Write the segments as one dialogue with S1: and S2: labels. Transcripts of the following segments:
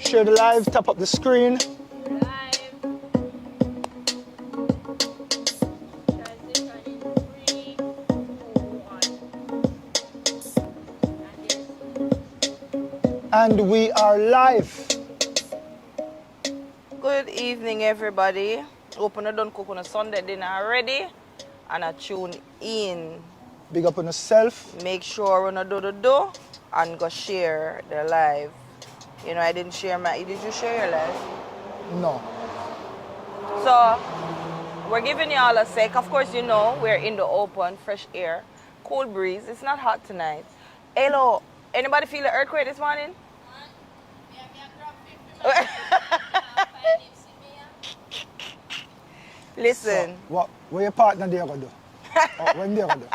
S1: Share the live, tap up the screen.
S2: Live. Transition in 3, 2, 1.
S1: And we are live.
S3: Good evening, everybody. Open a done cook on a Sunday dinner already, and I tune in.
S1: Big up on yourself.
S3: Make sure we do and go share the live. You know, I didn't share my. Did you share your live?
S1: No.
S3: So we're giving y'all a sec. Of course, you know we're in the open, fresh air, cool breeze. It's not hot tonight. Hello, anybody feel the earthquake this morning? Listen.
S1: So, what your partner there gonna do? Or when they gonna do?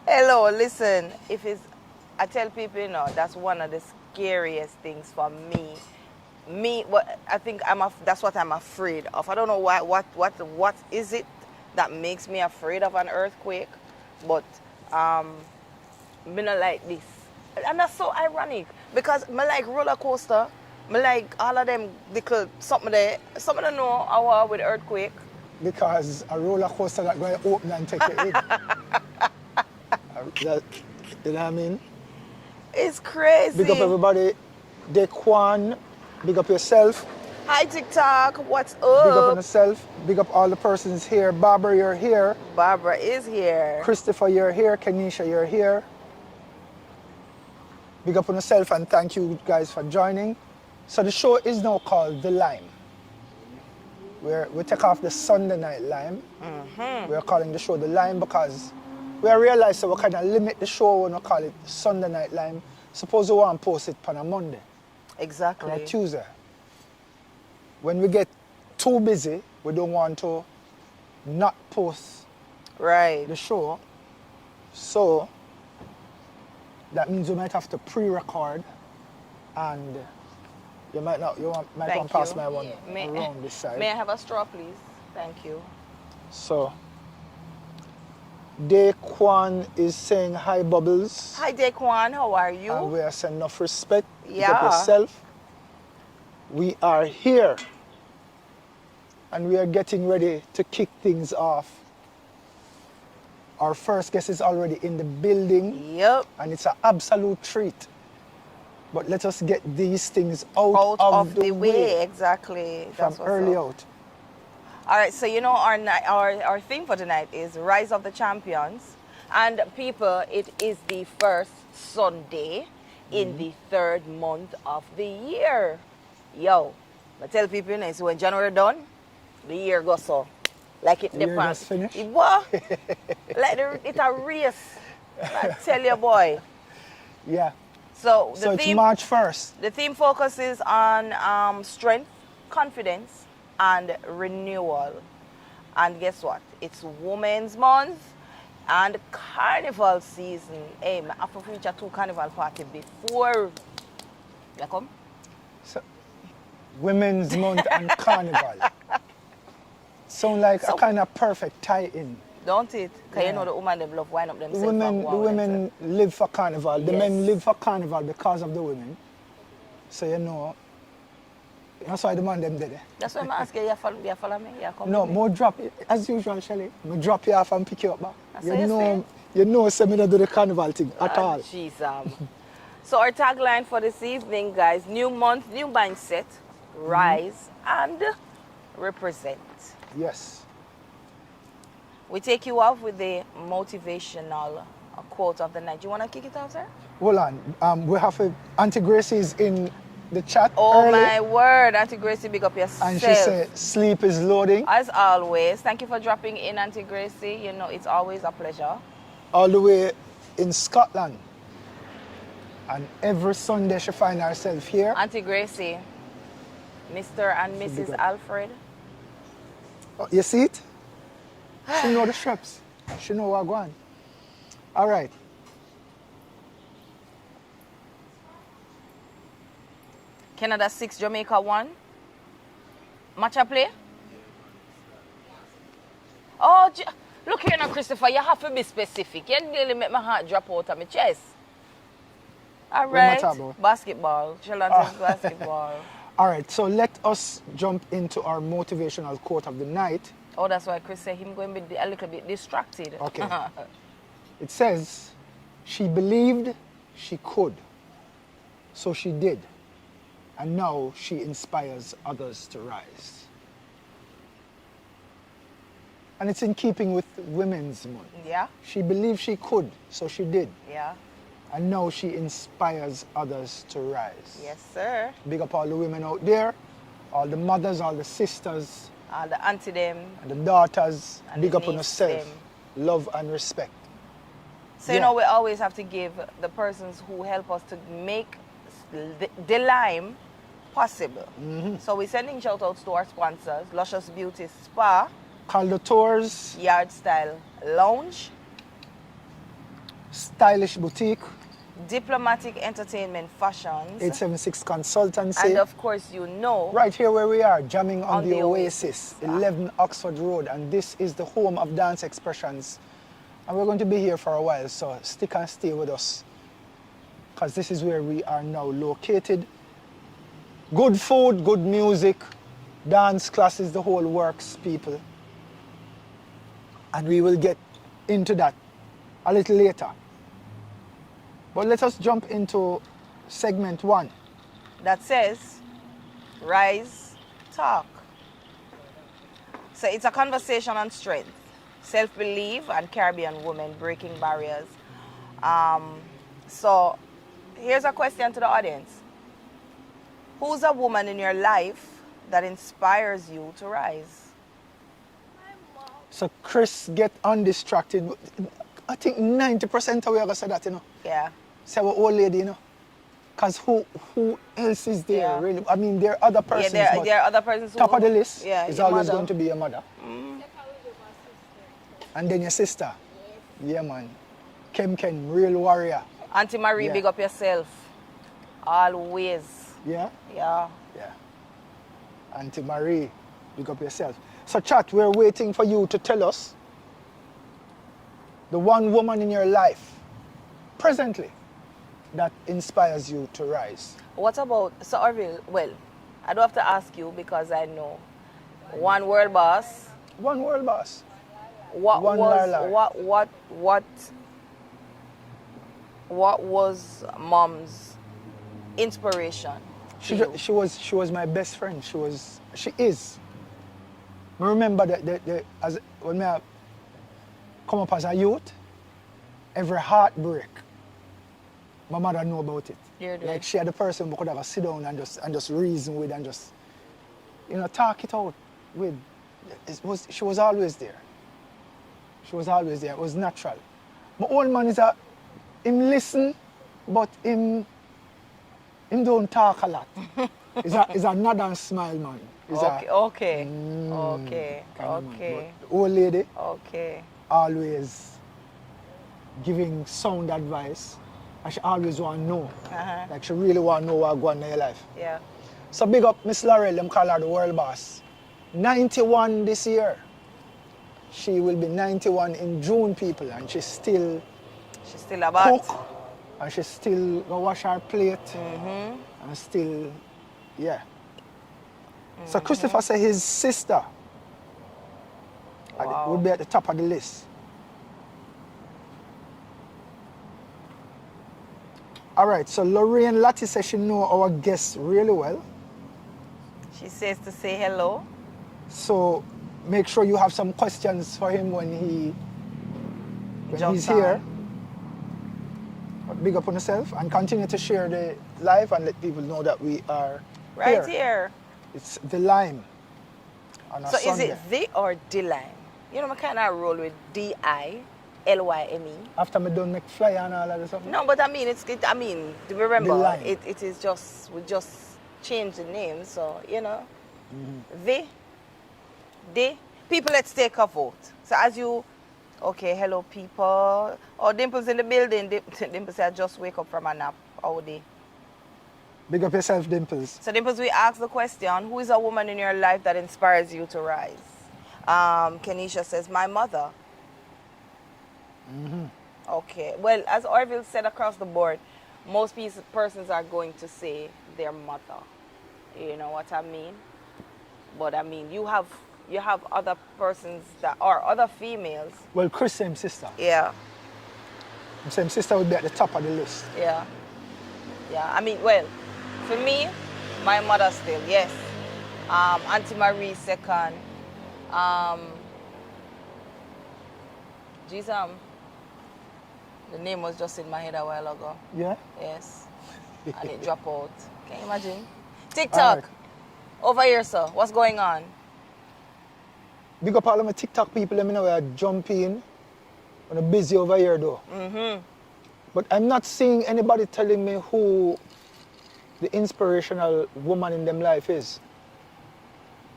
S3: Hello, listen. I tell people, you know, that's one of the scariest things for me. I think that's what I'm afraid of. I don't know what is it that makes me afraid of an earthquake, but me not like this. And that's so ironic because me like roller coaster. Me like all of them little something there. Something I know how with earthquake.
S1: Because a roller coaster that going to open and take you in. You know what I mean?
S3: It's crazy.
S1: Big up everybody. Daquan, big up yourself.
S3: Hi TikTok, what's up?
S1: Big up on yourself. Big up all the persons here. Barbara, you're here.
S3: Barbara is here.
S1: Christopher, you're here. Kenisha, you're here. Big up on yourself and thank you guys for joining. So the show is now called The Lyme. We take off the Sunday night Lyme. We're calling the show The Lyme because we realized that we kind of limit the show when we call it Sunday night Lyme. Suppose we want to post it on a Monday.
S3: Exactly.
S1: Or a Tuesday. When we get too busy, we don't want to not post the show. So that means we might have to pre-record and you might want to pass my one around this side.
S3: May I have a straw, please? Thank you.
S1: So, Daquan is saying hi, Bubbles.
S3: Hi, Daquan. How are you?
S1: And we are saying enough respect.
S3: Yeah.
S1: Pick up yourself. We are here. And we are getting ready to kick things off. Our first guest is already in the building.
S3: Yep.
S1: And it's an absolute treat. But let us get these things out of the way.
S3: Exactly.
S1: From early out.
S3: All right, so you know our theme for tonight is Rise of the Champions. And people, it is the first Sunday in the third month of the year. Yo, I tell people, you know, so when January done, the year goes so. Like it depends.
S1: The year just finished?
S3: What? Like it's a race. I tell you, boy.
S1: Yeah.
S3: So
S1: it's March 1st.
S3: The theme focuses on strength, confidence, and renewal. And guess what? It's Women's Month and Carnival season. Hey, I have to reach a 2 Carnival party before. You come?
S1: So, Women's Month and Carnival. Sound like a kind of perfect tie-in.
S3: Don't it? Because you know the women, them love wine up themselves.
S1: The women live for carnival. The men live for carnival because of the women. So you know, that's why the man them did it.
S3: That's why I'm asking you follow me. You come
S1: no,
S3: with me.
S1: more drop, as usual, Shelly. I drop you off and pick you up back.
S3: That's what you
S1: You know, so me not do the carnival thing at all.
S3: Jeez, So our tagline for this evening, guys, new month, new mindset, rise and represent.
S1: Yes.
S3: We take you off with the motivational quote of the night. Do you want to kick it off, sir?
S1: Hold on. We have Auntie Gracie is in the chat.
S3: Oh
S1: early,
S3: my word, Auntie Gracie, big up yourself.
S1: and she said, sleep is loading.
S3: As always, thank you for dropping in, Auntie Gracie. You know, it's always a pleasure.
S1: All the way in Scotland. And every Sunday she finds herself here.
S3: Auntie Gracie, Mr. and Mrs. Alfred.
S1: Oh, you see it? She know the straps. She know what going. All right.
S3: Canada 6, Jamaica 1. Match a play? Oh, look here now, Christopher, you have to be specific. You nearly make my heart drop out of my chest. All
S1: What am I
S3: right.
S1: talking about?
S3: Basketball. Sheldon says basketball.
S1: All right, so let us jump into our motivational quote of the night.
S3: Oh, that's why Chris said him going to be a little bit distracted.
S1: Okay. It says, she believed she could, so she did, and now she inspires others to rise. And it's in keeping with Women's Month.
S3: Yeah.
S1: She believed she could, so she did,
S3: Yeah.
S1: and now she inspires others to rise.
S3: Yes, sir.
S1: Big up all the women out there, all the mothers, all the sisters,
S3: All the auntie them.
S1: and the daughters.
S3: And
S1: Big
S3: the
S1: up on
S3: nieces
S1: yourself.
S3: them.
S1: Love and respect.
S3: So, you know, we always have to give the persons who help us to make the Lyme possible. So we're sending shout outs to our sponsors, Luscious Beauty Spa,
S1: Caldo Tours,
S3: Yard Style Lounge,
S1: Stylish Boutique,
S3: Diplomatic Entertainment Fashions,
S1: 876 Consultancy.
S3: and of course, you know,
S1: Right here where we are, jamming on,
S3: On
S1: the
S3: the
S1: Oasis,
S3: Oasis.
S1: 11 Oxford Road, and this is the home of Dance Xpressionz. And we're going to be here for a while, so stick and stay with us, because this is where we are now located. Good food, good music, dance classes, the whole works, people. And we will get into that a little later. But let us jump into segment 1.
S3: that says, Rise, Talk. So it's a conversation on strength, self-belief, and Caribbean women breaking barriers. So here's a question to the audience. Who's a woman in your life that inspires you to rise?
S1: So Chris, get undistracted. I think 90% of we are going to say that, you know.
S3: Yeah.
S1: Say our old lady, you know. Because who else is there,
S3: Yeah.
S1: really? I mean, there are other persons,
S3: Yeah,
S1: but
S3: there are other persons who...
S1: top of the list
S3: Yeah,
S1: is
S3: your
S1: always
S3: mother.
S1: going to be your mother. And then your sister. Yeah, man. Ken, real warrior.
S3: Auntie Marie,
S1: Yeah.
S3: big up yourself. Always.
S1: Yeah?
S3: Yeah.
S1: Yeah. Auntie Marie, big up yourself. So chat, we're waiting for you to tell us the one woman in your life, presently, that inspires you to rise.
S3: What about, so Orville, well, I don't have to ask you because I know. One world boss.
S1: One world boss.
S3: What
S1: One
S3: was
S1: Lala.
S3: what was mom's inspiration? to you?
S1: She was my best friend. She is. I remember that as when I come up as a youth, every heartbreak, my mother knew about it.
S3: You're doing.
S1: Like she had the person who could have sit down and just reason with and just, you know, talk it out with. She was always there. She was always there. It was natural. My old man him listen, but him don't talk a lot. He's a nod and smile man.
S3: Okay.
S1: Kind of man.
S3: Okay.
S1: But the old lady
S3: Okay.
S1: always giving sound advice, and she always want to know.
S3: Uh-huh.
S1: Like she really want to know what's going on in your life.
S3: Yeah.
S1: So big up Miss Laurel, them call her the world boss. 91 this year. She will be 91 in June, people, and she's still
S3: She's still about.
S1: cook, and she still go wash her plate, and still, yeah. So Christopher said his sister
S3: Wow.
S1: would be at the top of the list. All right, so Lorraine Latti says she know our guests really well.
S3: She says to say hello.
S1: So make sure you have some questions for him when
S3: Jumps
S1: he's here.
S3: on.
S1: Big up on yourself and continue to share the live and let people know that we are
S3: Right here.
S1: It's the Lyme on a
S3: So
S1: Sunday.
S3: is it the or the Lyme? You know, I kind of roll with D-I-L-Y-M-E.
S1: After me done make fly and all of that stuff?
S3: No, but I mean,
S1: The
S3: remember,
S1: Lyme.
S3: it is just, we just changed the name, so, you know. The, people, let's take a vote. So as you, okay, hello people. Oh, Dimple's in the building. Dimple said, just wake up from a nap all day.
S1: Big up yourself, Dimples.
S3: So Dimples, we asked the question, who is a woman in your life that inspires you to rise? Kenisha says, my mother. Okay, well, as Orville said across the board, most persons are going to say their mother. You know what I mean? But I mean, you have other persons that are other females.
S1: Well, Chris same sister.
S3: Yeah.
S1: Same sister would be at the top of the list.
S3: Yeah. Yeah. I mean, well, for me, my mother still, yes. Auntie Marie second. Geez, the name was just in my head a while ago.
S1: Yeah?
S3: Yes. And it dropped out. Can you imagine? TikTok.
S1: Right.
S3: Over here, sir. What's going on?
S1: Big up all of my TikTok people, let me know where I jump in. I'm busy over here though. But I'm not seeing anybody telling me who the inspirational woman in them life is.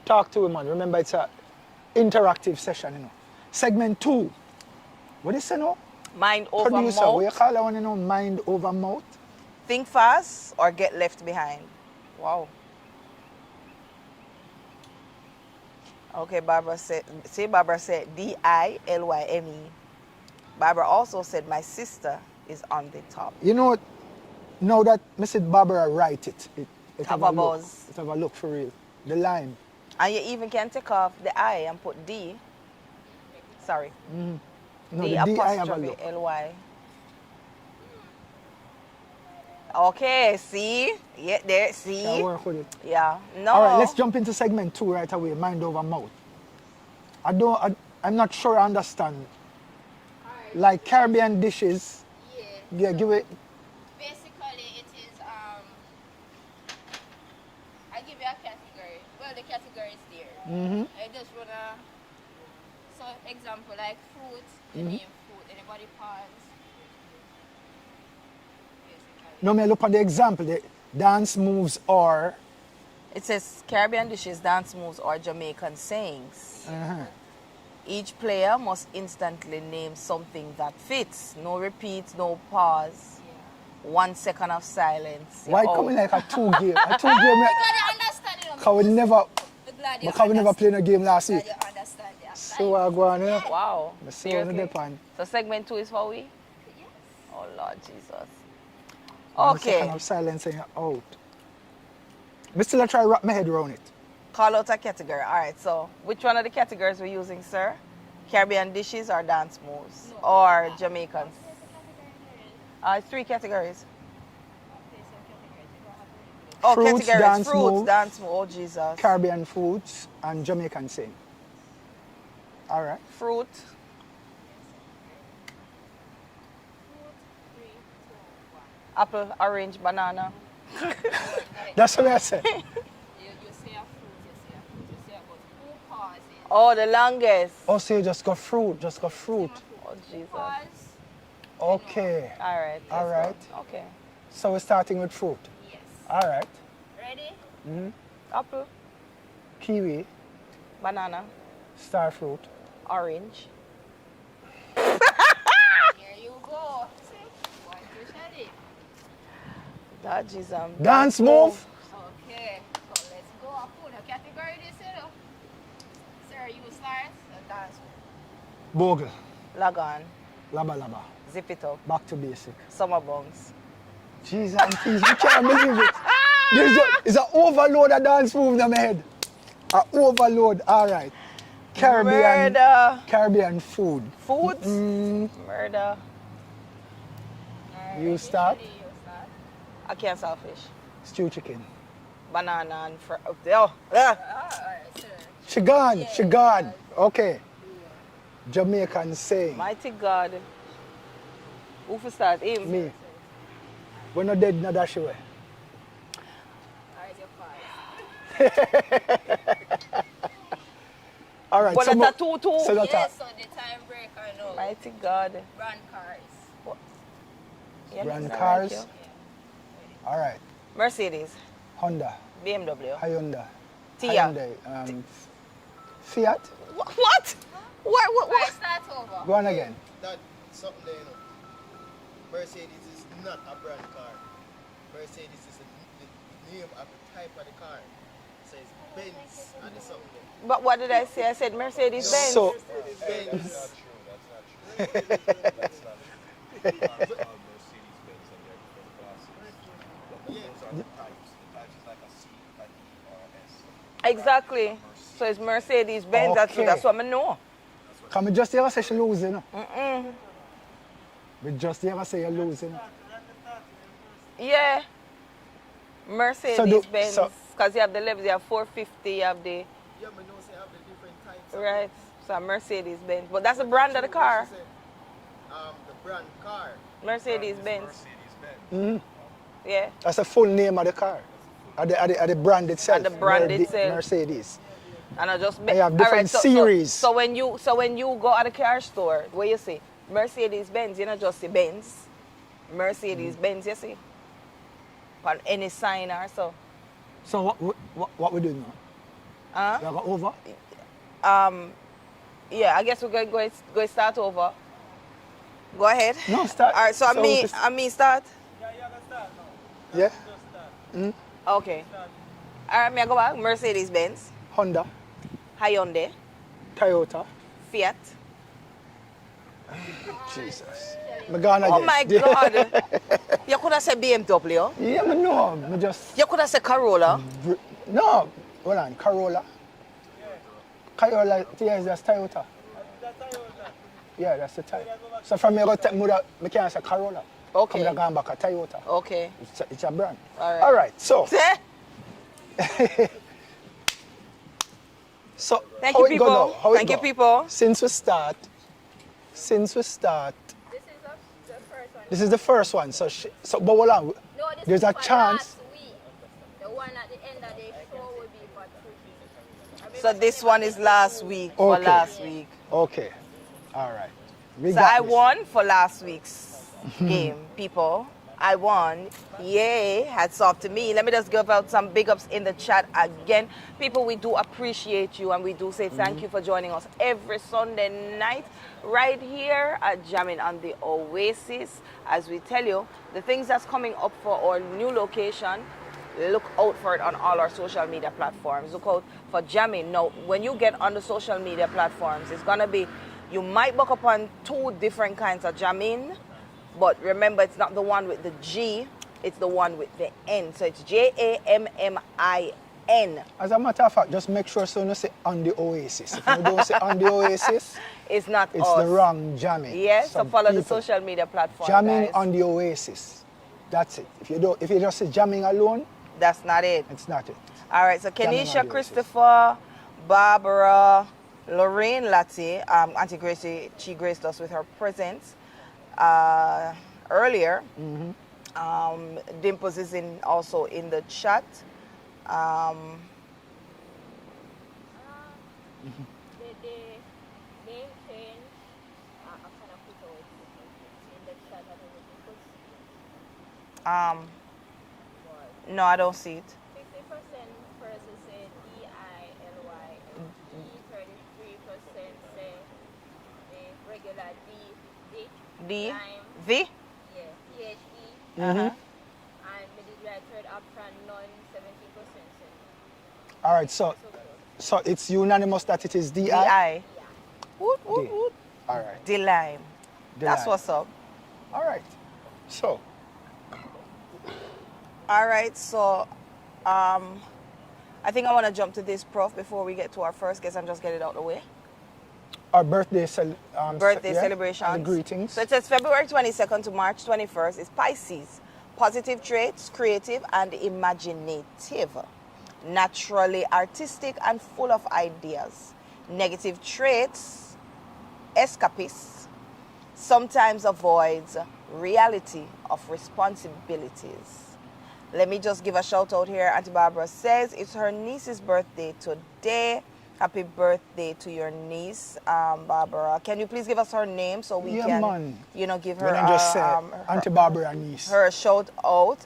S1: Talk to women. Remember, it's an interactive session, you know. Segment 2. What is it now?
S3: Mind over
S1: Producer,
S3: mouth.
S1: what you call that one, you know? Mind over mouth?
S3: Think fast or get left behind. Wow. Okay, Barbara said D-I-L-Y-M-E. Barbara also said my sister is on the top.
S1: You know what? Now that Mrs. Barbara write it
S3: Have a
S1: look.
S3: buzz.
S1: It have a look for real. The Lyme.
S3: And you even can take off the I and put D. Sorry.
S1: No,
S3: D
S1: the D I have a
S3: apostrophe
S1: look.
S3: L-Y. Okay, see? Yeah, there, see?
S1: Can I work with it?
S3: Yeah. No.
S1: All right, let's jump into segment 2 right away. Mind over mouth. I'm not sure I understand. Like Caribbean dishes.
S2: Yeah.
S1: Yeah, give it.
S2: Basically, it is, I give you a category. Well, the category is there. I just wanna, so example, like fruit, the name fruit. Anybody pause? Basically.
S1: No, me look on the example. The dance moves or.
S3: It says Caribbean dishes, dance moves, or Jamaican sayings. Each player must instantly name something that fits. No repeats, no pause. 1 second of silence.
S1: Why
S3: You're
S1: coming
S3: out.
S1: like a 2 game? A 2 game.
S2: Because you understand, you know.
S1: Because we never,
S2: I'm glad you
S1: because we never played a game last
S2: Glad
S1: week.
S2: you understand the
S1: So I go on here.
S3: Wow.
S1: The sound of the
S3: Seriously?
S1: pan.
S3: So segment 2 is for we?
S2: Yes.
S3: Oh Lord Jesus.
S1: 1
S3: Okay.
S1: second of silence and you're out. Me still try to wrap my head around it.
S3: Call out a category. All right. So which one of the categories we're using, sir? Caribbean dishes or dance moves or Jamaicans? It's 3 categories. Oh,
S1: Fruits,
S3: categories.
S1: dance
S3: Fruits,
S1: moves.
S3: dance move. Oh Jesus.
S1: Caribbean foods and Jamaican sing. All right.
S3: Fruit. Apple, orange, banana.
S1: That's what I said.
S2: You say a fruit, you say about who pauses.
S3: Oh, the longest.
S1: Oh, so you just got fruit, just got fruit.
S3: Oh Jesus.
S2: Pause.
S1: Okay.
S3: All right.
S1: All
S3: let's
S1: right.
S3: go. Okay.
S1: So we're starting with fruit.
S2: Yes.
S1: All right.
S2: Ready?
S3: Apple,
S1: Kiwi,
S3: banana,
S1: star fruit.
S3: orange.
S2: Here you go. See? One, two, ready?
S3: That is
S1: Dance move.
S2: Okay. So let's go up on the category this, you know. Sir, you start. So dance.
S1: Bogle.
S3: Log on.
S1: Laba laba.
S3: Zip it up.
S1: Back to basic.
S3: Summer bungs.
S1: Jesus and peace. You can't believe it. It's an overload of dance move in my head. An overload. All right. Caribbean.
S3: Murder.
S1: Caribbean food.
S3: Foods. Murder.
S1: You start.
S2: You start.
S3: I can't selfish.
S1: Stew chicken.
S3: Banana and oh.
S2: Alright, sir.
S1: She gone. She gone. Okay. Jamaican saying.
S3: Mighty God. Who for start? Him.
S1: Me. We're not dead, not dash away.
S2: Alright, you pause.
S1: All right.
S3: But
S1: so
S3: that's a 2-2.
S1: so that's
S2: Yes, so the time breaker now.
S3: Mighty God.
S2: Brand cars.
S3: Yeah,
S1: Brand
S3: Mr.
S1: cars.
S3: Right,
S1: all right.
S3: Mercedes.
S1: Honda.
S3: BMW.
S1: Hyundai.
S3: Tia.
S1: Hyundai. Fiat.
S3: What? What?
S2: Alright, start over.
S1: Go on again.
S4: That something there, you know. Mercedes is not a brand car. Mercedes is the name of the type of the car. So it's Benz and it's something there.
S3: But what did I say? I said Mercedes Benz.
S1: So
S4: Benz. are the types. The types is like a C, a D, or a S.
S3: Exactly. So it's Mercedes-Benz.
S1: Okay.
S3: That's what I know.
S1: Can we just hear say she losing? We just hear say you're losing.
S3: Yeah. Mercedes-Benz.
S1: So-
S3: Because you have the levels, you have 450, you have the...
S4: Yeah, but no, say have the different types.
S3: Right. So Mercedes-Benz. But that's the brand of the car.
S4: The brand car.
S3: Mercedes-Benz.
S4: Mercedes-Benz.
S3: Yeah.
S1: That's the full name of the car. Or the brand itself.
S3: And the brand itself.
S1: Mercedes.
S3: And I just...
S1: They have different series.
S3: So when you go at the car store, where you see Mercedes-Benz, you not just see Benz. Mercedes-Benz, you see. On any sign or so.
S1: So what we do now? We go over?
S3: Yeah, I guess we're going to go start over. Go ahead.
S1: No, start.
S3: All right, so I mean start.
S1: Yeah?
S3: Okay. All right, me I go back. Mercedes-Benz,
S1: Honda,
S3: Hyundai,
S1: Toyota.
S3: Fiat.
S1: Jesus. Me gone
S3: Oh
S1: again.
S3: my God. You could have said BMW.
S1: Yeah, me know. Me just...
S3: You could have said Corolla.
S1: No. Hold on. Corolla. Corolla, yes, that's Toyota. Yeah, that's the type. So from here, I can't say Corolla.
S3: Okay.
S1: I'm going back to Toyota.
S3: Okay.
S1: It's a brand.
S3: All right.
S1: So, so
S3: Thank
S1: how
S3: you,
S1: it go
S3: people.
S1: now? How it
S3: Thank you,
S1: go?
S3: people.
S1: Since we start, this is the first one. So, but hold on.
S2: No, this
S1: There's
S2: is
S1: a
S2: for
S1: chance.
S2: last week. The one at the end of the show will be for 2 weeks.
S3: So this one is last week for
S1: Okay.
S3: last week.
S1: Okay. All right. We
S3: So
S1: got
S3: I
S1: this.
S3: won for last week's game, people. I won. Yay. Hats off to me. Let me just give out some big ups in the chat again. People, we do appreciate you and we do say thank you for joining us every Sunday night right here at Jamming on the Oasis. As we tell you, the things that's coming up for our new location, look out for it on all our social media platforms. Look out for Jamming. Now, when you get on the social media platforms, it's going to be, you might book upon 2 different kinds of Jamming. But remember, it's not the one with the G, it's the one with the N. So it's Jammin.
S1: As a matter of fact, just make sure so you don't say on the Oasis. If you don't say on the Oasis,
S3: It's not
S1: it's
S3: us.
S1: the wrong jamming.
S3: Yeah, so
S1: Some
S3: follow the
S1: people-
S3: social media platform,
S1: Jamming
S3: guys.
S1: on the Oasis. That's it. If you just say jamming alone,
S3: That's not it.
S1: it's not it.
S3: All right, so
S1: Jamming on the
S3: Kenisha,
S1: Oasis.
S3: Christopher, Barbara, Lorraine Latti, Auntie Gracie, she graced us with her presence earlier. Dimples is also in the chat.
S2: The name change, I'm going to put out in the chat. I don't know if you
S3: No, I don't see it.
S2: 50% person say DILY, and 33% say the regular D.
S3: D,
S2: Lime,
S3: V.
S2: yeah, THE,
S3: Uh-huh.
S2: and the third option, none, 70% say.
S1: All right, so it's unanimous that it is DI?
S3: DI. Woot, woot,
S1: D.
S3: woot.
S1: All right.
S3: D-Lime. That's
S1: D-Lime.
S3: what's up.
S1: All right. So,
S3: All right, so I think I want to jump to this, Prof, before we get to our first guest and just get it out of the way.
S1: our birthday
S3: Celebrations.
S1: and greetings.
S3: So it says February 22nd to March 21st is Pisces. Positive traits, creative and imaginative. Naturally artistic and full of ideas. Negative traits, escapist. Sometimes avoids reality of responsibilities. Let me just give a shout out here. Auntie Barbara says it's her niece's birthday today. Happy birthday to your niece, Barbara. Can you please give us her name so we
S1: Yeah,
S3: can,
S1: man.
S3: give her
S1: When I just say Auntie Barbara niece.
S3: her shout out.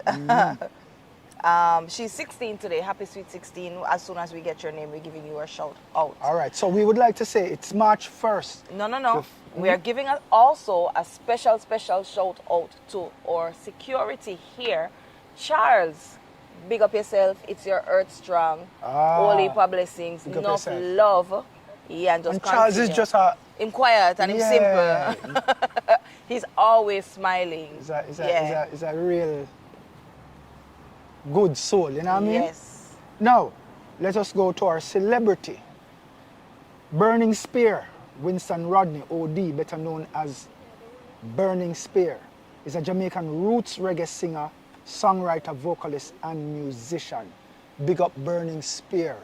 S3: She's 16 today. Happy sweet 16. As soon as we get your name, we're giving you a shout out.
S1: All right, so we would like to say it's March 1st.
S3: No. We are giving also a special shout out to our security here. Charles, big up yourself. It's your Earth Strong. Holy blessings.
S1: Big up
S3: Enough
S1: yourself.
S3: love. Yeah, and just
S1: And Charles is
S3: continue.
S1: just a...
S3: Him quiet and him
S1: Yeah.
S3: simple. He's always smiling.
S1: Is a real... good soul, you know what I mean?
S3: Yes.
S1: Now, let us go to our celebrity. Burning Spear, Winston Rodney, OD, better known as Burning Spear, is a Jamaican roots reggae singer, songwriter, vocalist, and musician. Big up Burning Spear.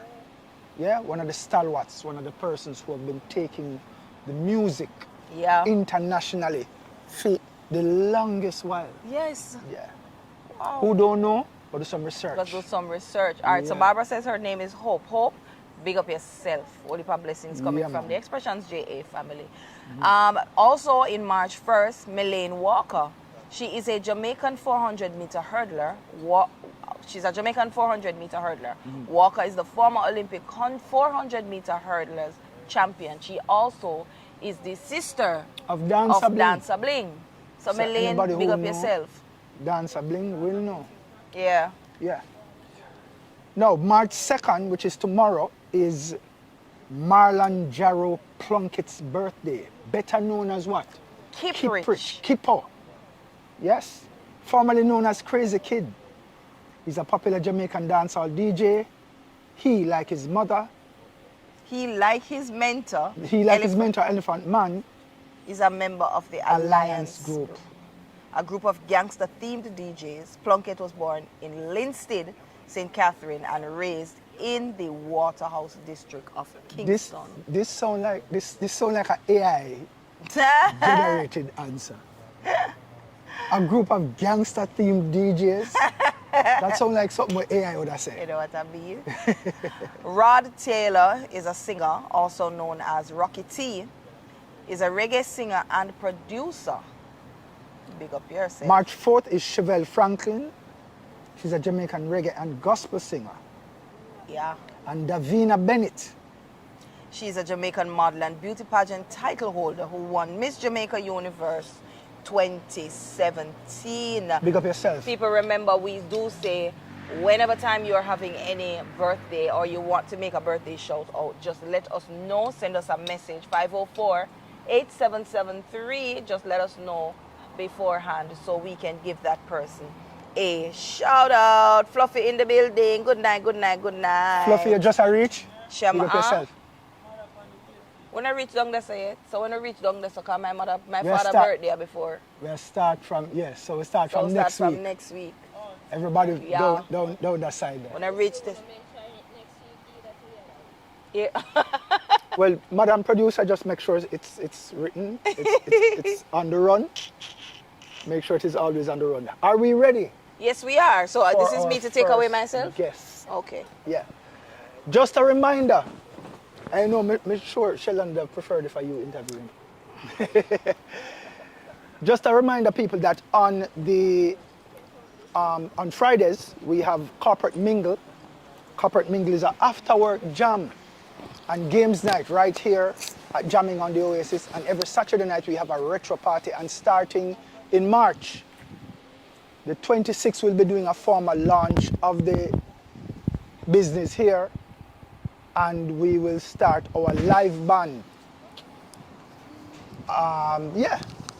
S1: Yeah, one of the stalwarts, one of the persons who have been taking the music internationally for the longest while.
S3: Yes.
S1: Yeah.
S3: Wow.
S1: Who don't know? But do some research.
S3: Let's do some research. All right, so Barbara says her name is Hope. Hope, big up yourself. Holy blessings coming from the Xpressionz JA family. Also in March 1st, Melaine Walker. She is a Jamaican 400-meter hurdler. She's a Jamaican 400-meter hurdler. Walker is the former Olympic 400-meter hurdlers champion. She also is the sister
S1: of Dancer
S3: Bling. So Melaine, big up yourself.
S1: Dancer Bling will know.
S3: Yeah.
S1: Yeah. Now, March 2nd, which is tomorrow, is Marlon Jarrow Plunkett's birthday. Better known as what?
S3: Kiprich.
S1: Kippo. Yes. Formerly known as Crazy Kid. He's a popular Jamaican dancehall DJ. He, like his mother.
S3: He, like his mentor.
S1: Elephant Man.
S3: Is a member of the Alliance Group. A group of gangster-themed DJs. Plunkett was born in Linstead, St. Catherine, and raised in the Waterhouse district of Kingston.
S1: This sound like an AI generated answer. A group of gangster-themed DJs. That sounds like something what AI would have said.
S3: You know what I mean? Rod Taylor is a singer, also known as Rocky T. Is a reggae singer and producer. Big up yourself.
S1: March 4th is Chevelle Franklin. She's a Jamaican reggae and gospel singer.
S3: Yeah.
S1: And Davina Bennett.
S3: She's a Jamaican model and beauty pageant title holder who won Miss Jamaica Universe 2017.
S1: Big up yourself.
S3: People remember, we do say whenever time you're having any birthday or you want to make a birthday shout out, just let us know. Send us a message, 504-8773. Just let us know beforehand so we can give that person a shout out. Fluffy in the building. Good night, good night, good night.
S1: Fluffy, you just a reach?
S3: Shema,
S1: Big up yourself.
S3: When I reach down there, say it. So when I reach down there, so cause my father's birthday before.
S1: We'll start from, yes, so we start
S3: So
S1: from next week.
S3: Next week.
S1: Everybody down that side there.
S3: When I reach this. Yeah.
S1: Well, Madam Producer, just make sure it's written, it's on the run. Make sure it is always on the run. Are we ready?
S3: Yes, we are. So this is me to take away myself?
S1: Yes.
S3: Okay.
S1: Yeah. Just a reminder. I know, I'm sure Sheldon would have preferred if you interviewing. Just a reminder, people, that on Fridays we have Corporate Mingle. Corporate Mingle is an after-work jam and games night right here at Jamming on the Oasis. And every Saturday night we have a retro party. And starting in March, the 26th, we'll be doing a formal launch of the business here. And we will start our live band.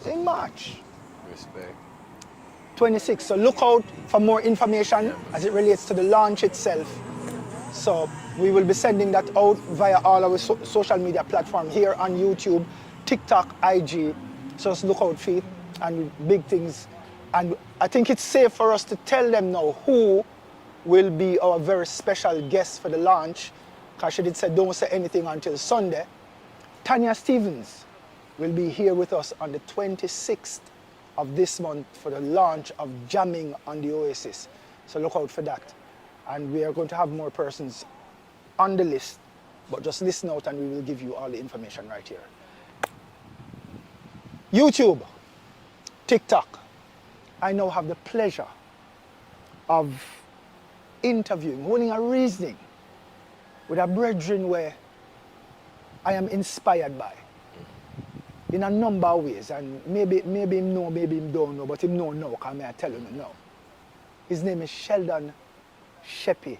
S1: In March.
S5: Respect.
S1: 26. So look out for more information as it relates to the launch itself. So we will be sending that out via all our social media platforms here on YouTube, TikTok, IG. So just look out for it and big things. And I think it's safe for us to tell them now who will be our very special guest for the launch. Because she did say don't say anything until Sunday. Tanya Stevens will be here with us on the 26th of this month for the launch of Jamming on the Oasis. So look out for that. And we are going to have more persons on the list, but just listen out and we will give you all the information right here. YouTube, TikTok. I now have the pleasure of interviewing, holding a reasoning with a brethren where I am inspired by in a number of ways, and maybe him know, maybe him don't know, but him know now, because I tell him now. His name is Sheldon Shepherd.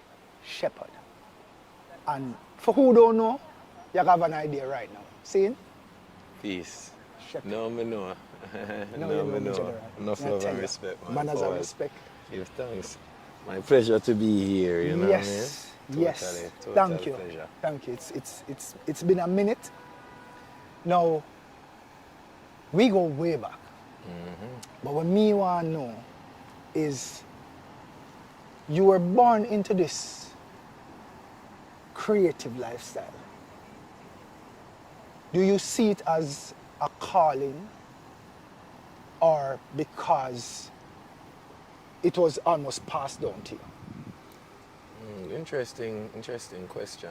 S1: And for who don't know, you have an idea right now. See him?
S5: Peace.
S1: Shepherd.
S5: No, me know.
S1: No,
S5: No,
S1: you
S5: me
S1: know.
S5: know. Enough love and respect, man.
S1: Manners and respect.
S5: Give thanks. My pleasure to be here, you know
S1: Yes,
S5: what I mean?
S1: yes.
S5: Total
S1: Thank you.
S5: pleasure.
S1: Thank you. It's been a minute. Now, we go way back. But what me want to know is you were born into this creative lifestyle. Do you see it as a calling or because it was almost passed down to you?
S5: Interesting question.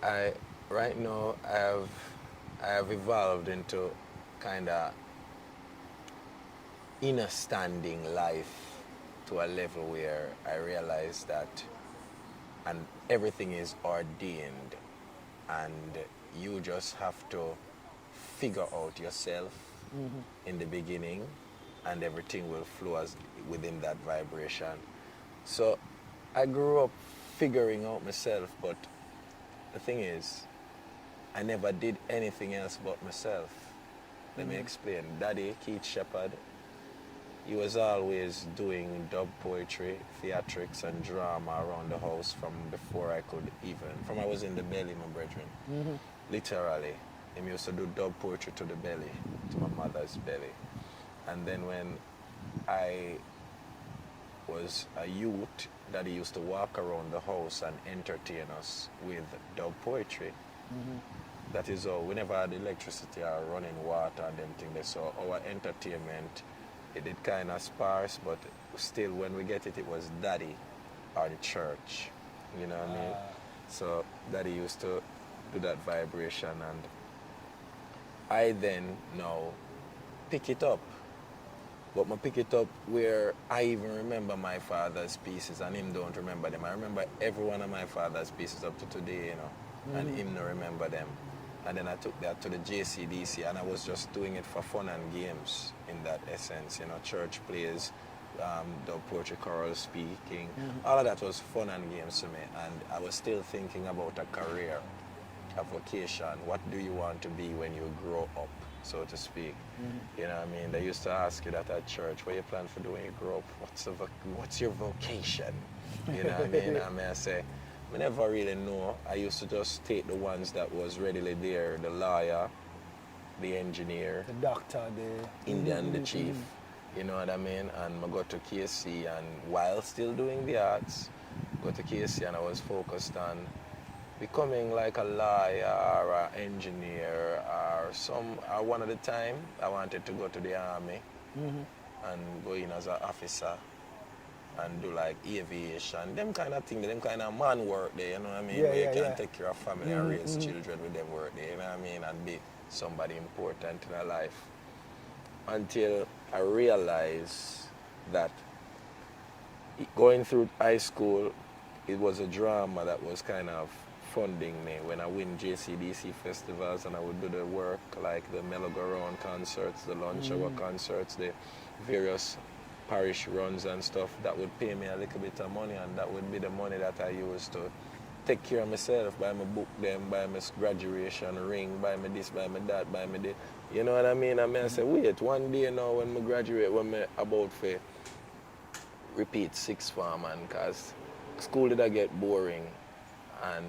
S5: Right now I have evolved into kind of understanding life to a level where I realize that and everything is ordained and you just have to figure out yourself in the beginning and everything will flow as within that vibration. So I grew up figuring out myself, but the thing is I never did anything else but myself. Let me explain. Daddy, Keith Shepherd, he was always doing dub poetry, theatrics and drama around the house from before I could from I was in the belly, my brethren. Literally. He used to do dub poetry to the belly, to my mother's belly. And then when I was a youth, Daddy used to walk around the house and entertain us with dub poetry. That is all. We never had electricity or running water and them things. So our entertainment, it did kind of sparse, but still when we get it, it was Daddy or the church. You know what I mean? So Daddy used to do that vibration and I then now pick it up. But I pick it up where I even remember my father's pieces and him don't remember them. I remember every one of my father's pieces up to today, you know, and him don't remember them. And then I took that to the JCDC and I was just doing it for fun and games in that essence, you know, church plays, the poetry choral speaking, all of that was fun and games to me. And I was still thinking about a career, a vocation. What do you want to be when you grow up, so to speak? You know what I mean? They used to ask you that at church, what you plan for doing when you grow up? What's your vocation? You know what I mean? I mean, I say, I never really know. I used to just take the ones that was readily there, the lawyer, the engineer,
S1: The doctor, the
S5: Indian, the chief, you know what I mean? And I got to KC and while still doing the arts, got to KC and I was focused on becoming like a lawyer or an engineer or one at a time. I wanted to go to the army and go in as an officer and do like aviation, them kind of thing, them kind of man work there, you know what I mean?
S1: Yeah,
S5: where you
S1: yeah,
S5: can
S1: yeah.
S5: take care of family and raise children with them work there, you know what I mean? And be somebody important in their life. Until I realized that going through high school, it was a drama that was kind of funding me when I win JCDC festivals and I would do the work like the Mellow-Go-Round concerts, the lunch hour concerts, the various parish runs and stuff. That would pay me a little bit of money and that would be the money that I used to take care of myself, buy my book them, buy my graduation ring, buy me this, buy me that, buy me this. You know what I mean? I say, wait, one day now when I graduate, when I about to repeat sixth form and cause school did I get boring and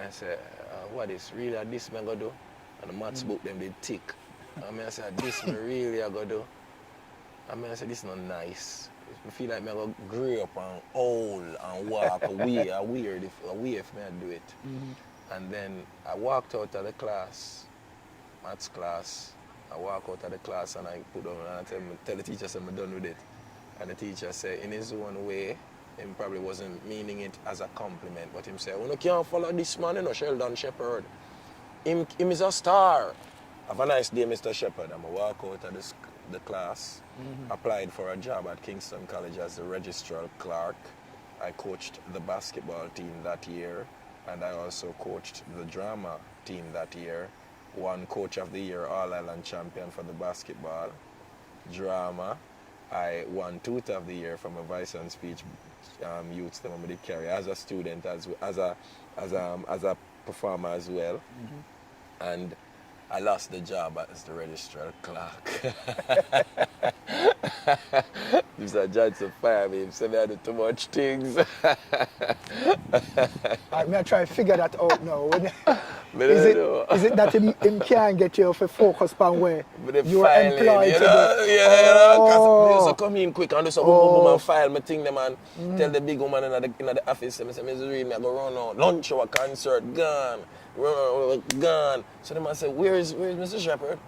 S5: I say, what is really this me go do? And the maths book them did tick. And I say, this me really I go do? And I say, this not nice. I feel like I go grow up and old and walk away, a weird if I do it. And then I walked out of the class, maths class. I walk out of the class and I put on and I tell the teacher I'm done with it. And the teacher said, in his own way, he probably wasn't meaning it as a compliment, but him said, you can't follow this man, you know, Sheldon Shepherd. Him is a star. Have a nice day, Mr. Shepherd. I'm going to walk out of the class, applied for a job at Kingston College as the registrar clerk. I coached the basketball team that year, and I also coached the drama team that year. Won Coach of the Year, All-Island champion for the basketball. Drama, I won Tutor of the Year from a voice and speech youth that I did carry as a student, as a performer as well. And I lost the job as the registrar clerk. Mr. Johnson fire me. He said I do too much things.
S1: I'm going to try to figure that out now. Is it that him can't get you to focus on where you're employed
S5: you
S1: to
S5: know?
S1: do?
S5: Yeah, because
S1: Oh.
S5: they used to come in quick and do some boom and file my thing them and tell the big woman in the office, I say, Mr. Reed, I go run out, lunch hour concert, gone, gone. So they must say, where's Mr. Shepherd?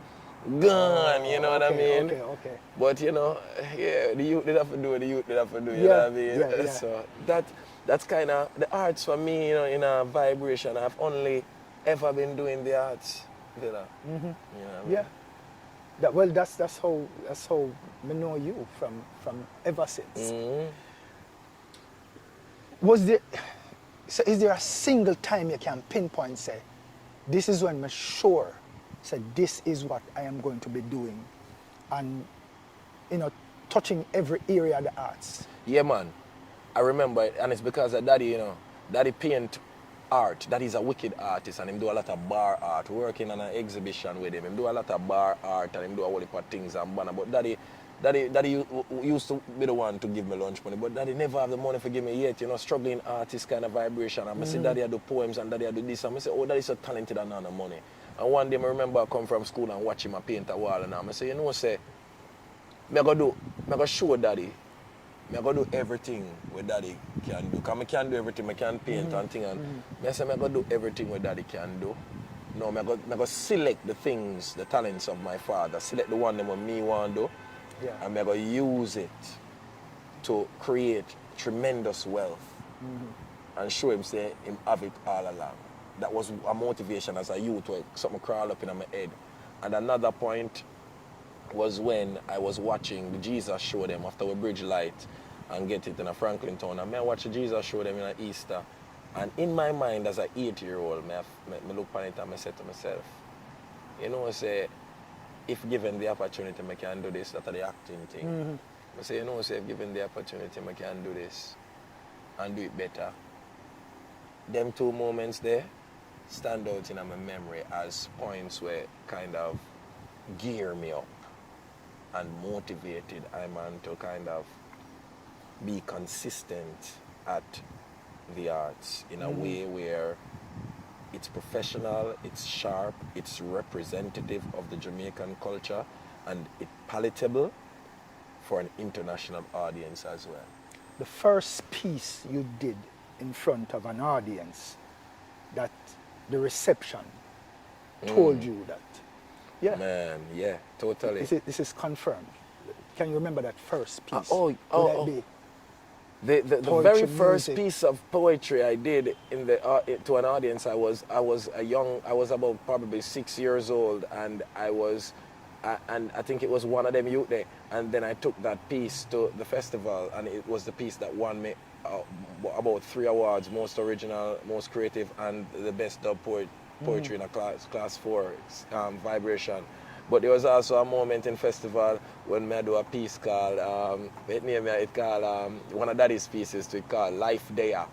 S5: Gone, you know what I mean?
S1: Okay.
S5: But you know, yeah, the youth did have to do, you know what I mean?
S1: Yeah.
S5: So that's kind of the arts for me, you know, in a vibration. I've only ever been doing the arts, you know. You know what I mean?
S1: Yeah. That's how I know you from ever since. Is there a single time you can pinpoint say, this is when I'm sure said this is what I am going to be doing, and you know, touching every area of the arts?
S5: Yeah, man. I remember it, and it's because of Daddy, you know, Daddy paint art. Daddy's a wicked artist, and him do a lot of bar art. Working on an exhibition with him do a lot of bar art, and him do a whole heap of things and banner. But Daddy used to be the one to give me lunch money, but Daddy never have the money to give me yet. You know, struggling artist kind of vibration. And I see Daddy I do poems, and Daddy I do this, and I say, oh, Daddy's so talented and not no money. And one day I remember I come from school and watch him paint a wall, and I say, you know, say, I go show Daddy. I go do everything what Daddy can do. Because I can do everything. I can paint and things. And I say I go do everything what Daddy can do. No, I go select the things, the talents of my father. Select the one that me want to do.
S1: Yeah.
S5: And I go use it to create tremendous wealth. And show him say him have it all along. That was a motivation as a youth where something crawled up in my head. And another point was when I was watching the Jesus show them after we bridge light and get it in a Franklin town. And I watch the Jesus show them in an Easter. And in my mind as an 8-year-old, I look on it and I said to myself, you know, I say, if given the opportunity, I can do this, that's the acting thing. I say, you know, say, if given the opportunity, I can do this and do it better. Them two moments there stand out in my memory as points where kind of gear me up and motivated I'm on to kind of be consistent at the arts in a way where it's professional, it's sharp, it's representative of the Jamaican culture, and it's palatable for an international audience as well.
S1: The first piece you did in front of an audience, that the reception told you that. Yeah.
S5: Man, yeah, totally.
S1: This is confirmed. Can you remember that first piece?
S5: The
S1: Poetry,
S5: very first
S1: music.
S5: piece of poetry I did in the to an audience, I was about probably 6 years old, and I think it was one of them youth there, and then I took that piece to the festival, and it was the piece that won me about 3 awards: most original, most creative, and the best dub poetry in a class 4 vibration. But there was also a moment in festival when I do a piece called, one of Daddy's pieces to it called Life There.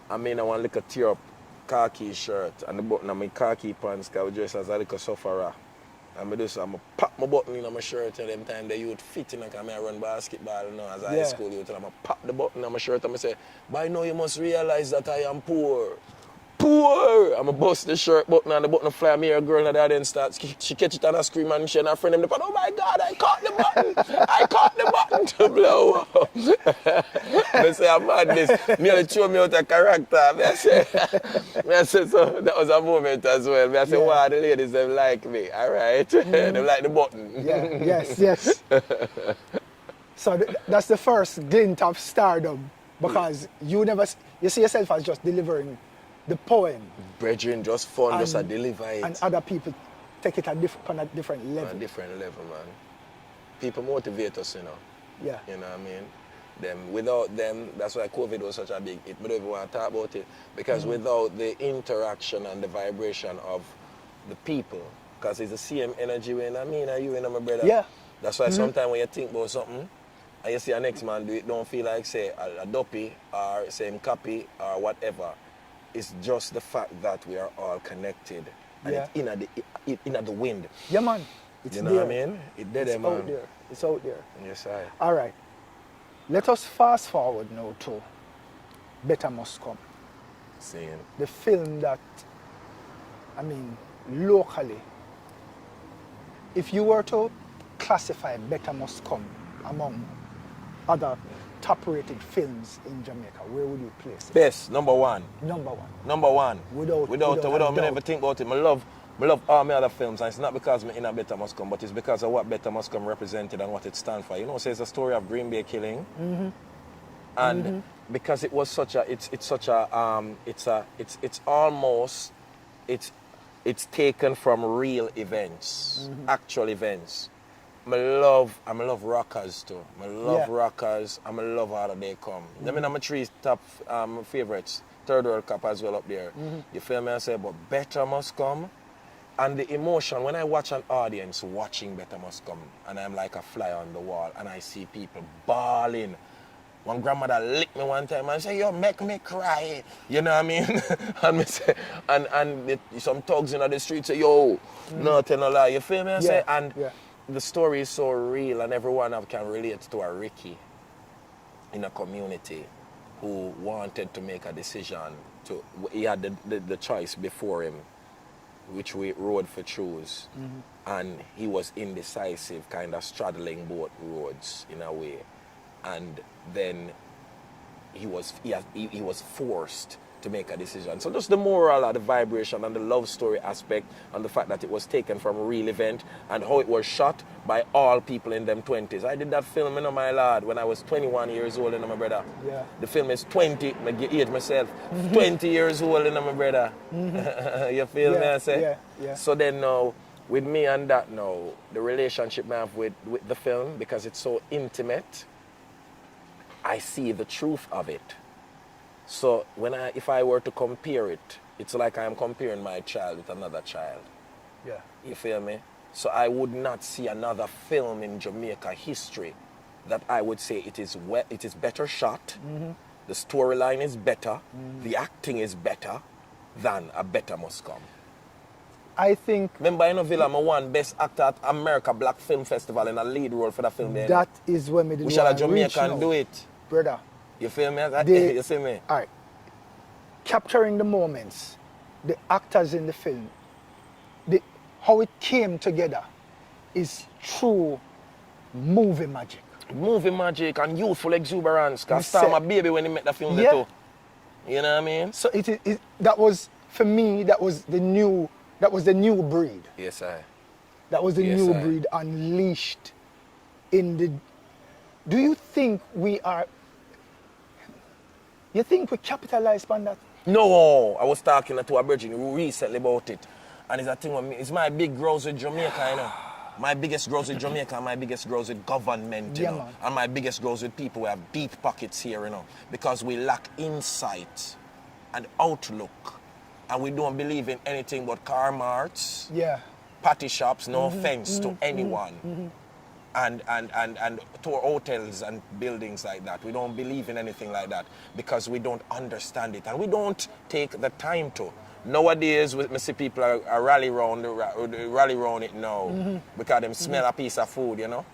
S5: I mean, I want to look at tear up khaki shirt and the button on my khaki pants, because I was dressed as a little sufferer. And I'm pop my button in my shirt at them time the youth fit in, because I run basketball as a high school youth, and I pop the button on my shirt and I say, by now you must realize that I am poor. Poor! I'm a bust the shirt button and the button fly me, a girl and then starts, she catch it and I scream and she and her friend them, oh my God, I caught the button! I caught the button to blow up. They say, I'm mad this. Nearly threw me out of character. I say, so that was a moment as well. I say, wow, the ladies, they like me, all right? They like the button.
S1: Yeah, yes. So that's the first glint of stardom, because you see yourself as just delivering the poem.
S5: Brethren, just fun, just a deliver it.
S1: And other people take it on a different level.
S5: On a different level, man. People motivate us, you know.
S1: Yeah.
S5: You know what I mean? Without them, that's why COVID was such a big hit. We don't even want to talk about it. Because without the interaction and the vibration of the people, because it's the same energy when I mean, you and my brother.
S1: Yeah.
S5: That's why sometimes when you think about something, and you see a next man do it, don't feel like, say, a dopey or same copy or whatever. It's just the fact that we are all connected, and it's in the wind.
S1: Yeah, man.
S5: You know what I mean? It's there, man.
S1: Out there. It's out there.
S5: Yes, I.
S1: All right. Let us fast forward now to Better Must Come.
S5: Seeing.
S1: The film that, locally, if you were to classify Better Must Come among other top-rated films in Jamaica, where would you place it?
S5: Best, number one.
S1: Number one.
S5: Number one.
S1: Without
S5: me never think about it. I love all my other films, and it's not because me in a Better Must Come, but it's because of what Better Must Come represented and what it stands for. You know, so it's a story of Green Bay killing, and because it was such a, it's taken from real events, actual events. I love rockers too. I love rockers. I love How They Come. Them in my three top favorites. Third World Cup as well up there. You feel me? I say, but Better Must Come. And the emotion, when I watch an audience watching Better Must Come, and I'm like a fly on the wall, and I see people bawling. One grandmother licked me one time and say, "Yo, make me cry." You know what I mean? And me say, some thugs in the street say, "Yo, no tell no lie." You feel me? I say, and the story is so real, and everyone can relate to a Ricky in a community who wanted to make a decision. He had the choice before him, which road for choose, and he was indecisive, kind of straddling both roads in a way, and then he was forced to make a decision. So just the moral, the vibration, and the love story aspect, and the fact that it was taken from a real event, and how it was shot by all people in them 20s. I did that film, my lad, when I was 21 years old, my brother. Yeah. The film is 20, I age myself, 20 years old, my brother. You feel me, I say? Yeah. So then now, with me and that now, the relationship I have with the film, because it's so intimate, I see the truth of it. So if I were to compare it, it's like I'm comparing my child with another child. Yeah. You feel me? So I would not see another film in Jamaica history that I would say it is better shot, the storyline is better, the acting is better than A Better Must Come.
S1: I think...
S5: Remember in Villa, I won Best Actor at America Black Film Festival in a lead role for the film.
S1: That is when we did.
S5: We shall a Jamaican do it.
S1: Brother.
S5: You feel me? You see me?
S1: All right. Capturing the moments, the actors in the film, how it came together is true movie magic.
S5: Movie magic and youthful exuberance. Because Star my baby when he met the film too. You know what I mean?
S1: So that was, for me, that was the new breed.
S5: Yes, I.
S1: That was the new breed unleashed in the... Do you think we capitalized on that?
S5: No, I was talking to a virgin recently about it. And it's a thing with me. It's my big growth with Jamaica, you know. My biggest growth with Jamaica, my biggest growth with government, you know. Man. And my biggest growth with people who have deep pockets here, you know. Because we lack insight and outlook. And we don't believe in anything but car marts, patty shops, no offense to anyone. And tour hotels and buildings like that. We don't believe in anything like that because we don't understand it and we don't take the time to. Nowadays, we see people are rally around it now because them smell a piece of food, you know.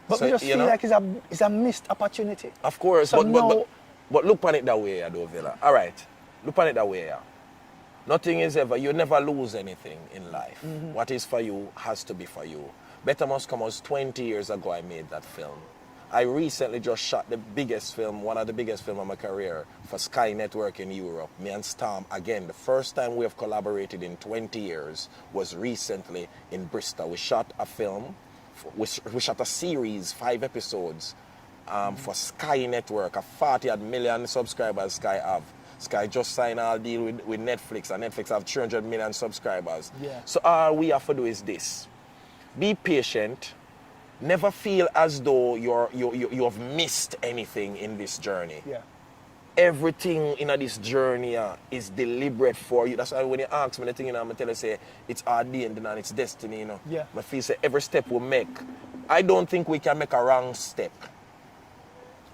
S1: But so, we just feel like it's a missed opportunity.
S5: Of course, so but look on it that way, Villa. All right, look on it that way. Nothing is ever, you never lose anything in life. What is for you has to be for you. Better Must Come was 20 years ago I made that film. I recently just shot the biggest film, one of the biggest films of my career for Sky Network in Europe. Me and Storm, again, the first time we have collaborated in 20 years was recently in Bristol. We shot a film, we shot a series, 5 episodes for Sky Network, a 40 million subscribers Sky have. Sky just signed a deal with Netflix, and Netflix have 300 million subscribers. Yeah. So all we have to do is this. Be patient. Never feel as though you have missed anything in this journey. Yeah. Everything in this journey is deliberate for you. That's why when you ask me the thing, I'm tell you say it's ordained and it's destiny. You know. Yeah. I feel say every step we make. I don't think we can make a wrong step.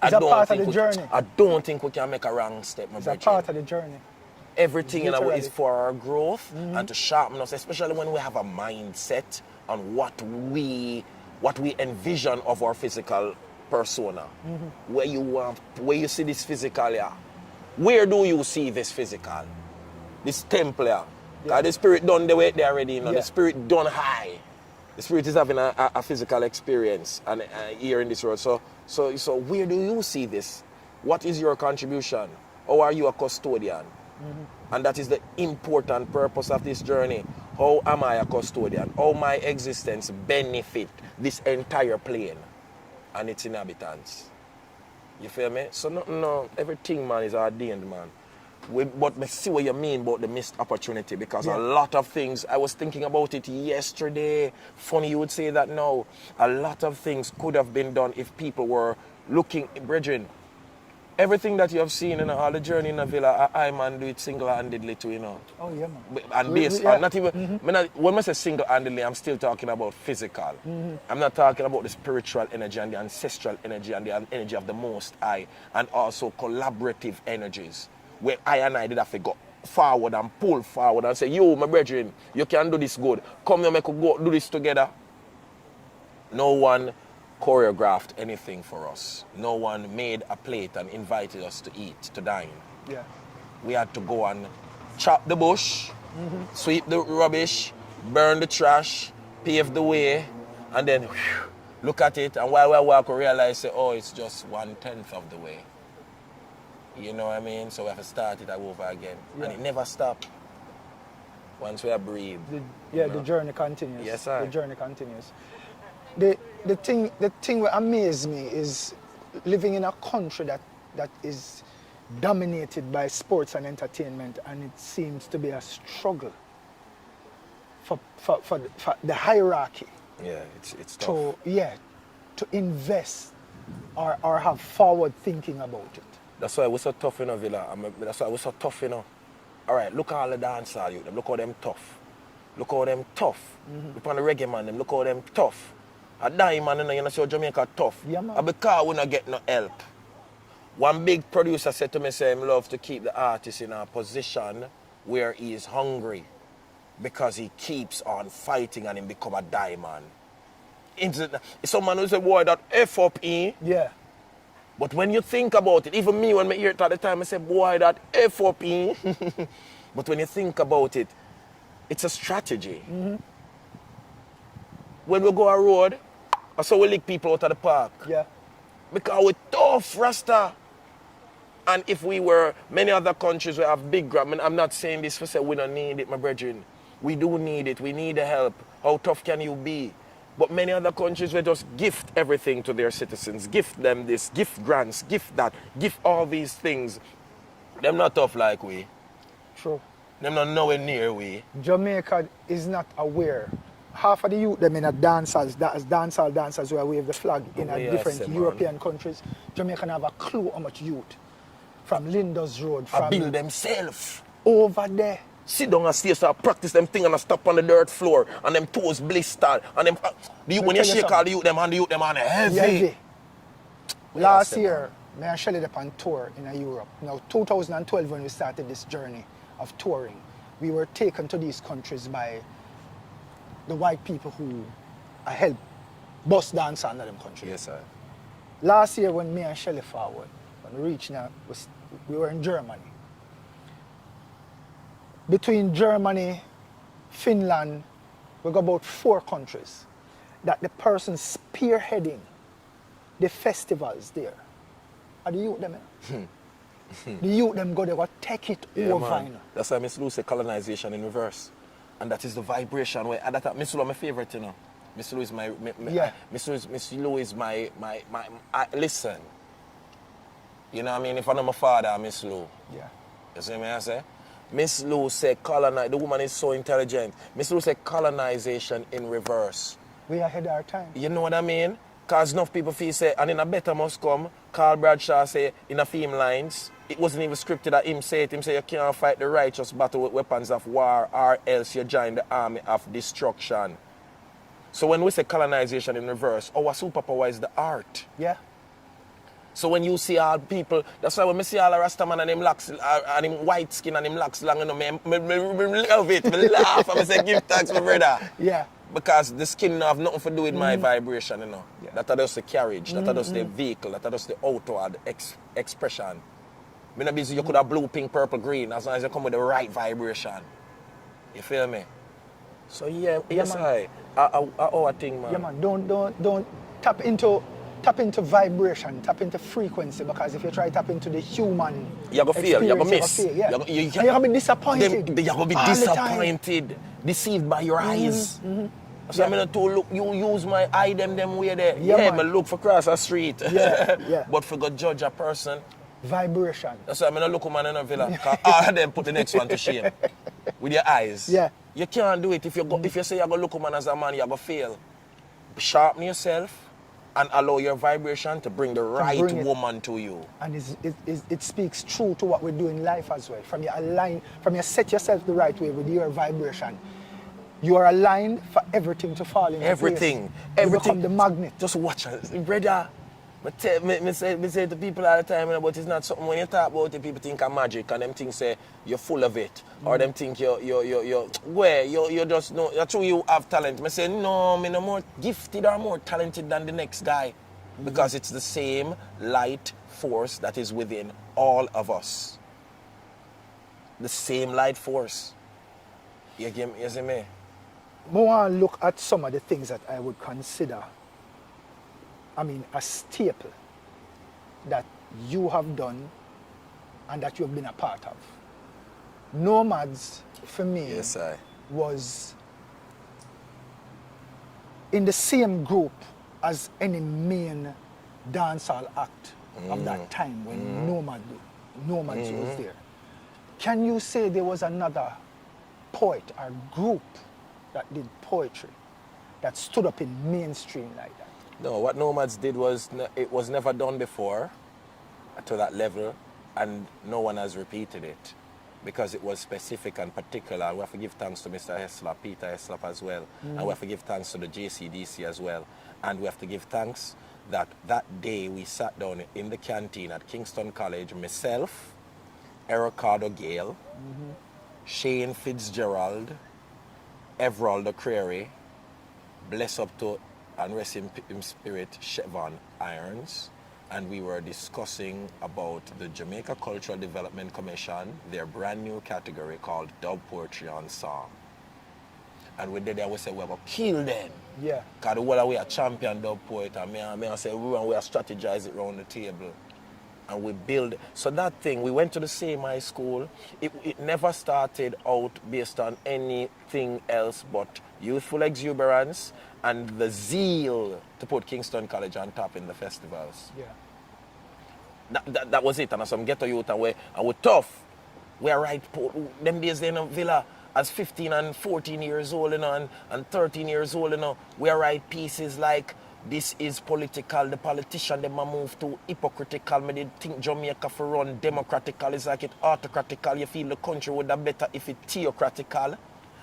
S1: It's a part of the journey.
S5: I don't think we can make a wrong step, my brother.
S1: It's a part of the journey.
S5: Everything is for our growth and to sharpen us, especially when we have a mindset on what we what we envision of our physical persona. Where you see this physical, yeah. Where do you see this physical? This temple, yeah. The spirit done the way there already, you know. The spirit done high. The spirit is having a physical experience and here in this world. So where do you see this? What is your contribution? How are you a custodian? And that is the important purpose of this journey. How am I a custodian? How my existence benefit this entire plane and its inhabitants? You feel me? So no, everything, man, is ordained, man. But I see what you mean about the missed opportunity, because a lot of things, I was thinking about it yesterday. Funny you would say that now. A lot of things could have been done if people were looking, brethren. Everything that you have seen in all the journey in the villa, I man do it single-handedly too, you know.
S1: Oh yeah, man.
S5: And based on not even when I say single-handedly, I'm still talking about physical. I'm not talking about the spiritual energy and the ancestral energy and the energy of the Most High, and also collaborative energies, where I and I did have to go forward and pull forward and say, yo, my brethren, you can do this good. Come here, make us go do this together. No one choreographed anything for us. No one made a plate and invited us to eat, to dine.
S1: Yeah.
S5: We had to go and chop the bush, sweep the rubbish, burn the trash, pave the way, and then look at it, and while we walk, we realize, say, oh, it's just 1/10 of the way. You know what I mean? So we have to start it over again. And it never stopped. Once we have breathed.
S1: The journey continues.
S5: Yes, sir.
S1: The journey continues. The thing that amazes me is living in a country that is dominated by sports and entertainment, and it seems to be a struggle for the hierarchy.
S5: Yeah, it's tough.
S1: To invest or have forward thinking about it.
S5: That's why we're so tough, you know, Villa. That's why we're so tough, you know. All right, look at all the dancehall youth. Look how them tough. Look how them tough. Look on the reggae man, them. Look how them tough. A diamond, you know, see how Jamaica tough.
S1: Yeah, man.
S5: Because we not get no help. One big producer said to me, say, he loves to keep the artist in a position where he is hungry, because he keeps on fighting and he become a diamond. Someone who say, boy, that F up in.
S1: Yeah.
S5: But when you think about it, even me, when I hear it at the time, I say, boy, that F up in. But when you think about it, it's a strategy. When we go a road, I saw we lick people out of the park.
S1: Yeah.
S5: Because we're tough, Rasta. And if we were many other countries we have big grab, I'm not saying this for say we don't need it, my brethren. We do need it. We need the help. How tough can you be? But many other countries will just gift everything to their citizens. Gift them this, gift grants, gift that, gift all these things. Them not tough like we.
S1: True.
S5: Them not nowhere near we.
S1: Jamaica is not aware. Half of the youth them in a dancers, dancehall dancers who wave the flag in a different European countries. Jamaica have a clue how much youth from Linders Road, from
S5: build themselves
S1: over there.
S5: Sit down and stay, so practice them thing and stop on the dirt floor and them toes blistered and them when you shake all the youth them hand heavy.
S1: Last year, me and Shelly up on tour in Europe. Now 2012 when we started this journey of touring, we were taken to these countries by the white people who help bus dance under them countries.
S5: Yes, sir.
S1: Last year when me and Shelly forward, when we reached now, we were in Germany. Between Germany, Finland, we got about 4 countries that the person spearheading the festivals there are the youth them. The youth them go there, go take it over.
S5: Man. That's why Miss Lou say colonization in reverse. And that is the vibration where Miss Lou my favorite, you know. Miss Lou is my Miss Lou is my listen. You know what I mean? If I know my father, Miss Lou.
S1: Yeah.
S5: You see me I say? Miss Lou said the woman is so intelligent. Miss Lou said colonization in reverse.
S1: We are ahead of our time.
S5: You know what I mean? Because enough people feel say, and in a better must come, Carl Bradshaw say in a theme lines, it wasn't even scripted that him say it. Him say you can't fight the righteous battle with weapons of war or else you join the army of destruction. So when we say colonization in reverse, our superpower is the art.
S1: Yeah.
S5: So when you see all people, that's why when I see all the Rastaman and them locks and them white skin and them locks long, you know, me love it. I laugh and I say give thanks, my brother.
S1: Yeah.
S5: because the skin have nothing to do with my vibration, you know.
S1: Yeah.
S5: That are just the carriage, that are just the vehicle, that are just the outward expression. Me not busy, you could have blue, pink, purple, green, as long as you come with the right vibration. You feel me? So yeah, yes,
S1: man.
S5: I think, man.
S1: Yeah, man. Don't tap into vibration, tap into frequency, because if you try to tap into the human
S5: You're going to fail, you're going to miss.
S1: You're
S5: You're
S1: going to be disappointed.
S5: You're going to be
S1: all the
S5: disappointed, deceived by your eyes. So I'm not to look, you use my eye them way there.
S1: Yeah,
S5: man, look for cross a street.
S1: Yeah.
S5: But for go judge a person.
S1: Vibration.
S5: That's why I'm not look man in a villa. Because all of them put the next one to shame. With your eyes.
S1: Yeah.
S5: You can't do it. If you say you're going to look man as a man, you're going to fail. Sharpen yourself and allow your vibration to bring the right woman to you.
S1: And it speaks true to what we do in life as well. From you set yourself the right way with your vibration, you are aligned for everything to fall into place.
S5: Everything.
S1: You become the magnet.
S5: Just watch it. Brother, me say to people all the time, but it's not something when you talk about it, people think I'm magic and them think say you're full of it. Or them think you just know, that's true you have talent. Me say no, me no more gifted or more talented than the next guy. Because it's the same light force that is within all of us. The same light force. You see me?
S1: I want to look at some of the things that I would consider, a staple that you have done and that you have been a part of. Nomads, for me, was in the same group as any main dancehall act of that time when Nomads was there. Can you say there was another poet or group that did poetry that stood up in mainstream like that?
S5: No, what Nomads did was, it was never done before to that level, and no one has repeated it because it was specific and particular. We have to give thanks to Mr. Heslop, Peter Heslop as well, and we have to give thanks to the JCDC as well, and we have to give thanks that day we sat down in the canteen at Kingston College, myself, Ricardo Gale, Shane Fitzgerald, Everald O'Creary, bless up to and rest in spirit, Siobhan Irons, and we were discussing about the Jamaica Cultural Development Commission, their brand new category called Dub Poetry and Song. And we did that, we said, we're going to kill them.
S1: Yeah.
S5: Because the whole we are champion dub poet, and I said, we are strategize it around the table. And we build. So that thing, we went to the same high school. It never started out based on anything else but youthful exuberance and the zeal to put Kingston College on top in the festivals.
S1: Yeah.
S5: That was it. And some ghetto youth, and we're tough. We're right. Them days in a villa as 15 and 14 years old, and 13 years old, we write pieces like, this is political, the politician, them a move to hypocritical. Me did think Jamaica for run democratical, it's like it autocratical. You feel the country would have better if it theocratical.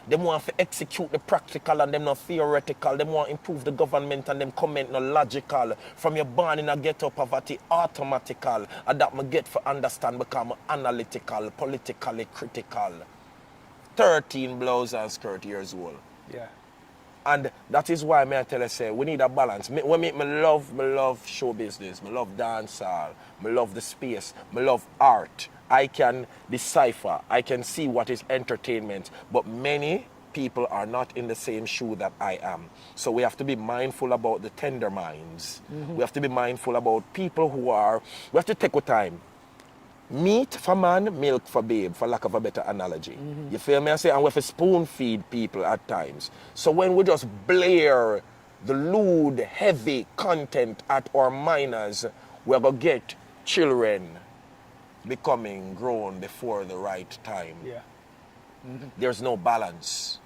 S5: Them want to execute the practical and them not theoretical. Them want to improve the government and them comment no logical. From your born in a ghetto poverty, automatical. And that me get for understand become analytical, politically critical. 13 blouse and skirt years old.
S1: Yeah.
S5: And that is why I tell you, say, we need a balance. Me love show business, me love dancehall, me love the space, me love art. I can decipher, I can see what is entertainment, but many people are not in the same shoe that I am. So we have to be mindful about the tender minds. We have to be mindful about people we have to take our time. Meat for man, milk for babe, for lack of a better analogy. You feel me? I say, and we have to spoon feed people at times. So when we just blare the lewd, heavy content at our minors, we're going to get children becoming grown before the right time.
S1: Yeah.
S5: There's no balance.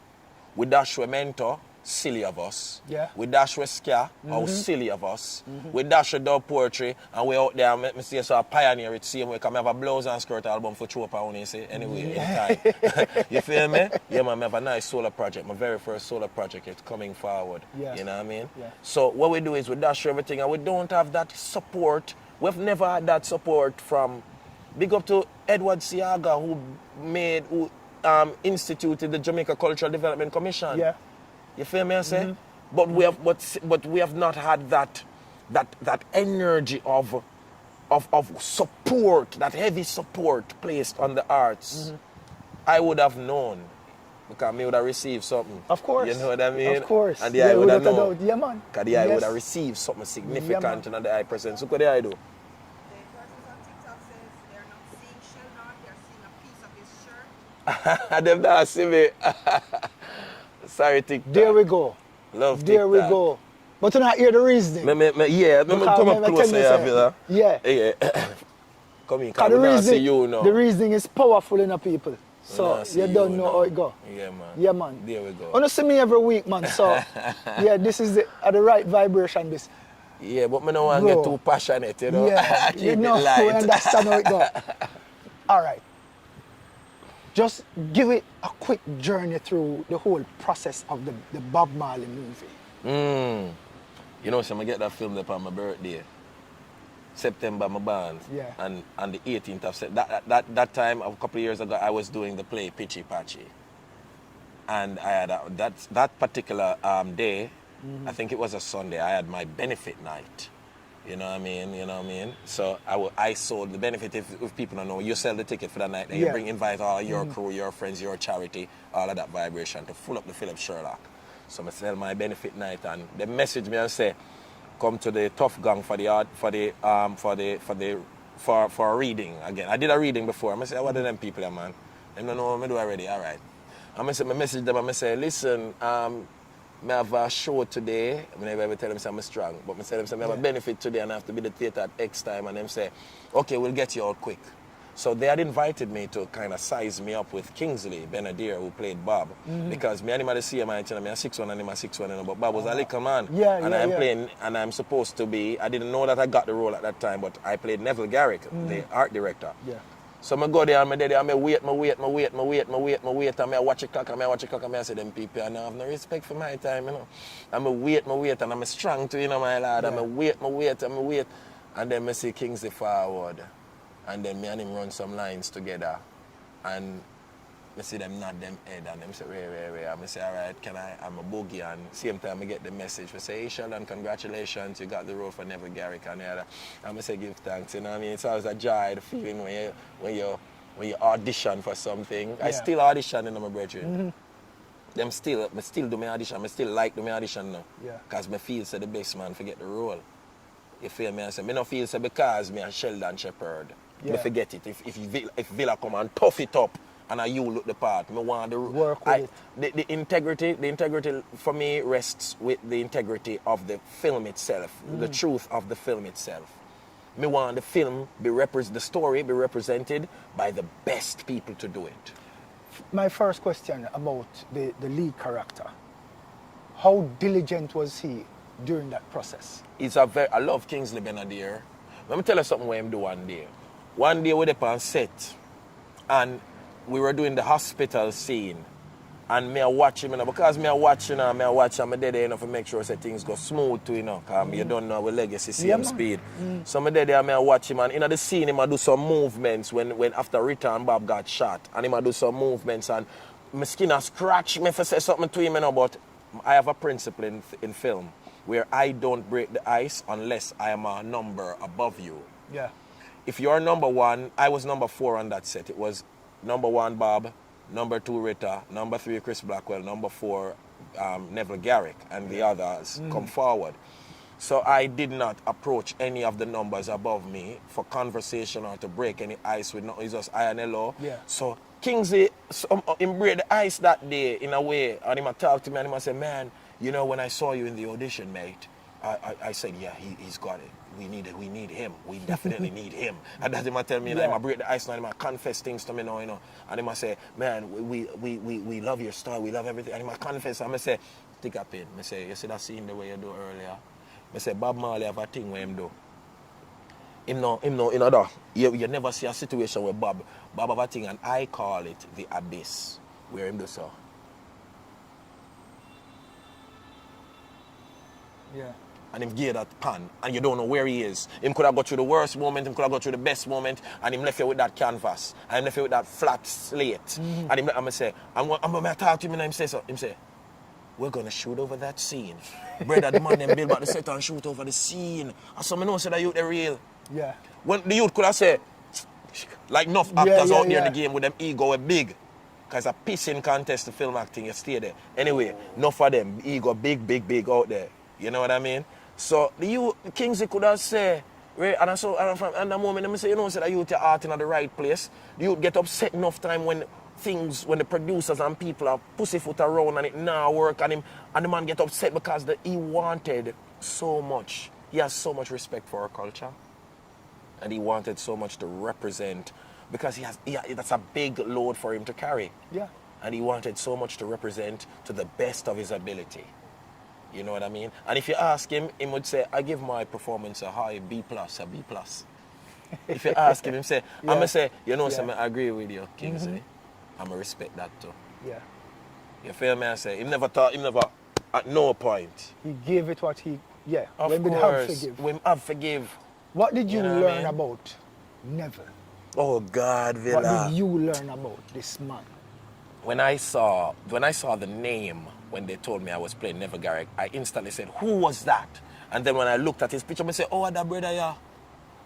S5: We dash we mentor, silly of us.
S1: Yeah.
S5: We dash we scare, how silly of us. We dash we dub poetry, and we out there, me see so a pioneer it same way, because I have a blouse and skirt album for Chopa on you see, anyway, in time. You feel me? Yeah, man, I have a nice solo project. My very first solo project is coming forward.
S1: Yeah.
S5: You know what I mean?
S1: Yeah.
S5: So what we do is we dash everything, and we don't have that support. We've never had that support from, big up to Edward Siaga, who instituted the Jamaica Cultural Development Commission.
S1: Yeah.
S5: You feel me? I say, but we have not had that energy of support, that heavy support placed on the arts. I would have known. Because I would have received something.
S1: Of course.
S5: You know what I mean?
S1: Of course.
S5: And the eye would have known.
S1: Yeah, man.
S5: Because the eye would have received something significant in the Xpressionz. So what do I do?
S3: The persons on TikTok says they're not seeing Sheldon, they're seeing a piece of his shirt.
S5: Them not see me. Sorry, TikTok.
S1: There we go.
S5: Love TikTok.
S1: There we go. But you not hear the reasoning.
S5: Yeah, come up closer.
S1: Yeah.
S5: Come in, because we not see you now.
S1: The reasoning is powerful in the people. So you don't know how it go.
S5: Yeah, man.
S1: Yeah, man.
S5: There we go.
S1: You don't see me every week, man. So, yeah, this is the right vibration. This.
S5: Yeah, but I don't want to get too passionate, you know.
S1: Yeah,
S5: Keep
S1: you know,
S5: it light.
S1: we understand how it go. All right. Just give it a quick journey through the whole process of the Bob Marley movie.
S5: You know, so I get that filmed up on my birthday. September, my band.
S1: Yeah.
S5: And on the 18th of September, that time, a couple of years ago, I was doing the play Pitchy Patchy. And I had that particular day, I think it was a Sunday, I had my benefit night. You know what I mean? So I sold the benefit, if people don't know, you sell the ticket for that night, and you invite all your crew, your friends, your charity, all of that vibration to full up the Philip Sherlock. So I sell my benefit night, and they message me and say, come to the Tough Gang for a reading again. I did a reading before. I say, what are them people there, man? They don't know what I do already. All right. I message them. I say, listen, I have a show today. I never tell them I'm strong, but I tell them I have a benefit today and I have to be the theater at X time. And them say, okay, we'll get you out quick. So they had invited me to kind of size me up with Kingsley Benadier, who played Bob. Because me and him at the same time, I'm 6'1" and him at 6'1", but Bob was a little man. I'm playing, and I'm supposed to be, I didn't know that I got the role at that time, but I played Neville Garrick, the art director. Yeah. So I go there and I wait, and I watch the clock, and I say, them people, I don't have no respect for my time, you know. And I wait, and I'm strong too, you know, my lad. And I wait, and then I see Kingsley forward. And then me and him run some lines together. And I see them nod them head and them say, wait. And I say, all right, I'm a boogie. And same time I get the message. I say, hey, Sheldon, congratulations, you got the role for Neville Garrick and the other. And I say, give thanks, you know what I mean? It's always a joy, the feeling when you audition for something. I still audition, you know, my brethren. I still do my audition. I still like do my audition now. Because I feel the best man forget the role. You feel me? I say, I don't feel because me and Sheldon Shepherd. I forget it. If Villa come and tough it up and you look the part, I want to
S1: work with it.
S5: The integrity for me rests with the integrity of the film itself, the truth of the film itself. I want the film the story be represented by the best people to do it.
S1: My first question about the lead character. How diligent was he during that process?
S5: I love Kingsley Benadier. Let me tell you something what him do one day. One day we were on set and we were doing the hospital scene. And I watch him, because I watch him, I'm dead there to make sure that things go smooth too, because you don't know our legacy, same speed. So I'm dead there, I watch him, and in the scene, I do some movements when after Rita Bob got shot, and I do some movements, and my skin has scratched me for say something to him, but I have a principle in film where I don't break the ice unless I am a number above you.
S1: Yeah.
S5: If you're number one, I was number 4 on that set. It was number 1 Bob, number 2 Rita, number 3 Chris Blackwell, number 4 Neville Garrick, and the others come forward. So I did not approach any of the numbers above me for conversation or to break any ice with it's just I and hello.
S1: Yeah.
S5: So Kingsley break the ice that day in a way, and he talk to me and he say, man, you know, when I saw you in the audition, mate, I said, yeah, he's got it. We need him. We definitely need him. And that's him tell me, and I break the ice now, and I confess things to me now, you know. And he say, man, we love your style, we love everything. And he confess, and I say, take a pen. I say, you see that scene the way you do earlier? I say, Bob Marley have a thing where him do. Him no, you never see a situation where Bob have a thing, and I call it the abyss, where him do so.
S1: Yeah.
S5: And him gave that pan, and you don't know where he is. Him could have got through the worst moment, him could have got through the best moment, and him left you with that canvas, and him left you with that flat slate. And him, I'm going to say, I'm going to talk to him, and him say, we're gonna shoot over that scene. Brother, the man them build back the set and shoot over the scene. And some know say that youth are real.
S1: Yeah.
S5: When the youth could have said, like enough actors out there in the game with them ego were big. Because a pissing contest to film acting, you stay there. Anyway, enough of them, ego big out there. You know what I mean? So the youth, Kingsley could have said, right, and from the moment them say, you know, say that youth are art in the right place. The youth get upset enough time when the producers and people are pussyfoot around and it now work and the man get upset because he wanted so much. He has so much respect for our culture. And he wanted so much to represent because that's a big load for him to carry.
S1: Yeah.
S5: And he wanted so much to represent to the best of his ability. You know what I mean? And if you ask him, he would say, I give my performance a high B+, a B+. If you ask him, say, I'm going to say, you know, something, I agree with you, Kingsley. I'm going to respect that too.
S1: Yeah.
S5: You feel me? I say, he never, at no point.
S1: He gave it what he,
S5: Of
S1: when
S5: course, we have forgive.
S1: What did you
S5: know what I
S1: learn
S5: mean?
S1: about Never?
S5: Oh God, Villa.
S1: What did you learn about this man?
S5: When I saw the name, when they told me I was playing Never Garrick, I instantly said, who was that? And then when I looked at his picture, I said, oh, that brother, yeah.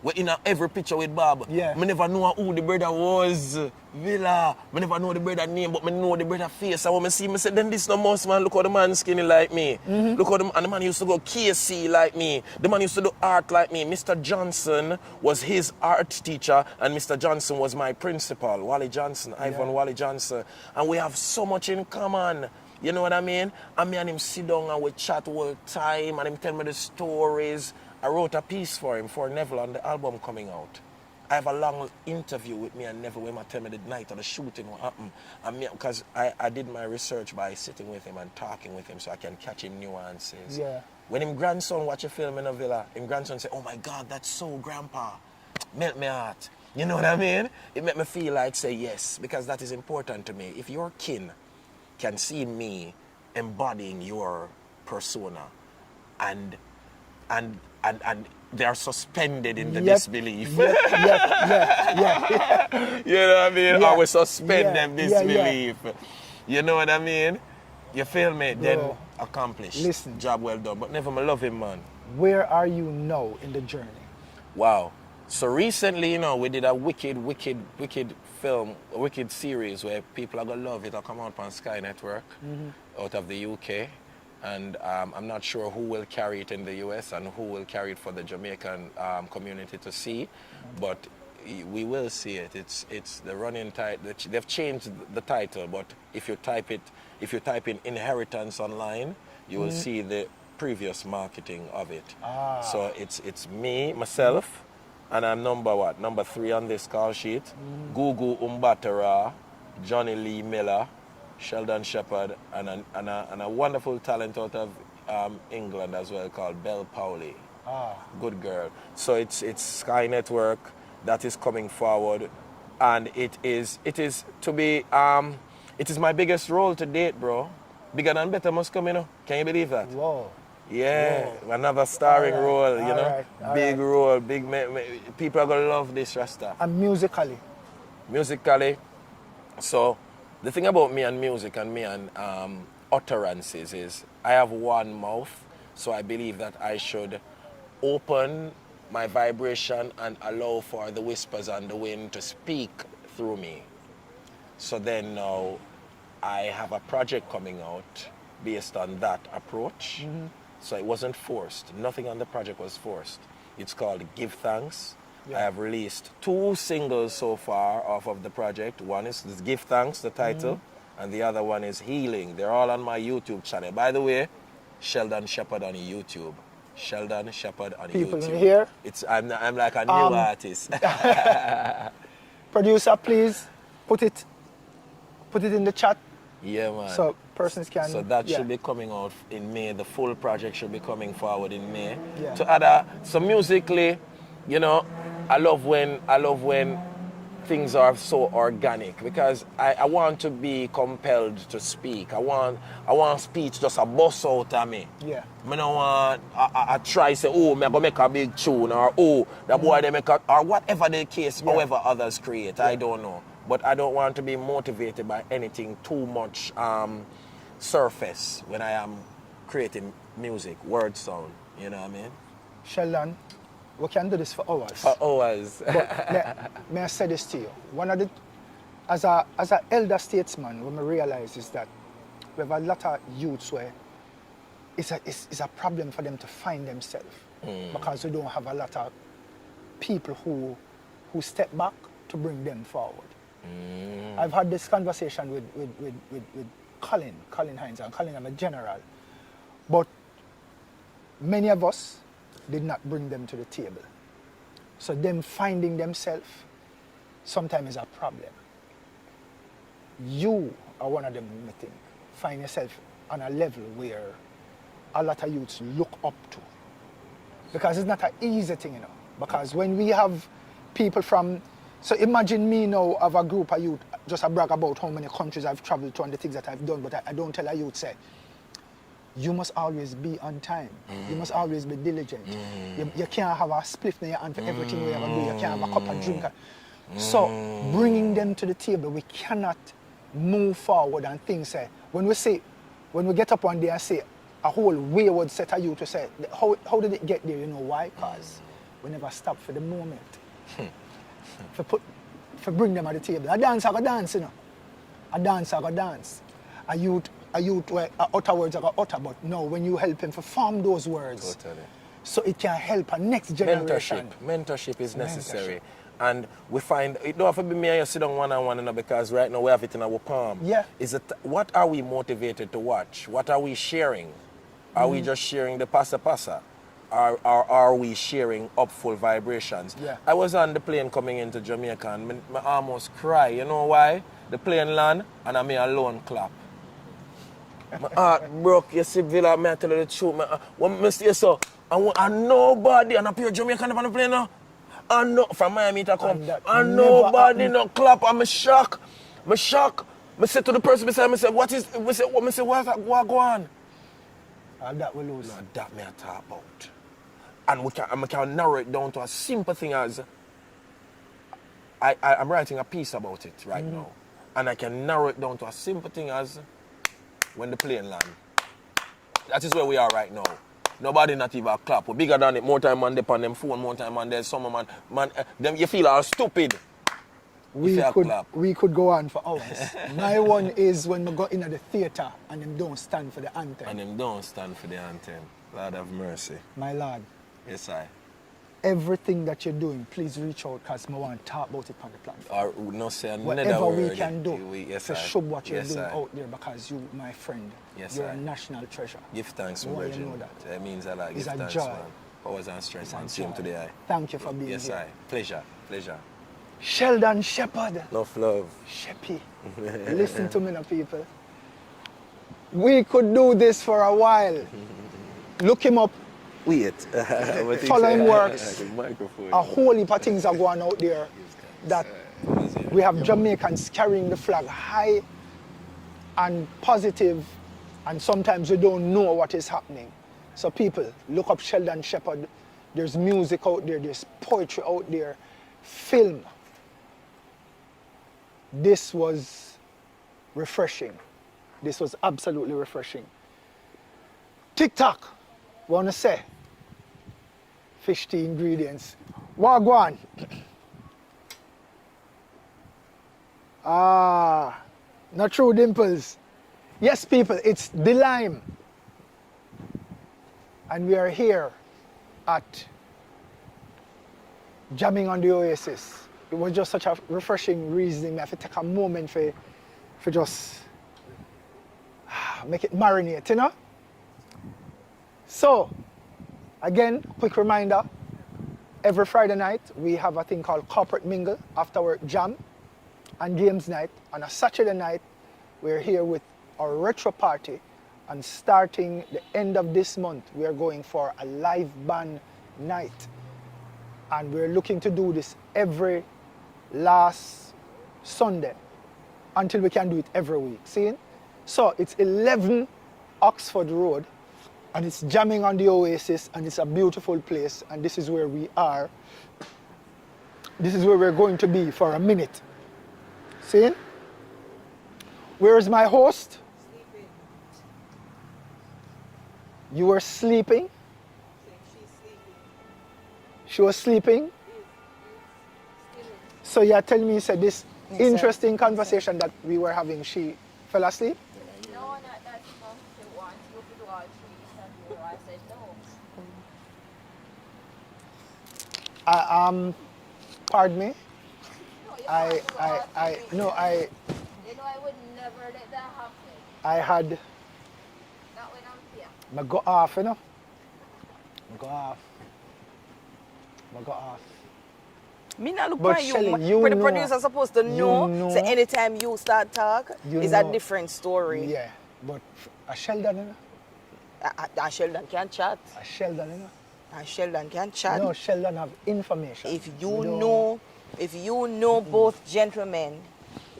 S5: We're in every picture with Bob.
S1: Yeah.
S5: I never know who the brother was. Villa. I never know the brother name, but I know the brother face. And when I see him, I said, then this no most man. Look how the man skinny like me. Look how and the man used to go KC like me. The man used to do art like me. Mr. Johnson was his art teacher, and Mr. Johnson was my principal. Wally Johnson, Ivan Wally Johnson. And we have so much in common. You know what I mean? And me and him sit down and we chat all the time, and him tell me the stories. I wrote a piece for him for Neville on the album coming out. I have a long interview with me and Neville when I tell me the night of the shooting what happened. And because I did my research by sitting with him and talking with him so I can catch him nuances.
S1: Yeah.
S5: When him grandson watch a film in a villa, him grandson say, oh my God, that's so grandpa. Melt my heart. You know what I mean? It made me feel like say yes, because that is important to me. If your kin can see me embodying your persona and they are suspended in the disbelief.
S1: Yeah.
S5: You know what I mean?
S1: Yeah.
S5: Or we suspend them
S1: Yeah.
S5: disbelief. You know what I mean? You feel me?
S1: Bro,
S5: then accomplished.
S1: listen.
S5: Job well done. But never, I love him, man.
S1: Where are you now in the journey?
S5: Wow. So recently, you know, we did a wicked film, a wicked series where people are going to love it. It'll come out on Sky Network out of the UK. And I'm not sure who will carry it in the US and who will carry it for the Jamaican community to see, but we will see it. It's the running title. They've changed the title, but if you type in Inheritance online, you will see the previous marketing of it. So it's me, myself, and I'm number 3 on this call sheet. Gugu Umbatara, Johnny Lee Miller, Sheldon Shepherd, and a wonderful talent out of England as well called Belle Powley. Good girl. So it's Sky Network that is coming forward, and it is my biggest role to date, bro. Bigger than better must come, you know. Can you believe that?
S1: Whoa.
S5: Yeah, another starring role, you know.
S1: Big
S5: role, people are gonna love this Rasta.
S1: And musically,
S5: so. The thing about me and music and me and utterances is I have one mouth, so I believe that I should open my vibration and allow for the whispers and the wind to speak through me. So then now I have a project coming out based on that approach. So it wasn't forced. Nothing on the project was forced. It's called Give Thanks. I have released 2 singles so far off of the project. One is Give Thanks, the title, and the other one is Healing. They're all on my YouTube channel. By the way, Sheldon Shepherd on YouTube. Sheldon Shepherd on
S1: people
S5: YouTube.
S1: in here.
S5: I'm like a new artist.
S1: Producer, please put it in the chat.
S5: Yeah, man.
S1: So persons can.
S5: So that should be coming out in May. The full project should be coming forward in May.
S1: Yeah.
S5: So musically, you know, I love when things are so organic, because I want to be compelled to speak. I want speech just a bust out of me.
S1: Yeah.
S5: I don't want I try say, oh, I'm gonna make a big tune, or oh, the boy they make a, or whatever the case, however others create. I don't know. But I don't want to be motivated by anything too much surface when I am creating music, word sound. You know what I mean?
S1: Sheldon, we can do this for hours.
S5: For hours.
S1: But may I say this to you? One of the, as an elder statesman, what I realize is that we have a lot of youths where it's a problem for them to find themselves because we don't have a lot of people who step back to bring them forward. I've had this conversation with Colin Hines, and Colin, I'm a general, but many of us did not bring them to the table. So them finding themselves sometimes is a problem. You are one of them, I think. Find yourself on a level where a lot of youths look up to. Because it's not an easy thing, you know. Because when we have people from, so imagine me now of a group of youth, just a brag about how many countries I've traveled to and the things that I've done, but I don't tell a youth, say, you must always be on time. You must always be diligent. You can't have a spliff in your hand for everything we ever do. You can't have a cup of drink. So bringing them to the table, we cannot move forward and things say, when we get up one day and say, a whole wayward set of youth to say, how did it get there? You know why? Because we never stop for the moment. for bring them at the table. A dancer go dance, you know. A dancer go dance. A youth where utter words are utter, but no, when you help him to form those words,
S5: Totally.
S1: so it can help a next generation.
S5: Mentorship is necessary. And we find, it don't have to be me and you sit down one-on-one, you know, because right now we have it in our palm.
S1: Yeah.
S5: What are we motivated to watch? What are we sharing? Are we just sharing the pasa? Or are we sharing upful vibrations?
S1: Yeah.
S5: I was on the plane coming into Jamaica and I almost cry. You know why? The plane land and I me alone clap. My heart broke, you see, Villa, I tell you the truth. When I say so, and nobody, and I pure Jamaican on the plane now. And no, from Miami to come, and nobody no clap, I'm shocked. I said to the person beside me, I said, what is, what's what go on?
S1: And that we lose.
S5: No, that me I talk about. And we can narrow it down to a simple thing as, I'm writing a piece about it right now. And I can narrow it down to a simple thing as, when the plane land. That is where we are right now. Nobody not even a clap. We're bigger than it. More time man dip on them phone, more time man there's some man them you feel are stupid.
S1: We could go on for hours. My one is when we go into the theatre and them don't stand for the anthem.
S5: Lord have mercy.
S1: My Lord.
S5: Yes, I.
S1: Everything that you're doing, please reach out because I want to talk about it on the platform.
S5: Or no say another
S1: whatever
S5: word.
S1: we can do to show what you're doing
S5: I.
S1: out there because you, my friend, you're a national treasure.
S5: Give thanks, my
S1: Why
S5: brother.
S1: You know that?
S5: That means a lot. Give
S1: It's a
S5: thanks,
S1: joy.
S5: man. Powers and strength, man. See him today, I.
S1: Thank you for being
S5: yes,
S1: here.
S5: Yes, I. Pleasure.
S1: Sheldon Shepherd.
S5: Love.
S1: Sheppy. Listen to me now, people. We could do this for a while. Look him up.
S5: Wait.
S1: Follow him works. A whole heap of things are going out there that we have Jamaicans carrying the flag high and positive, and sometimes we don't know what is happening. So people, look up Sheldon Shepherd. There's music out there, there's poetry out there, film. This was refreshing. This was absolutely refreshing. TikTok, wanna say? Fish tea ingredients. Wagwan. Not true, Dimples. Yes, people, it's the Lyme. And we are here at Jamming on the Oasis. It was just such a refreshing reason. I have to take a moment for just make it marinate, you know? So, again, quick reminder, every Friday night we have a thing called Corporate Mingle, after work jam and games night. On a Saturday night, we're here with our retro party, and starting the end of this month, we are going for a live band night. And we're looking to do this every last Sunday until we can do it every week. See? So it's 11 Oxford Road, and it's Jamming on the Oasis, and it's a beautiful place, and this is where we are. This is where we're going to be for a minute. See? Where is my host? You were sleeping? She was sleeping? So you're telling me, you said this interesting conversation that we were having, she fell asleep?
S2: No, not that much. She wants you to do all three interviews. I said no.
S1: Pardon me?
S2: No, you can't do all three.
S1: No,
S2: You know I would never let that happen.
S1: I had,
S2: Not when I'm here.
S1: I go off, you know? I go off.
S3: Me not look
S1: But
S3: for you.
S1: Shelly, you
S3: But the
S1: know-
S3: producer supposed to know. So anytime you start talk,
S1: You
S3: it's a
S1: know-
S3: different story.
S1: Yeah, but a Sheldon, you know?
S3: And Sheldon can chat.
S1: A Sheldon, you know?
S3: And Sheldon can chat.
S1: No, Sheldon have information.
S3: If you
S1: We don't-
S3: know, both gentlemen,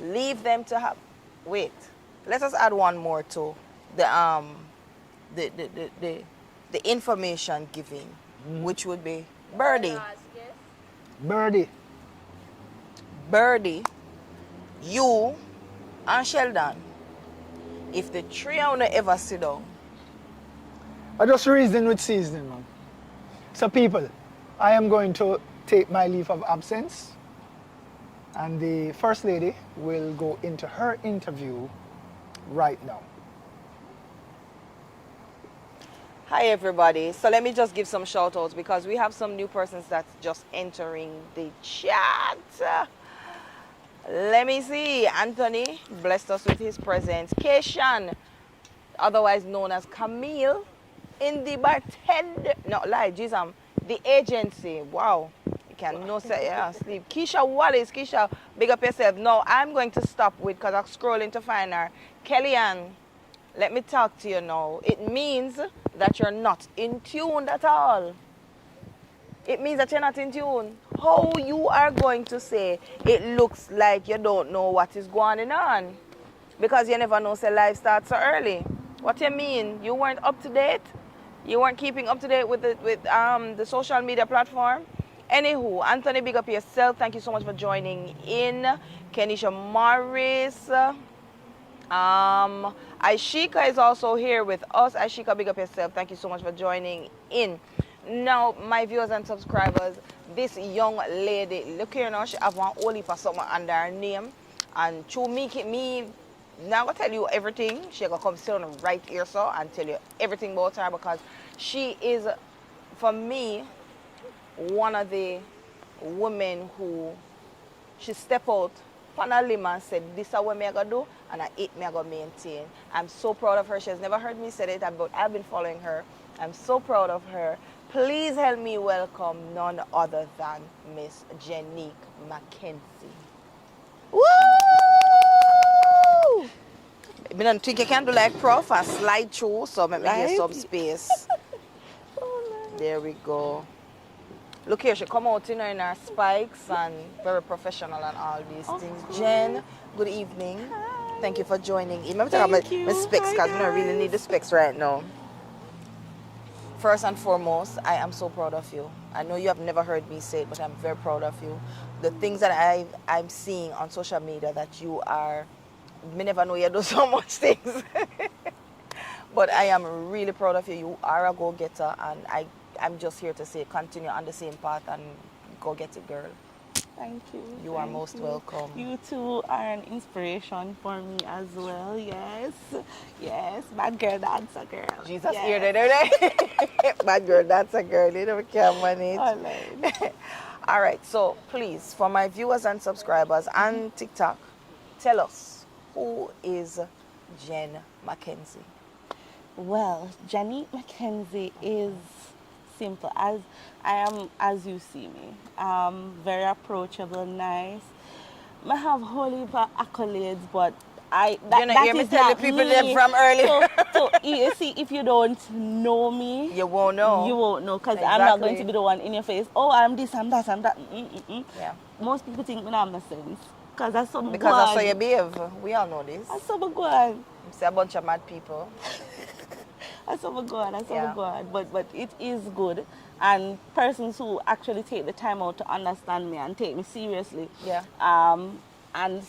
S3: leave them to have. Wait, let us add one more to the information giving, which would be Birdie.
S2: Ask, yes?
S1: Birdie,
S3: You and Sheldon. If the three of you ever sit down,
S1: I just reason with seasoning, man. So people, I am going to take my leave of absence, and the First Lady will go into her interview right now.
S3: hi everybody. So let me just give some shout outs because we have some new persons that's just entering the chat. Let me see. Anthony blessed us with his presence. Keishan, otherwise known as Camille, in the bartender. No, lie, Jesus. The agency. Wow. You can no say, yeah, sleep. Keisha Wallace. Keisha, big up yourself. No, I'm going to stop with because I'm scrolling to find her. Kellyanne, let me talk to you now. It means that you're not in tune at all. It means that you're not in tune. How you are going to say it looks like you don't know what is going on? Because you never know say life starts so early. What you mean? You weren't up to date? You weren't keeping up to date with the social media platform? Anywho, Anthony, big up yourself. Thank you so much for joining in. Kenisha Morris. Aishika is also here with us. Aishika, big up yourself. Thank you so much for joining in. Now, my viewers and subscribers, this young lady, look here now, she have one whole heap of something under her name. And to me, now I'm going to tell you everything. She's going to come sit on right here, so, and tell you everything about her because she is, for me, one of the women who, she stepped out on a limb and said, this is what I'm going to do, and I'm going to maintain. I'm so proud of her. She has never heard me say it, but I've been following her. I'm so proud of her. Please help me welcome none other than Miss Janique McKenzie. Woo! I don't think you can do like Prof and slide through, so let me get some space. There we go. Look here, she come out in her spikes and very professional and all these things. Jen, good evening. Hi. Thank you for joining in. Let me take off my specs because I don't really need the specs right now. First and foremost, I am so proud of you. I know you have never heard me say it, but I'm very proud of you. The things that I'm seeing on social media that you are, me never know you do so much things. But I am really proud of you. You are a go-getter, and I'm just here to say continue on the same path and go get it, girl.
S6: Thank you.
S3: You are most welcome.
S6: You two are an inspiration for me as well. Yes. Yes. Bad girl, that's a girl.
S3: Jesus,
S6: yes.
S3: here they bad girl, that's a girl. You never can manage.
S6: All right.
S3: All right. So please, for my viewers and subscribers and TikTok, tell us, who is Jen McKenzie?
S6: Well, Janique McKenzie is simple as I am, as you see me. Very approachable, nice. I have a whole heap of accolades, but that
S3: hear me
S6: is
S3: tell
S6: not
S3: the people
S6: me.
S3: that from earlier.
S6: So you see, if you don't know me,
S3: You won't know.
S6: You won't know, because I'm not going
S3: Exactly.
S6: to be the one in your face. Oh, I'm this, I'm that, I'm that.
S3: Yeah.
S6: Most people think me not have no sense, because that's so
S3: Because that's how you behave. We all know this.
S6: That's so good.
S3: It's a bunch of mad people.
S6: That's so good. That's so
S3: Yeah.
S6: good. But it is good, and persons who actually take the time out to understand me and take me seriously.
S3: Yeah.
S6: And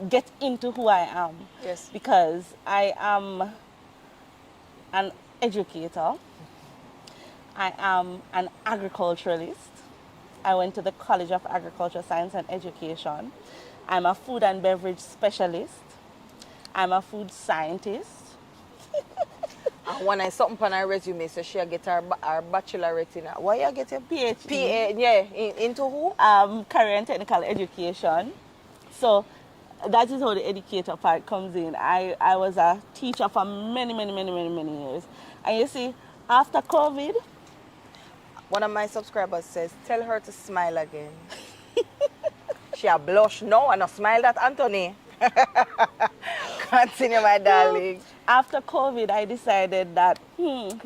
S6: get into who I am.
S3: Yes.
S6: Because I am an educator. I am an agriculturalist. I went to the College of Agriculture, Science and Education. I'm a food and beverage specialist. I'm a food scientist.
S3: And when I something on her resume, so she get her bachelorette in why you get your
S6: PhD.
S3: Yeah, into who?
S6: Career and technical education. So that is how the educator part comes in. I was a teacher for many years. And you see, after COVID,
S3: one of my subscribers says, tell her to smile again. She a blush now and a smile at Anthony. Continue, my darling.
S6: After COVID, I decided that,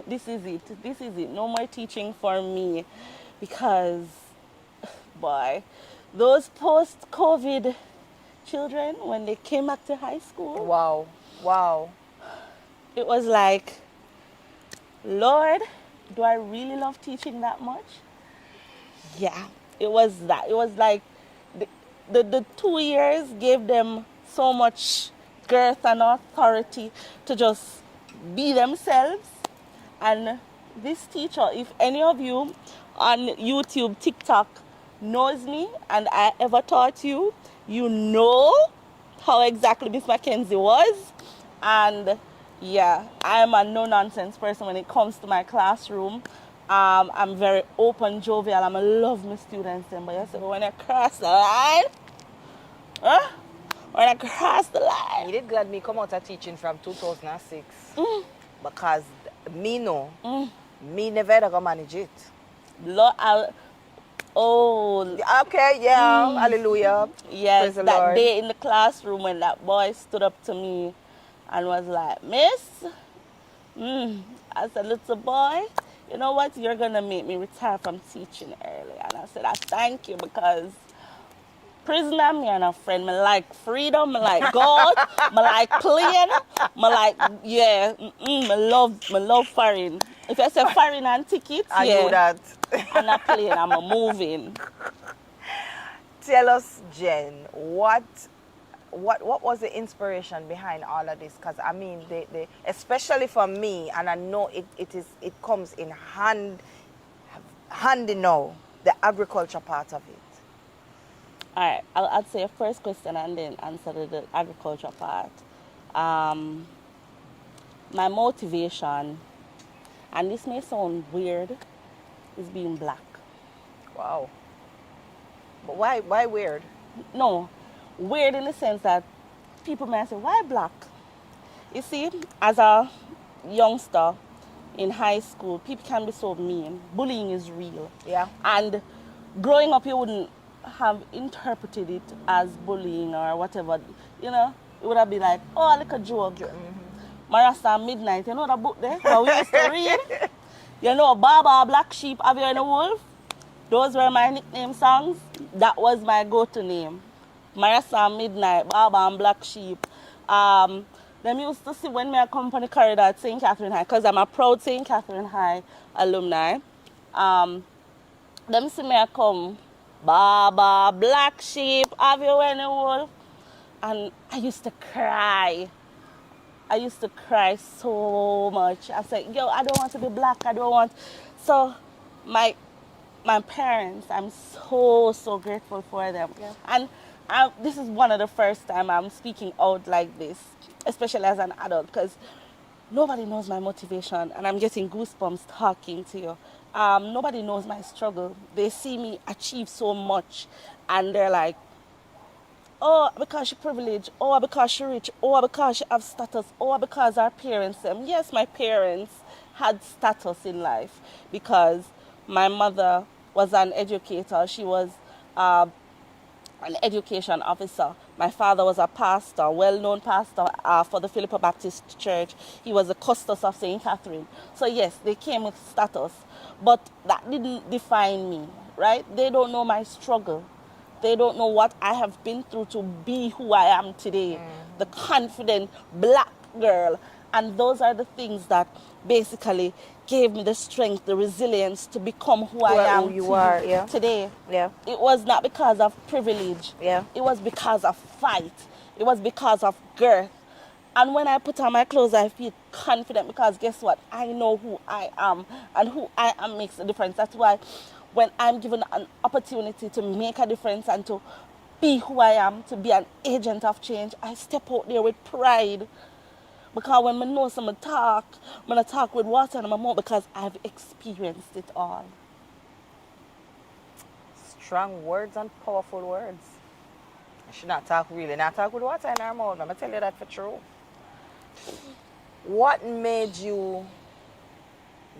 S6: this is it. This is it. No more teaching for me. Because, boy, those post-COVID children, when they came back to high school.
S3: Wow.
S6: It was like, Lord, do I really love teaching that much? Yeah, it was that. It was like the 2 years gave them so much girth and authority to just be themselves. And this teacher, if any of you on YouTube, TikTok knows me and I ever taught you, you know how exactly Miss McKenzie was. And yeah, I'm a no-nonsense person when it comes to my classroom. I'm very open, jovial. I love my students. But you see, when I cross the line, when I cross the line.
S3: You did glad me come out of teaching from 2006. Because me never ever manage it.
S6: Lord,
S3: okay, yeah, hallelujah.
S6: Yes,
S3: praise the
S6: that
S3: Lord.
S6: day in the classroom when that boy stood up to me and was like, Miss, I said, little boy, you know what? You're going to make me retire from teaching early. And I said, I thank you because prisoner, me and a friend, me like freedom, me like God, me like playing, me like, me love foreign. If I say foreign and tickets,
S3: I knew that.
S6: I'm not playing, I'm a moving.
S3: Tell us, Jen, what was the inspiration behind all of this? Because I mean, especially for me, and I know it comes in handy now, the agriculture part of it.
S6: All right, I'll say a first question and then answer the agriculture part. My motivation, and this may sound weird, is being black.
S3: Wow. But why weird?
S6: No, weird in the sense that people may say, why black? You see, as a youngster in high school, people can be so mean. Bullying is real.
S3: Yeah.
S6: And growing up, you wouldn't have interpreted it as bullying or whatever. You know, it would have been like, oh, like a joke. Marasa Midnight, you know that book there? That we used to read? You know, Baba, Black Sheep, Have You Any Wolf? Those were my nickname songs. That was my go-to name. Marasa Midnight, Baba and Black Sheep. Them used to see when me come from the corridor at St. Catherine High, because I'm a proud St. Catherine High alumni. Them see me come, Baba, Black Sheep, Have You Any Wolf? And I used to cry. I used to cry so much. I said, yo, I don't want to be black. I don't want. So my parents, I'm so grateful for them. Yeah. And this is one of the first time I'm speaking out like this, especially as an adult, because nobody knows my motivation, and I'm getting goosebumps talking to you. Nobody knows my struggle. They see me achieve so much, and they're like, oh, because she's privileged, oh, because she's rich, oh, because she have status, oh, because our parents. Yes, my parents had status in life because my mother was an educator. She was an education officer. My father was a pastor, well-known pastor for the Philippa Baptist Church. He was a custos of St. Catherine. So yes, they came with status, but that didn't define me, right? They don't know my struggle. They don't know what I have been through to be who I am today, the confident black girl. And those are the things that basically gave me the strength, the resilience to become who I am today.
S3: Yeah.
S6: It was not because of privilege.
S3: Yeah.
S6: It was because of fight. It was because of girth. And when I put on my clothes, I feel confident because guess what? I know who I am, and who I am makes a difference. That's why when I'm given an opportunity to make a difference and to be who I am, to be an agent of change, I step out there with pride. Because when I know someone talk, when I talk with water in my mouth because I've experienced it all.
S3: Strong words and powerful words. I should not talk with water in her mouth. I'm going to tell you that for true. What made you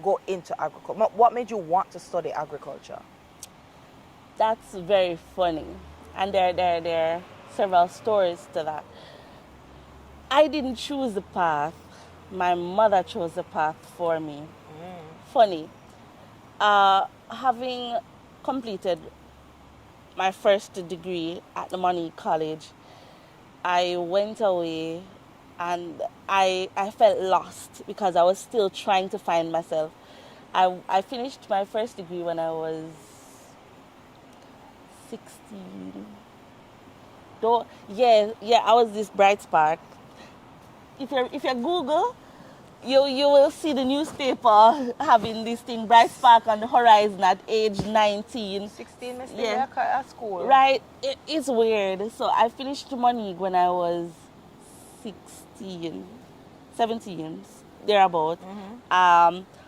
S3: go into agriculture? What made you want to study agriculture?
S6: That's very funny. And there are several stories to that. I didn't choose the path. My mother chose the path for me. Funny. Having completed my first degree at the Money College, I went away and I felt lost because I was still trying to find myself. I finished my first degree when I was 16. I was this bright spark. If you Google, you will see the newspaper having this thing, bright spark on the horizon at age 19.
S3: 16, at school.
S6: Right, it's weird. So I finished Money when I was 17, thereabout.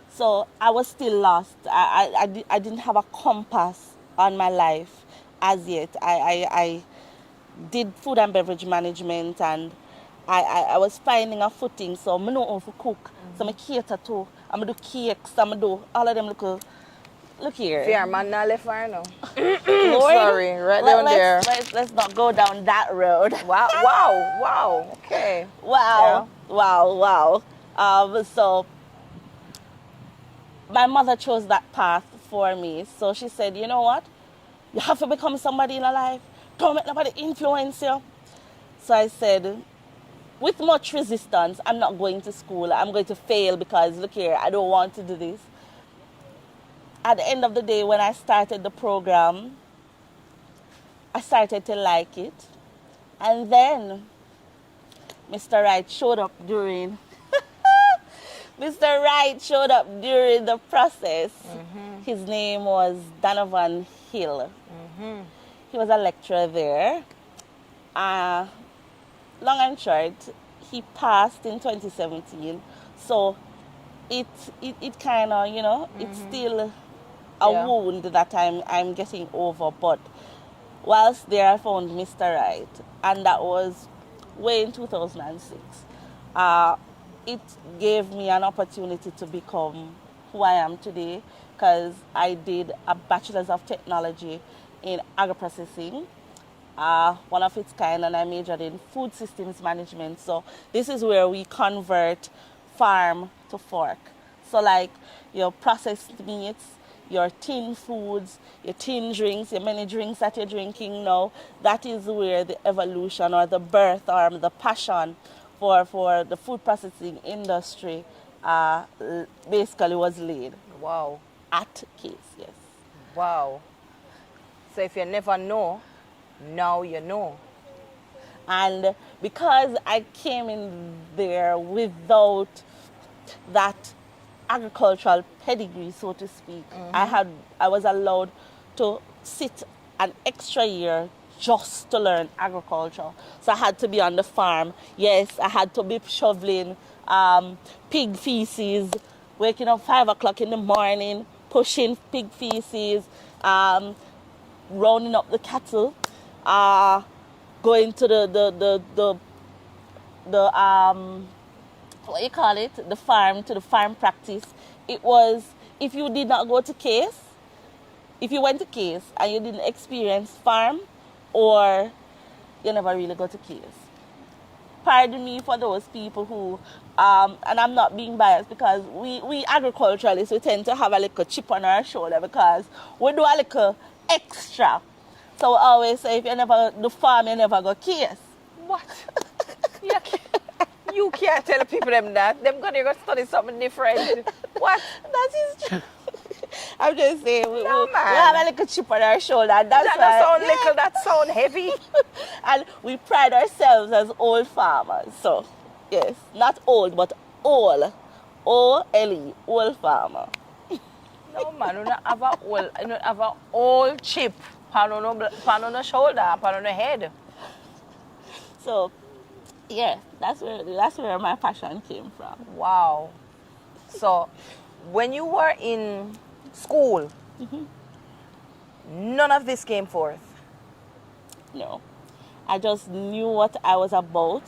S6: So I was still lost. I didn't have a compass on my life as yet. I did food and beverage management, and I was finding a footing, so I know how to cook. So I cater to, I'm do cakes, I'm do all of them look here.
S3: Fear man not left far now.
S6: Lord,
S3: sorry, right down there.
S6: Let's not go down that road.
S3: Wow, okay.
S6: Wow. So my mother chose that path for me. So she said, you know what? You have to become somebody in your life. Don't let nobody influence you. So I said, with much resistance, I'm not going to school. I'm going to fail because, look here, I don't want to do this. At the end of the day, when I started the program, I started to like it. And then Mr. Wright showed up during the process. His name was Donovan Hill. He was a lecturer there. Long and short, he passed in 2017. So it kind of, it's still a wound that I'm getting over. But whilst there, I found Mr. Wright, and that was way in 2006. It gave me an opportunity to become who I am today, because I did a Bachelor's of Technology in Agri-Processing, one of its kind, and I majored in Food Systems Management. So this is where we convert farm to fork. So like your processed meats, your tin foods, your tin drinks, your many drinks that you're drinking now, that is where the evolution or the birth or the passion for the food processing industry basically was laid.
S3: Wow.
S6: At Case, yes.
S3: Wow. So if you never know, now you know.
S6: And because I came in there without that agricultural pedigree, so to speak, I was allowed to sit an extra year just to learn agriculture. So I had to be on the farm. Yes, I had to be shoveling pig feces, waking up 5 o'clock in the morning, pushing pig feces, rounding up the cattle, going to the what you call it, the farm, to the farm practice. It was, if you did not go to Case, if you went to Case and you didn't experience farm, or you never really go to Case. Pardon me for those people who, and I'm not being biased, because we agriculturalists, we tend to have a little chip on our shoulder because we do a little extra. So we always say, if you never do farm, you never go Case.
S3: What? You can't tell people them that. Them gonna go study something different. What?
S6: That is true. I'm just saying, we
S3: man.
S6: have a little chip on our shoulder. That
S3: doesn't sound little, that sound heavy.
S6: And we pride ourselves as old farmers. So Yes, not old, but old. O-L-E, old farmer.
S3: No man, you don't have a old chip pan on the shoulder, pan on the head.
S6: So, yeah, that's where my passion came from.
S3: Wow. So, when you were in school, none of this came forth.
S6: No, I just knew what I was about.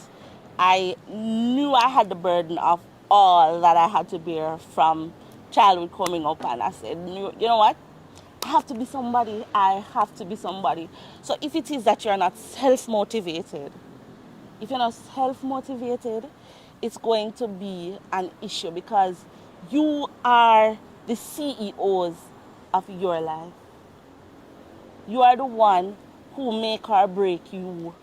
S6: I knew I had the burden of all that I had to bear from childhood coming up, and I said, you know what? I have to be somebody. I have to be somebody. So if it is that you're not self-motivated, if you're not self-motivated, it's going to be an issue because you are the CEOs of your life. You are the one who make or break you.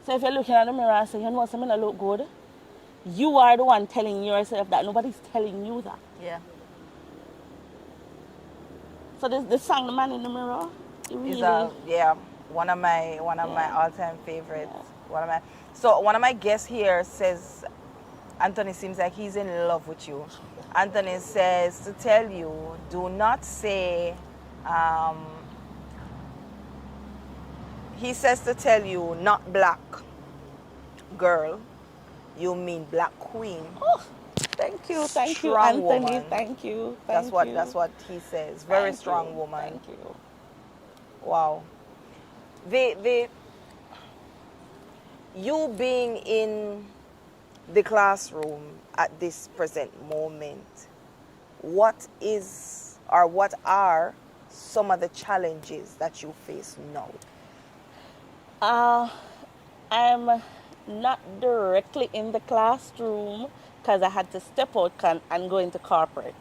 S6: So if you're looking at the mirror and saying, you know something that look good, you are the one telling yourself that. Nobody's telling you that.
S3: Yeah.
S6: So the song "The Man in the Mirror" it really
S3: one of my all-time favorites. One of my guests here says, Anthony seems like he's in love with you. Anthony says to tell you, do not say. He says to tell you, not black girl, you mean black queen.
S6: Oh, thank you,
S3: Strong
S6: Anthony.
S3: woman.
S6: Thank you.
S3: That's what he says. Very strong woman.
S6: Thank you.
S3: Wow. You being in the classroom at this present moment, what are some of the challenges that you face now?
S6: I'm not directly in the classroom because I had to step out and go into corporate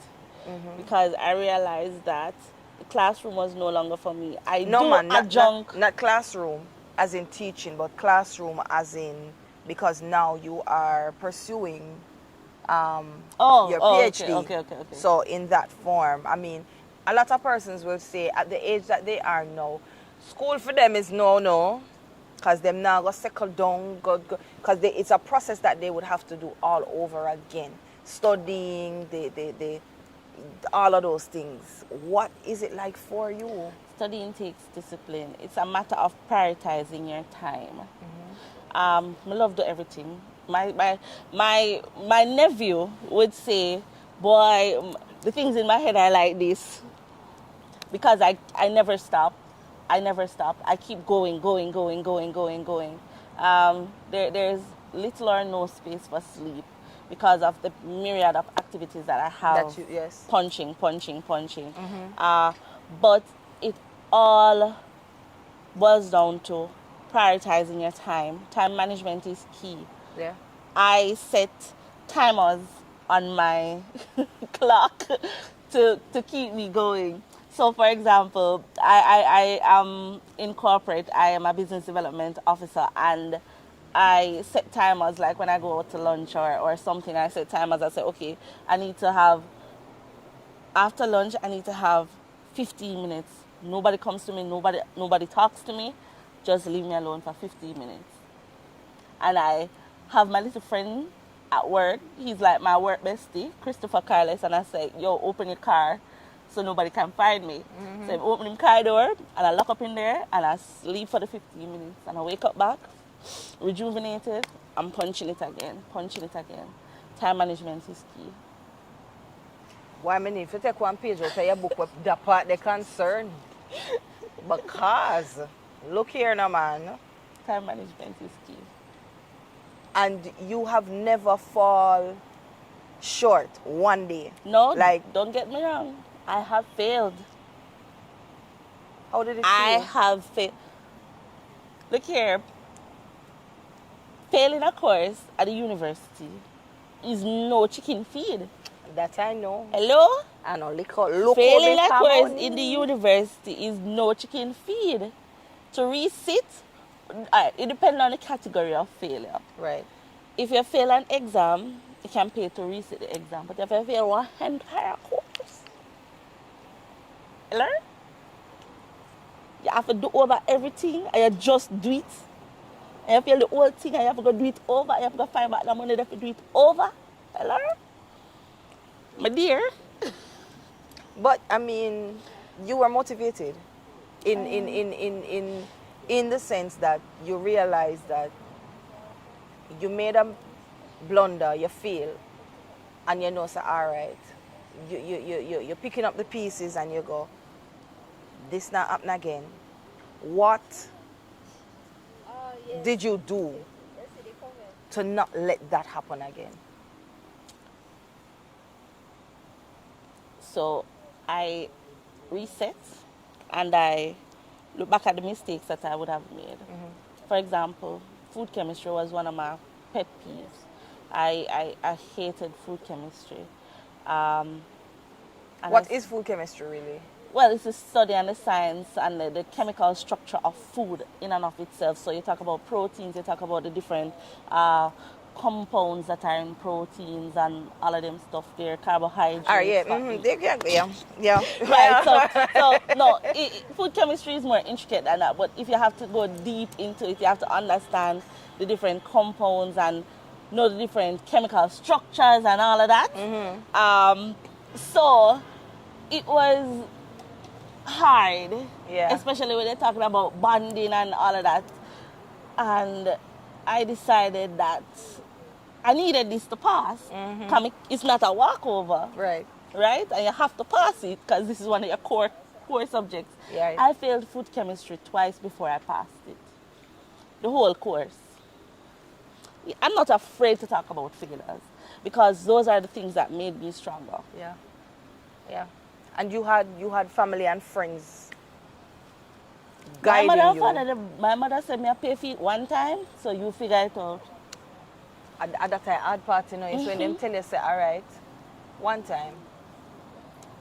S6: because I realized that the classroom was no longer for me.
S3: Not classroom as in teaching, but classroom as in because now you are pursuing your PhD.
S6: Okay.
S3: So in that form, I mean, a lot of persons will say at the age that they are now, school for them is no. Because them now go settle down, because it's a process that they would have to do all over again. Studying, all of those things. What is it like for you?
S6: Studying takes discipline. It's a matter of prioritizing your time. I love do everything. My nephew would say, boy, the things in my head are like this. Because I never stop. I keep going. There's little or no space for sleep because of the myriad of activities that I have. Punching. But it all boils down to prioritizing your time. Time management is key.
S3: Yeah.
S6: I set timers on my clock to keep me going. So, for example, I am in corporate. I am a business development officer, and I set timers like when I go out to lunch or something. I set timers. I say, okay, I need to have after lunch. I need to have 15 minutes. Nobody comes to me. Nobody talks to me. Just leave me alone for 15 minutes. And I have my little friend at work. He's like my work bestie, Christopher Carlos, and I say, yo, open your car so nobody can find me. So I open the car door and I lock up in there and I sleep for the 15 minutes and I wake up back, rejuvenated, I'm punching it again. Time management is key.
S3: Why me if you take one page out of your book with the part they concern? Because look here now, man.
S6: Time management is key.
S3: And you have never fall short one day.
S6: No, don't get me wrong. I have failed.
S3: How did it feel?
S6: I have failed. Look here. Failing a course at the university is no chicken feed.
S3: That I know.
S6: Hello?
S3: I know.
S6: Failing a course in the university is no chicken feed. To resit, it depends on the category of failure.
S3: Right.
S6: If you fail an exam, you can pay to resit the exam. But if you fail one entire course, hello? You have to do over everything and you just do it. And you feel the whole thing and you have to go do it over. You have to go find back the money to do it over. Hello? My dear.
S3: But I mean, you were motivated in the sense that you realized that you made a blunder, you fail, and you know, so all right, you're picking up the pieces and you go, this not happen again. What did you do to not let that happen again?
S6: So I reset and I look back at the mistakes that I would have made. For example, food chemistry was one of my pet peeves. I hated food chemistry.
S3: What is food chemistry really?
S6: Well, it's the study and the science and the chemical structure of food in and of itself. So you talk about proteins, you talk about the different compounds that are in proteins and all of them stuff there, carbohydrates.
S3: Yeah.
S6: Right, so no, food chemistry is more intricate than that, but if you have to go deep into it, you have to understand the different compounds and know the different chemical structures and all of that. So it was hard, especially when they're talking about bonding and all of that. And I decided that I needed this to pass. It's not a walkover.
S3: Right.
S6: And you have to pass it because this is one of your core subjects.
S3: Right.
S6: I failed food chemistry twice before I passed it. The whole course. I'm not afraid to talk about failures because those are the things that made me stronger.
S3: Yeah. And you had family and friends guiding
S6: my mother said me I pay for it one time, so you figure it out.
S3: At that time, hard part, you know, is when them tell you, say, all right, one time,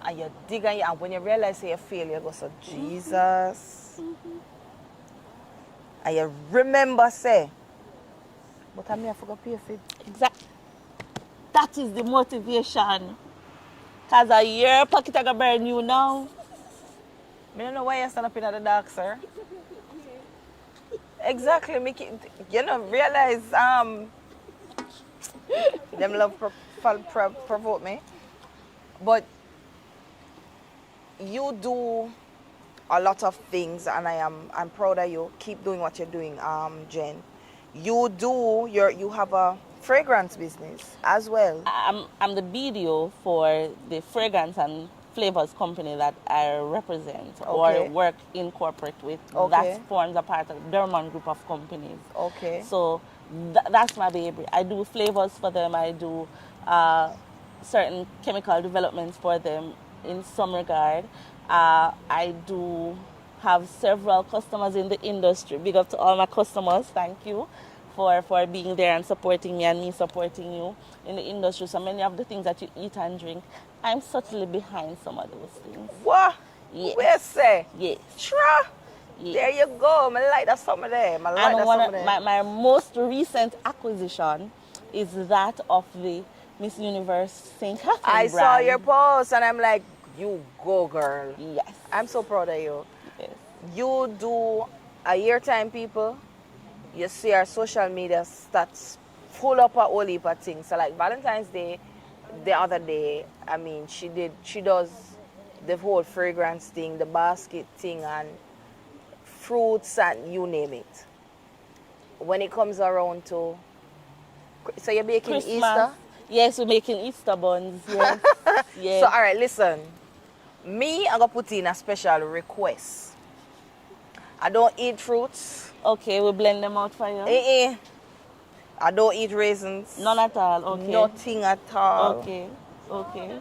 S3: and you dig and when you realize you fail, you go, so Jesus. And you remember, say, but I forgot to pay for it.
S6: Exactly. That is the motivation. Because a year pocket I got burn you now.
S3: I don't know why you stand up in the dark, sir. Exactly. You know, realize them love provoke me. But you do a lot of things and I'm proud of you. Keep doing what you're doing, Jen. You have a fragrance business as well.
S6: I'm the BDO for the fragrance and flavors company that I represent or work in corporate with. That forms a part of the Derman group of companies. So that's my baby. I do flavors for them. I do certain chemical developments for them in some regard. I do have several customers in the industry. Big up to all my customers. Thank you for being there and supporting me and me supporting you in the industry. So many of the things that you eat and drink, I'm subtly behind some of those things.
S3: What?
S6: Yes.
S3: Where say?
S6: Yes.
S3: Tra?
S6: Yes.
S3: There you go. I like that some of them.
S6: My most recent acquisition is that of the Miss Universe St. Catherine
S3: I
S6: brand.
S3: saw your post and I'm like, you go, girl.
S6: Yes.
S3: I'm so proud of you.
S6: Yes.
S3: You do a year time, people. You see our social media stats full up a whole heap of things. So like Valentine's Day, the other day, I mean, she does the whole fragrance thing, the basket thing, and fruits and you name it. When it comes around to, so you're baking
S6: Christmas.
S3: Easter?
S6: Yes, we're making Easter buns. Yes. Yes.
S3: So all right, listen. Me, I'm gonna put in a special request. I don't eat fruits.
S6: Okay, we blend them out for you.
S3: I don't eat raisins.
S6: None at all. Okay.
S3: Nothing at all.
S6: Okay.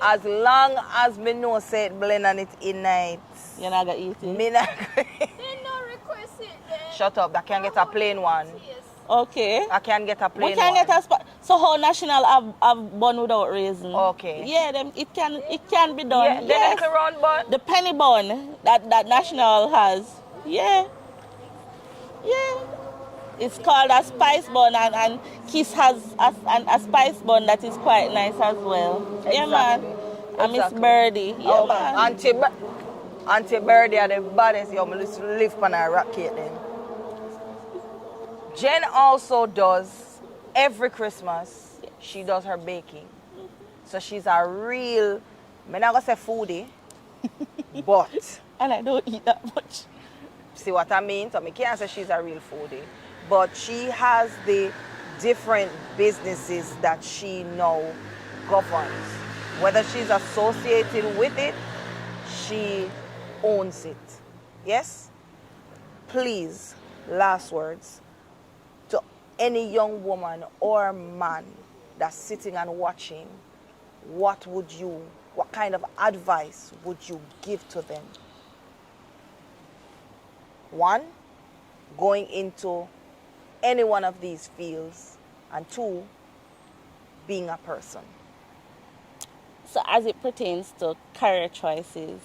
S3: As long as me know say it blend and it in night.
S6: You're not gonna eat it.
S3: Me not.
S2: They no request it then.
S3: Shut up. I can get a plain one.
S6: Okay.
S3: I can get a plain one.
S6: We can get a spot. So how national have bun without raisin?
S3: Okay.
S6: Yeah, it can be done.
S3: Yeah,
S6: yes.
S3: the little round bun.
S6: The penny bun that national has. Yeah. It's called a spice bun and Kiss has a spice bun that is quite nice as well.
S3: Exactly.
S6: Yeah, man. And Miss Birdie. Yeah, man.
S3: Auntie Birdie are the baddest. You must live on a rock cake then. Jen also does, every Christmas, she does her baking. So she's a real, I'm not going to say foodie, but...
S6: And I don't eat that much.
S3: See what I mean? So I can't say she's a real foodie. But she has the different businesses that she now governs. Whether she's associated with it, she owns it. Yes? Please, last words to any young woman or man that's sitting and watching, what kind of advice would you give to them? One, going into any one of these fields, and two, being a person.
S6: So as it pertains to career choices,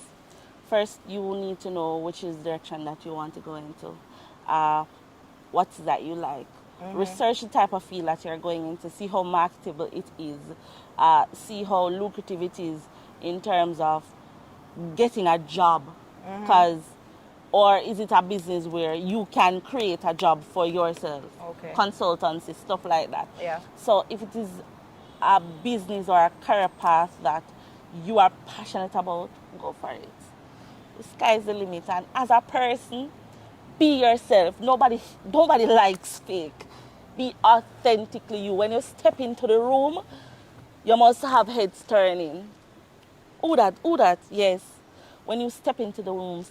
S6: first you will need to know which is the direction that you want to go into. What's that you like. Research the type of field that you're going into, see how marketable it is, see how lucrative it is in terms of getting a job. Or is it a business where you can create a job for yourself?
S3: Okay.
S6: Consultancy, stuff like that.
S3: Yeah.
S6: So if it is a business or a career path that you are passionate about, go for it. The sky's the limit. And as a person, be yourself. Nobody likes fake. Be authentically you. When you step into the room, you must have heads turning. Who that? Yes. When you step into the room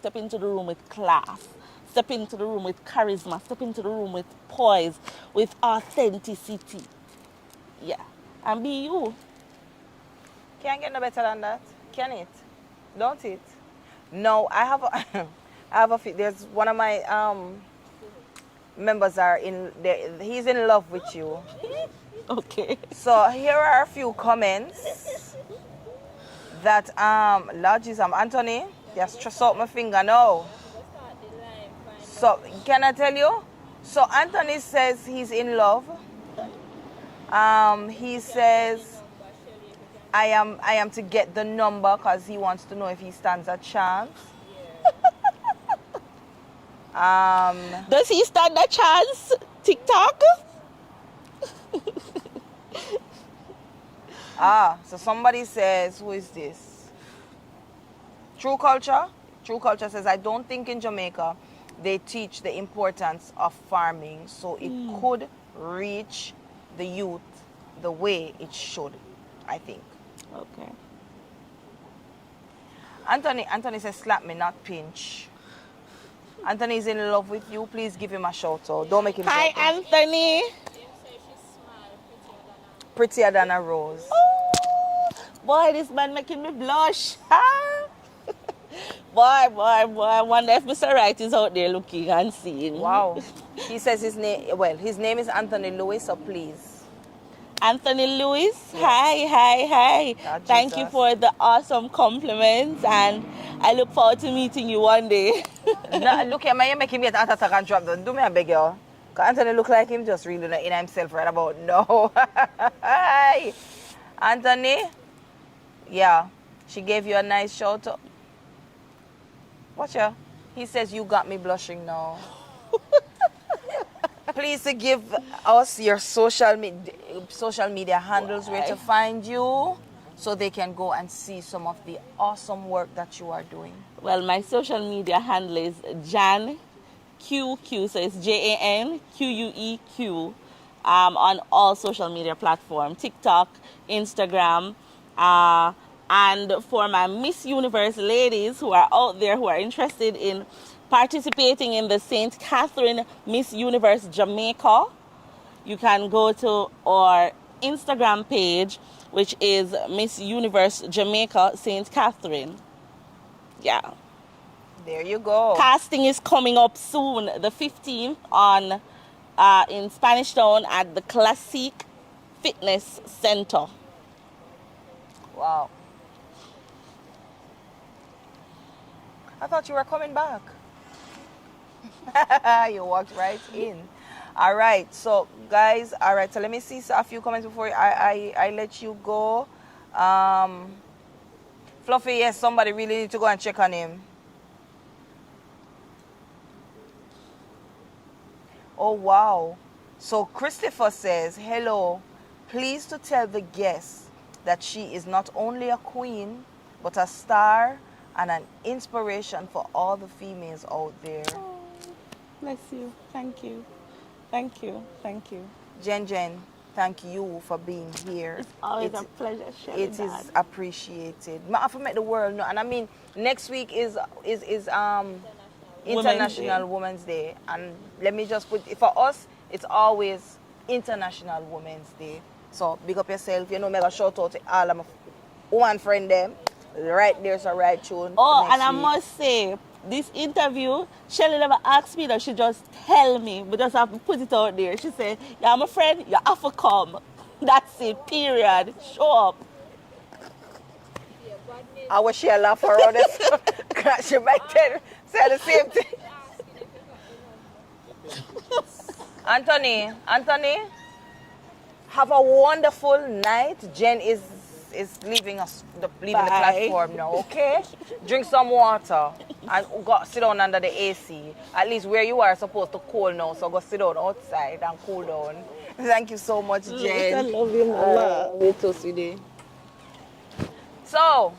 S6: with class, step into the room with charisma, step into the room with poise, with authenticity. Yeah. And be you.
S3: Can't get no better than that. Can it? Don't it? No, I have a few. There's one of my members he's in love with you.
S6: Okay.
S3: So here are a few comments that Lord Jesus, Anthony, just trust out my finger now. So can I tell you? So Anthony says he's in love. He says I am to get the number because he wants to know if he stands a chance.
S6: Does he stand a chance? TikTok?
S3: So somebody says, who is this? True Culture. True Culture says, I don't think in Jamaica they teach the importance of farming, so it could reach the youth the way it should, I think.
S6: Okay.
S3: Anthony says, slap me, not pinch. Anthony's in love with you. Please give him a shout out. Don't make him
S6: Hi,
S3: shout out.
S6: Anthony.
S3: Prettier than a rose.
S6: Oh, boy, this man making me blush. Huh? Boy. I wonder if Mr. Right is out there looking and seeing.
S3: Wow. He says his name is Anthony Lewis, so please.
S6: Anthony Lewis, yes. Hi.
S3: Oh,
S6: Thank you for the awesome compliments, and I look forward to meeting you one day.
S3: No, look at me, you make him get heart attack and drop down. Do me a beg you. Because Anthony look like him just really in himself right about now. Hi. Anthony, yeah, she gave you a nice shout out. Watch her. He says you got me blushing now. Please to give us your social media handles where to find you so they can go and see some of the awesome work that you are doing.
S6: Well, my social media handle is Jan QQ, so it's JANQUEQ on all social media platforms, TikTok, Instagram, and for my Miss Universe ladies who are out there who are interested in participating in the St. Catherine Miss Universe Jamaica, you can go to our Instagram page, which is Miss Universe Jamaica St. Catherine. Yeah.
S3: There you go.
S6: Casting is coming up soon, the 15th in Spanish Town at the Classic Fitness Center.
S3: Wow. I thought you were coming back. You walked right in. All right, so guys, so let me see a few comments before I let you go. Fluffy, yes, somebody really need to go and check on him. Oh, wow. So Christopher says, hello, please to tell the guests that she is not only a queen, but a star and an inspiration for all the females out there.
S6: Oh, bless you. Thank you. Thank you. Thank you.
S3: Jen, thank you for being here.
S6: It's always a pleasure sharing
S3: It
S6: that.
S3: is appreciated. I have to make the world know. And I mean, next week is International Women's Day. And let me just put, for us, it's always International Women's Day. So big up yourself. You know, make a shout out to all of my woman friend them. Right there's a right tune.
S6: Oh, and I must say, this interview, Shelly never asked me that. She just tell me, but just have to put it out there. She said, yeah, my friend, you have to come. That's it, period. Show up.
S3: I wish she laugh around this. She might say the same thing. Anthony, have a wonderful night. Jen is leaving the platform now, okay? Drink some water and go sit down under the AC. At least where you are supposed to cool now, so go sit down outside and cool down. Thank you so much, Jen.
S6: I love you, Mama.
S3: Me too, sweetie. So,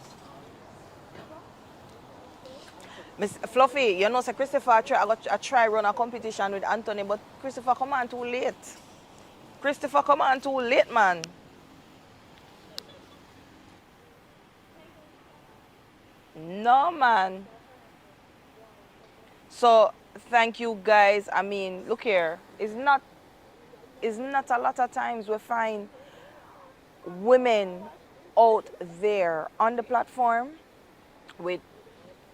S3: Miss Fluffy, you know, so Christopher, I try run a competition with Anthony, but Christopher come on too late. Christopher come on too late, man. No, man. So, thank you guys. I mean, look here. It's not a lot of times we find women out there on the platform with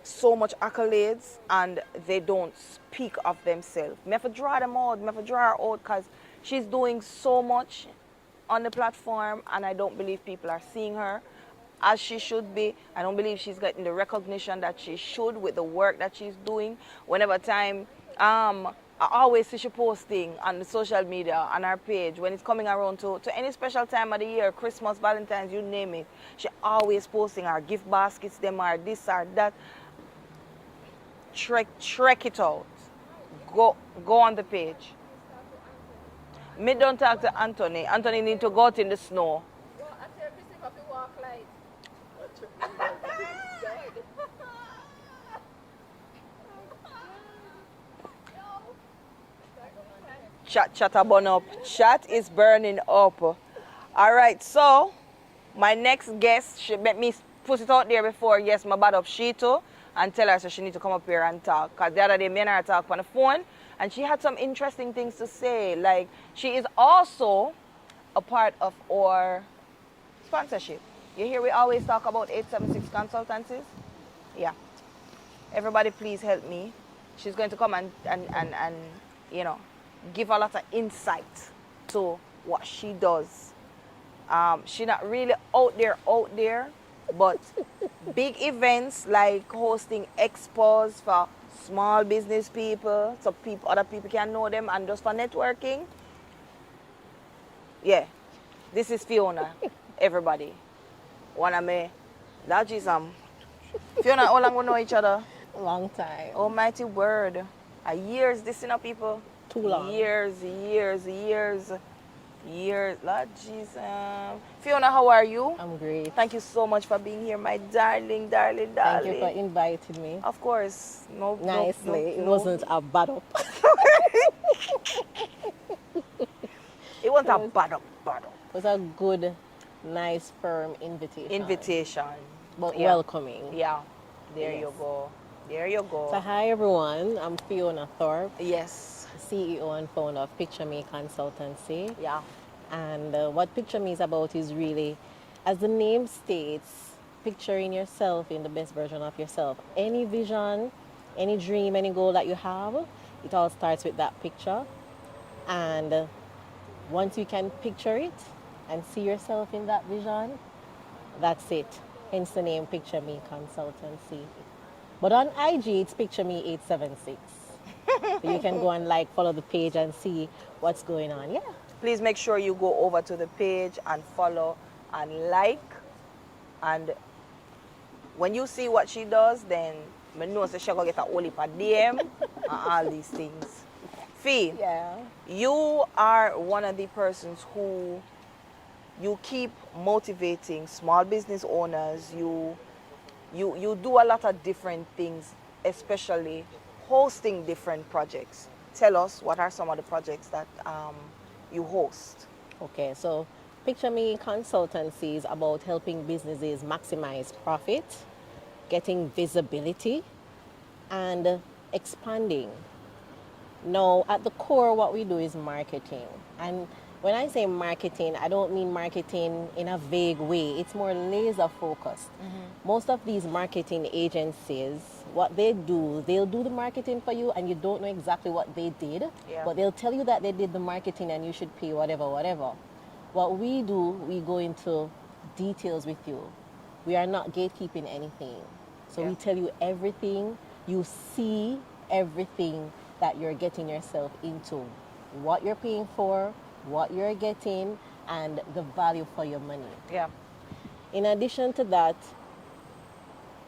S3: so much accolades and they don't speak of themselves. Me have to draw them out. Me have to draw her out because she's doing so much on the platform and I don't believe people are seeing her as she should be. I don't believe she's getting the recognition that she should with the work that she's doing. Whenever time, I always see she posting on the social media, on her page, when it's coming around to any special time of the year, Christmas, Valentine's, you name it. She always posting her gift baskets, them are this or that. Trek it out. Go on the page. Me don't talk to Anthony. Anthony need to go out in the snow. Chat a burn up. Chat is burning up. All right, so my next guest should let me put it out there before. Yes, my bad up she too, and tell her so she need to come up here and talk. Cause the other day me and her talked on the phone, and she had some interesting things to say. Like she is also a part of our sponsorship. You hear we always talk about 876 consultancies? Yeah. Everybody please help me. She's going to come and you know, give a lot of insight to what she does. She's not really out there, but big events like hosting expos for small business people, so other people can know them, and just for networking. Yeah, this is Fiona, everybody. One of me, that is Fiona, how long we know each other?
S7: Long time.
S3: Almighty word. Years, this, you know, people.
S7: Too long.
S3: Years. Lord Jesus. Fiona, how are you?
S7: I'm great.
S3: Thank you so much for being here, my darling.
S7: Thank you for inviting me.
S3: Of course.
S7: Nicely. It wasn't a bad up.
S3: It wasn't a bad up.
S7: It was a good, nice, firm invitation. But
S3: Yeah.
S7: welcoming.
S3: Yeah. There
S7: Yes.
S3: you go.
S7: So hi everyone, I'm Fiona Thorp,
S3: Yes.
S7: CEO and founder of Picture Me Consultancy.
S3: Yeah.
S7: And what Picture Me is about is really, as the name states, picturing yourself in the best version of yourself. Any vision, any dream, any goal that you have, it all starts with that picture. And once you can picture it and see yourself in that vision, that's it. Hence the name Picture Me Consultancy. But on IG, it's Picture Me 876. So you can go and follow the page and see what's going on. Yeah.
S3: Please make sure you go over to the page and follow and like. And when you see what she does, then I know she's going to get a whole heap of DM and all these things. Fee,
S7: Yeah.
S3: you are one of the persons who you keep motivating small business owners. You do a lot of different things, especially hosting different projects. Tell us, what are some of the projects that you host?
S7: Okay, so Picture Me consultancy is about helping businesses maximize profit, getting visibility, and expanding. Now, at the core, what we do is marketing. And when I say marketing, I don't mean marketing in a vague way. It's more laser focused. Most of these marketing agencies, what they do, they'll do the marketing for you and you don't know exactly what they did,
S3: Yeah.
S7: but they'll tell you that they did the marketing and you should pay whatever, whatever. What we do, we go into details with you. We are not gatekeeping anything. So we tell you everything, you see everything that you're getting yourself into, what you're paying for, what you're getting, and the value for your money.
S3: Yeah.
S7: In addition to that,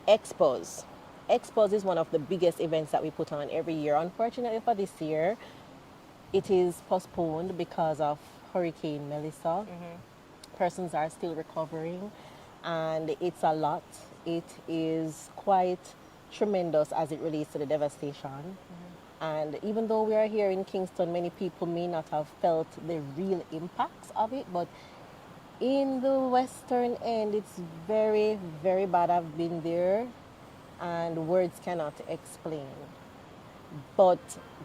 S7: Xpressionz. Xpressionz is one of the biggest events that we put on every year. Unfortunately for this year, it is postponed because of Hurricane Melissa. Persons are still recovering, and it's a lot. It is quite tremendous as it relates to the devastation. And even though we are here in Kingston, many people may not have felt the real impacts of it, but in the western end, it's very, very bad. I've been there, and words cannot explain. But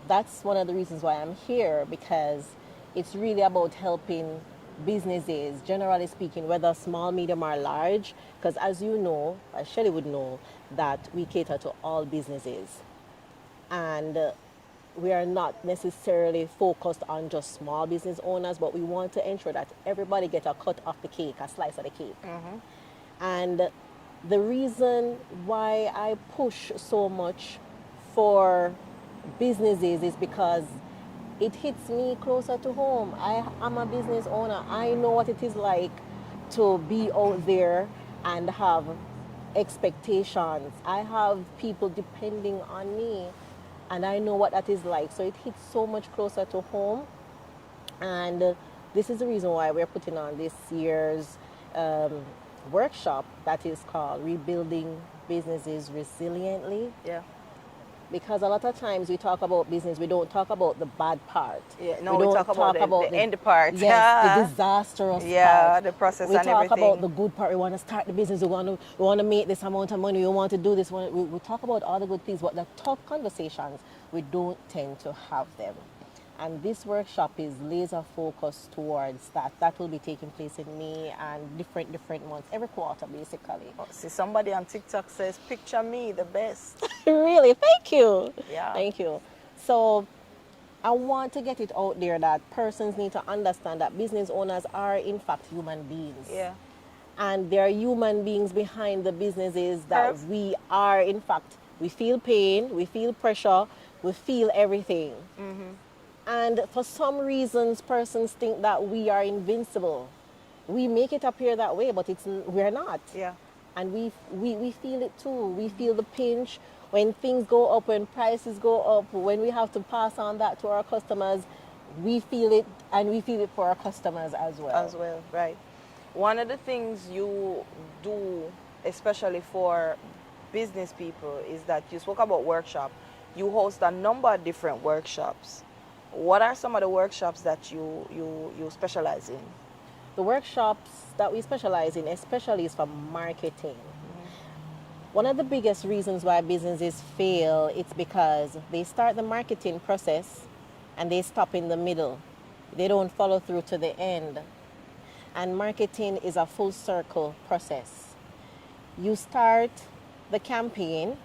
S7: that's one of the reasons why I'm here, because it's really about helping businesses, generally speaking, whether small, medium, or large. Because as you know, as Shelley would know, that we cater to all businesses. And we are not necessarily focused on just small business owners, but we want to ensure that everybody gets a cut of the cake, a slice of the cake. And the reason why I push so much for businesses is because it hits me closer to home. I'm a business owner. I know what it is like to be out there and have expectations. I have people depending on me, and I know what that is like. So it hits so much closer to home. And this is the reason why we're putting on this year's workshop that is called Rebuilding Businesses Resiliently.
S3: Yeah.
S7: Because a lot of times we talk about business, we don't talk about the bad part.
S3: Yeah, no,
S7: we
S3: we
S7: don't
S3: talk about the end part.
S7: Yes,
S3: Yeah.
S7: the disastrous
S3: Yeah,
S7: part.
S3: the process
S7: we
S3: and
S7: talk
S3: everything.
S7: about the good part. We want to start the business. We want to make this amount of money. We want to do this. We talk about all the good things, but the tough conversations, we don't tend to have them. And this workshop is laser focused towards that. That will be taking place in May and different months, every quarter basically.
S3: Oh, see, somebody on TikTok says, "Picture me the best."
S7: Really, thank you.
S3: Yeah.
S7: Thank you. So I want to get it out there that persons need to understand that business owners are in fact human beings.
S3: Yeah.
S7: And there are human beings behind the businesses that
S3: Perf.
S7: we are in fact, we feel pain, we feel pressure, we feel everything. And for some reasons, persons think that we are invincible. We make it appear that way, but we're not.
S3: Yeah.
S7: And we feel it too. We feel the pinch when things go up, when prices go up, when we have to pass on that to our customers. We feel it, and we feel it for our customers as well.
S3: As well, right. One of the things you do, especially for business people, is that you spoke about workshop. You host a number of different workshops. What are some of the workshops that you specialize in?
S7: The workshops that we specialize in, especially, is for marketing. One of the biggest reasons why businesses fail, it's because they start the marketing process and they stop in the middle. They don't follow through to the end. And marketing is a full circle process. You start the campaign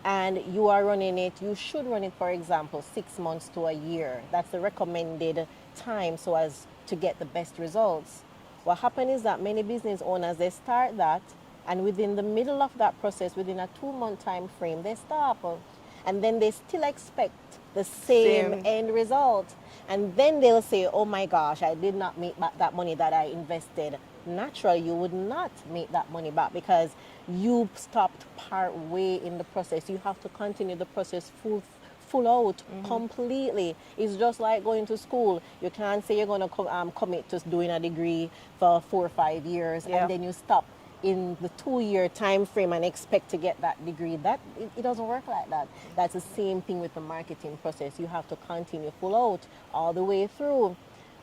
S7: and you are running it. You should run it, for example, 6 months to a year. That's the recommended time so as to get the best results. What happens is that many business owners, they start that, and within the middle of that process, within a 2-month time frame, they stop. And then they still expect the same end result. And then they'll say, oh my gosh, I did not make back that money that I invested. Naturally, you would not make that money back because you stopped part way in the process. You have to continue the process full out completely. It's just like going to school. You can't say you're going to commit to doing a degree for 4 or 5 years and then you stop in the 2-year time frame and expect to get that degree. That it doesn't work like that. That's the same thing with the marketing process. You have to continue full out all the way through.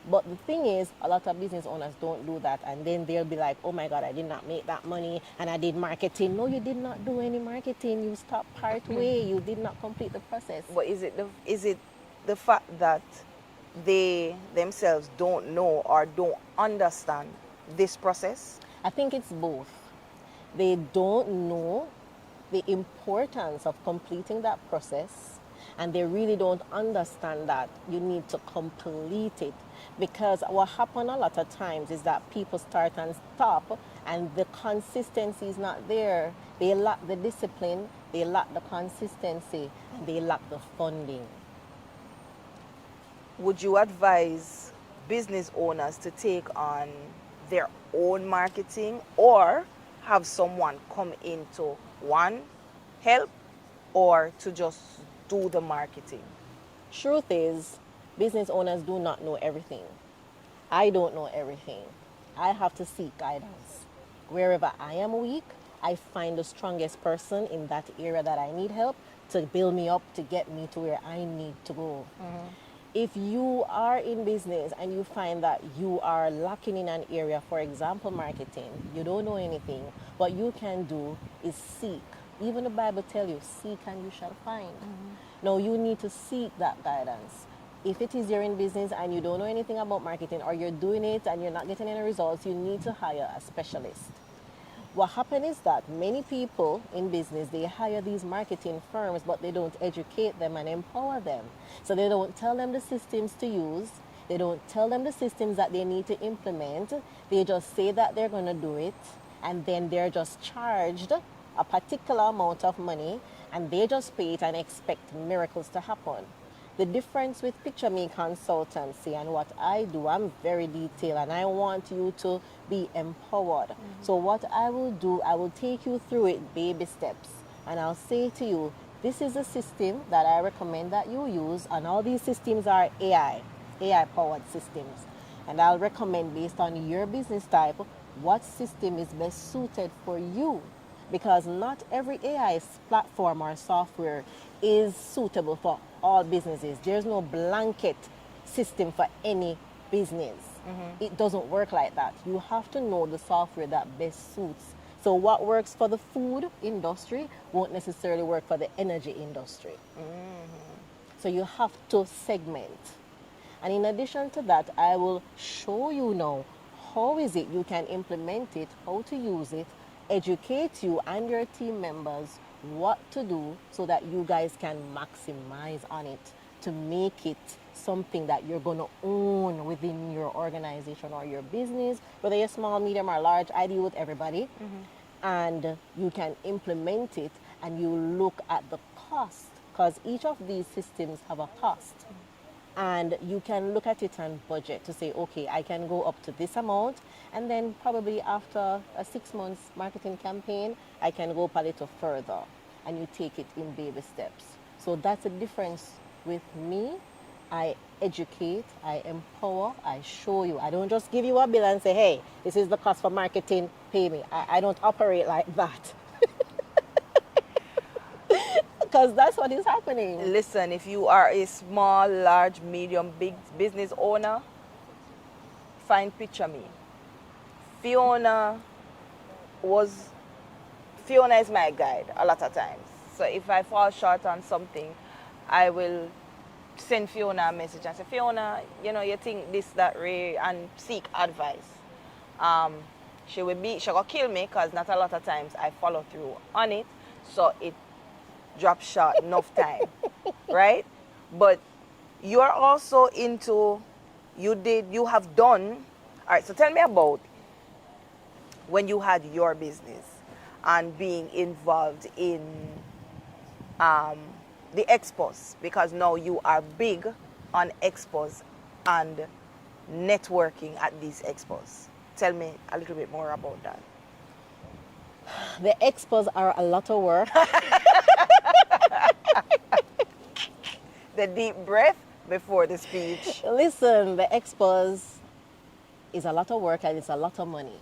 S7: But the thing is, a lot of business owners don't do that, and then they'll be like, oh my God, I did not make that money and I did marketing. No, you did not do any marketing. You stopped part way. You did not complete the process.
S3: But is it the fact that they themselves don't know or don't understand this process?
S7: I think it's both. They don't know the importance of completing that process, and they really don't understand that you need to complete it. Because what happens a lot of times is that people start and stop, and the consistency is not there. They lack the discipline, they lack the consistency, and they lack the funding.
S3: Would you advise business owners to take on their own marketing, or have someone come in to, one, help, or to just do the marketing?
S7: Truth is, business owners do not know everything. I don't know everything. I have to seek guidance. Wherever I am weak, I find the strongest person in that area that I need help to build me up, to get me to where I need to go. If you are in business and you find that you are lacking in an area, for example, marketing, you don't know anything, what you can do is seek. Even the Bible tells you, seek and you shall find. Now you need to seek that guidance. If it is you're in business and you don't know anything about marketing, or you're doing it and you're not getting any results, you need to hire a specialist. What happens is that many people in business, they hire these marketing firms, but they don't educate them and empower them. So they don't tell them the systems to use. They don't tell them the systems that they need to implement. They just say that they're going to do it, and then they're just charged a particular amount of money, and they just pay it and expect miracles to happen. The difference with Picture Me Consultancy and what I do, I'm very detailed, and I want you to be empowered. So what I will do, I will take you through it baby steps, and I'll say to you, this is a system that I recommend that you use, and all these systems are AI-powered systems. And I'll recommend, based on your business type, what system is best suited for you. Because not every AI platform or software is suitable for all businesses. There's no blanket system for any business. It doesn't work like that. You have to know the software that best suits. So what works for the food industry won't necessarily work for the energy industry. So you have to segment. And in addition to that, I will show you now how is it you can implement it, how to use it, educate you and your team members what to do so that you guys can maximize on it to make it something that you're going to own within your organization or your business, whether you're small, medium, or large. I deal with everybody. And you can implement it, and you look at the cost, because each of these systems have a cost. And you can look at it and budget to say, okay, I can go up to this amount, and then probably after a 6 months marketing campaign, I can go a little further, and you take it in baby steps. So that's the difference with me. I educate, I empower, I show you. I don't just give you a bill and say, hey, this is the cost for marketing, pay me. I don't operate like that. Because that's what is happening.
S3: Listen, if you are a small, large, medium, big business owner, find Picture Me. Fiona is my guide a lot of times. So if I fall short on something, I will send Fiona a message and say, Fiona, you know, you think this, that, Ray, and seek advice. She gonna kill me, because not a lot of times I follow through on it, so it drops short enough time, right? But you're also into, you have done, all right, so tell me about when you had your business and being involved in the Xpressionz, because now you are big on Xpressionz and networking at these Xpressionz. Tell me a little bit more about that.
S7: The Xpressionz are a lot of work.
S3: the deep breath before the speech.
S7: Listen, the Xpressionz is a lot of work and it's a lot of money.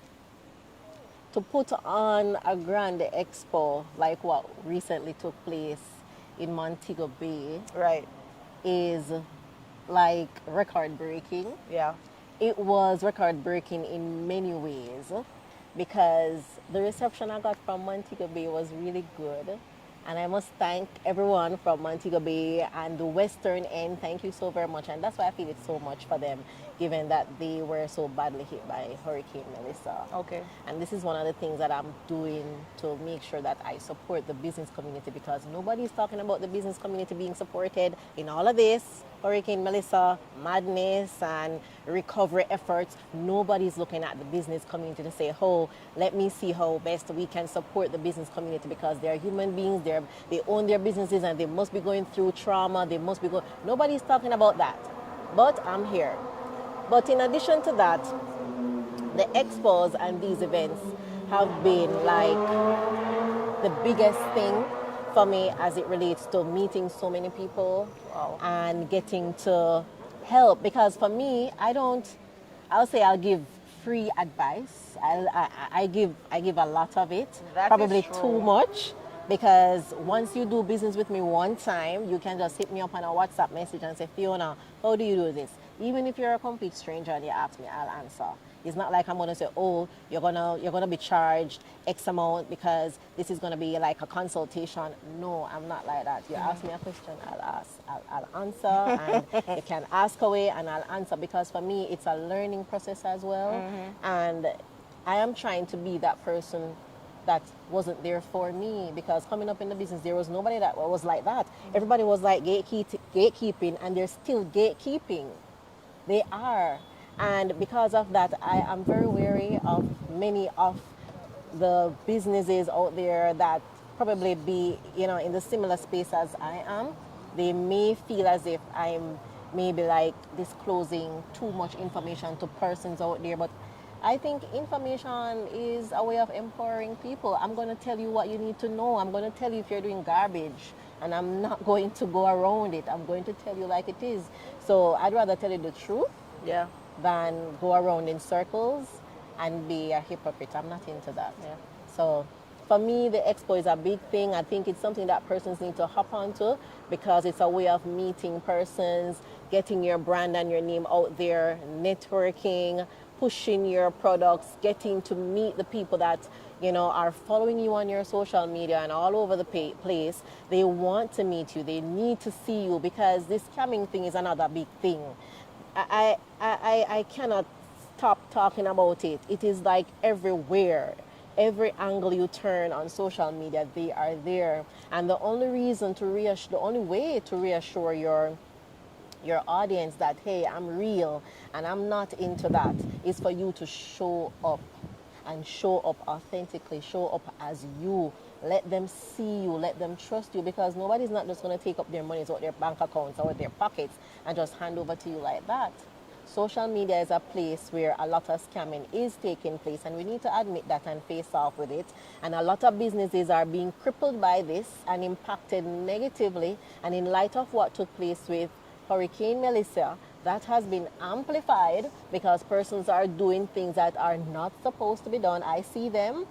S7: To put on a grand expo like what recently took place in Montego Bay
S3: Right.
S7: is like record breaking.
S3: Yeah.
S7: It was record breaking in many ways because the reception I got from Montego Bay was really good. And I must thank everyone from Montego Bay and the western end. Thank you so very much. And that's why I feel it so much for them, given that they were so badly hit by Hurricane Melissa.
S3: Okay.
S7: And this is one of the things that I'm doing to make sure that I support the business community, because nobody's talking about the business community being supported in all of this. Hurricane Melissa, madness and recovery efforts. Nobody's looking at the business community to say, oh, let me see how best we can support the business community, because they're human beings, they own their businesses and they must be going through trauma, they must be going. Nobody's talking about that. But I'm here. But in addition to that, the expos and these events have been like the biggest thing for me as it relates to meeting so many people.
S3: Wow.
S7: And getting to help, because for me, I'll say I'll give free advice. I give a lot of it,
S3: That is
S7: probably
S3: true.
S7: too much, because once you do business with me one time, you can just hit me up on a WhatsApp message and say, Fiona, how do you do this? Even if you're a complete stranger and you ask me, I'll answer. It's not like I'm gonna say, oh, you're gonna be charged X amount because this is gonna be like a consultation. No, I'm not like that. You ask me a question, I'll answer, and you can ask away and I'll answer, because for me it's a learning process as well. And I am trying to be that person that wasn't there for me, because coming up in the business there was nobody that was like that. Everybody was like gatekeeping, and they're still gatekeeping. They are. And because of that, I am very wary of many of the businesses out there that probably be, in the similar space as I am. They may feel as if I'm maybe like disclosing too much information to persons out there, but I think information is a way of empowering people. I'm going to tell you what you need to know. I'm going to tell you if you're doing garbage, and I'm not going to go around it. I'm going to tell you like it is. So I'd rather tell you the truth.
S3: Yeah.
S7: Than go around in circles and be a hypocrite. I'm not into that.
S3: Yeah.
S7: So for me, the expo is a big thing. I think it's something that persons need to hop onto, because it's a way of meeting persons, getting your brand and your name out there, networking, pushing your products, getting to meet the people that are following you on your social media and all over the place. They want to meet you. They need to see you, because this scamming thing is another big thing. I cannot stop talking about it. It is like everywhere. Every angle you turn on social media, they are there. And the only way to reassure your audience that, hey, I'm real and I'm not into that, is for you to show up, and show up authentically, show up as you. Let them see you, let them trust you, because nobody's not just going to take up their monies out their bank accounts or their pockets and just hand over to you like that. Social media is a place where a lot of scamming is taking place, and we need to admit that and face off with it. And a lot of businesses are being crippled by this and impacted negatively. And in light of what took place with Hurricane Melissa, that has been amplified, because persons are doing things that are not supposed to be done. I see them.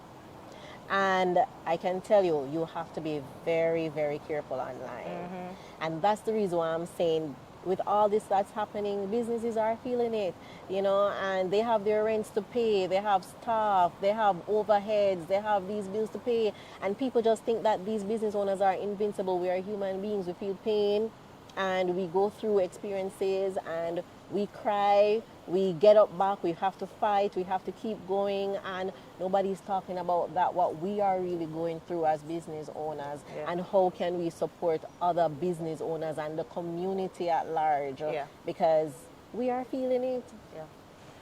S7: And I can tell you, you have to be very, very careful online. And that's the reason why I'm saying, with all this that's happening, businesses are feeling it, and they have their rents to pay, they have staff, they have overheads, they have these bills to pay. And people just think that these business owners are invincible. We are human beings. We feel pain, and we go through experiences, and we cry, we get up back, we have to fight, we have to keep going, and nobody's talking about that, what we are really going through as business owners. And how can we support other business owners and the community at large, because we are feeling it.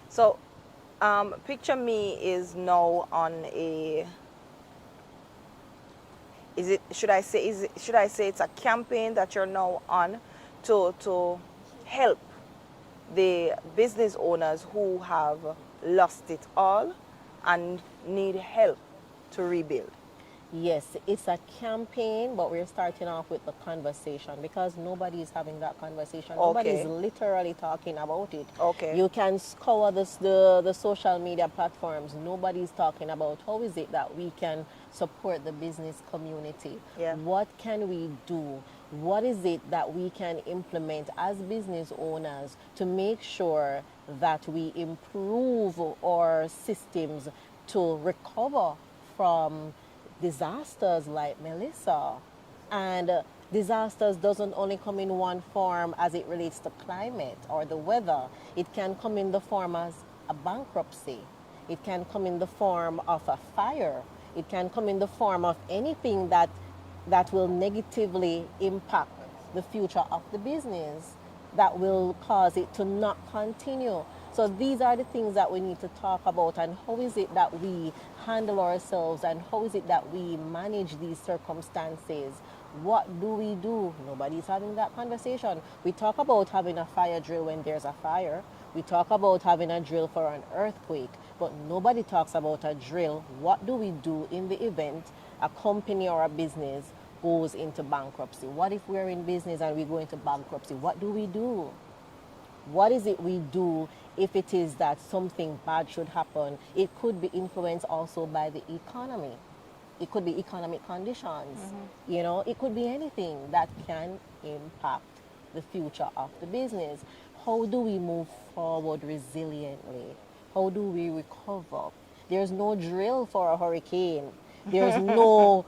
S3: So Picture Me is now on a, should I say it's a campaign that you're now on to help the business owners who have lost it all and need help to rebuild?
S7: Yes, it's a campaign, but we're starting off with the conversation because nobody is having that conversation. Nobody is
S3: Okay.
S7: literally talking about it.
S3: Okay.
S7: You can scour the social media platforms. Nobody's talking about how is it that we can support the business community.
S3: Yeah.
S7: What can we do? What is it that we can implement as business owners to make sure that we improve our systems to recover from disasters like Melissa? And disasters doesn't only come in one form as it relates to climate or the weather. It can come in the form as a bankruptcy. It can come in the form of a fire. It can come in the form of anything that will negatively impact the future of the business, that will cause it to not continue. So these are the things that we need to talk about, and how is it that we handle ourselves, and how is it that we manage these circumstances. What do we do? Nobody's having that conversation. We talk about having a fire drill when there's a fire. We talk about having a drill for an earthquake, but nobody talks about a drill. What do we do in the event a company or a business goes into bankruptcy? What if we're in business and we go into bankruptcy? What do we do? What is it we do if it is that something bad should happen? It could be influenced also by the economy. It could be economic conditions. You know, it could be anything that can impact the future of the business. How do we move forward resiliently? How do we recover? There's no drill for a hurricane. There's no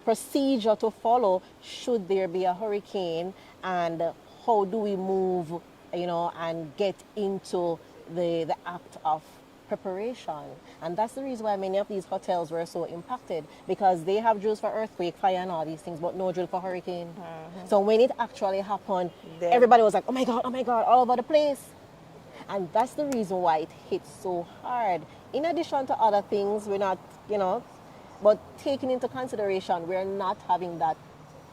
S7: procedure to follow should there be a hurricane. And how do we move, and get into the act of preparation? And that's the reason why many of these hotels were so impacted, because they have drills for earthquake, fire, and all these things, but no drill for hurricane. So when it actually happened,
S3: Then-
S7: everybody was like, oh my God, all over the place. And that's the reason why it hits so hard. In addition to other things, we're not, but taking into consideration, we're not having that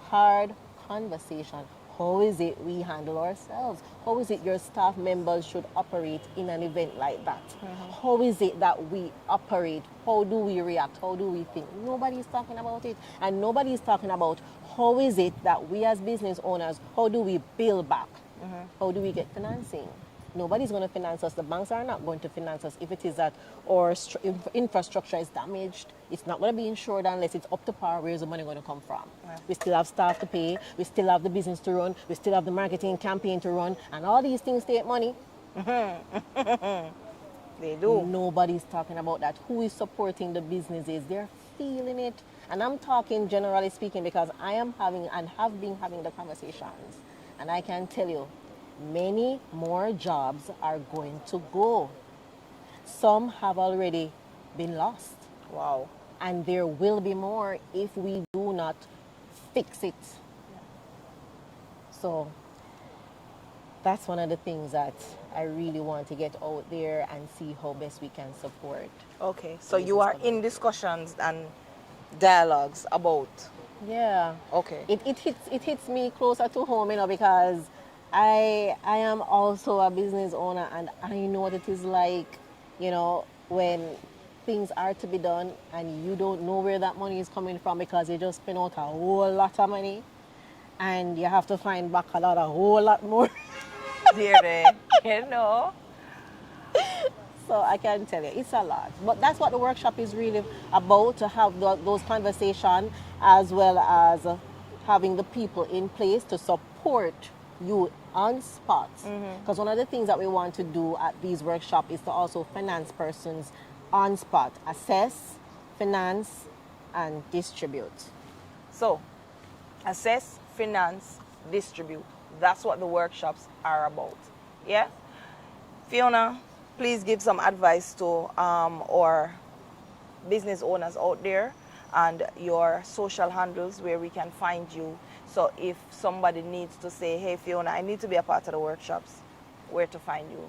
S7: hard conversation. How is it we handle ourselves? How is it your staff members should operate in an event like that? How is it that we operate? How do we react? How do we think? Nobody's talking about it. And nobody's talking about how is it that we as business owners, how do we build back? How do we get financing? Nobody's going to finance us. The banks are not going to finance us if it is that our infrastructure is damaged. It's not going to be insured unless it's up to par. Where's the money going to come from? Yeah. We still have staff to pay. We still have the business to run. We still have the marketing campaign to run. And all these things take money.
S3: They do.
S7: Nobody's talking about that. Who is supporting the businesses? They're feeling it. And I'm talking generally speaking because I am having and have been having the conversations. And I can tell you, many more jobs are going to go. Some have already been lost.
S3: Wow.
S7: And there will be more if we do not fix it. So that's one of the things that I really want to get out there and see how best we can support.
S3: Okay, so you are in discussions and dialogues about.
S7: Yeah.
S3: Okay.
S7: It hits me closer to home, because I am also a business owner, and I know what it is like, when things are to be done and you don't know where that money is coming from because you just spent out a whole lot of money and you have to find back a whole lot more.
S3: Dear,
S7: So I can tell you, it's a lot. But that's what the workshop is really about, to have those conversations as well as having the people in place to support you on spot. Because one of the things that we want to do at these workshops is to also finance persons on spot, assess, finance, and distribute.
S3: So, assess, finance, distribute. That's what the workshops are about. Yeah? Fiona, please give some advice to our business owners out there and your social handles where we can find you. So if somebody needs to say, hey Fiona, I need to be a part of the workshops, where to find you?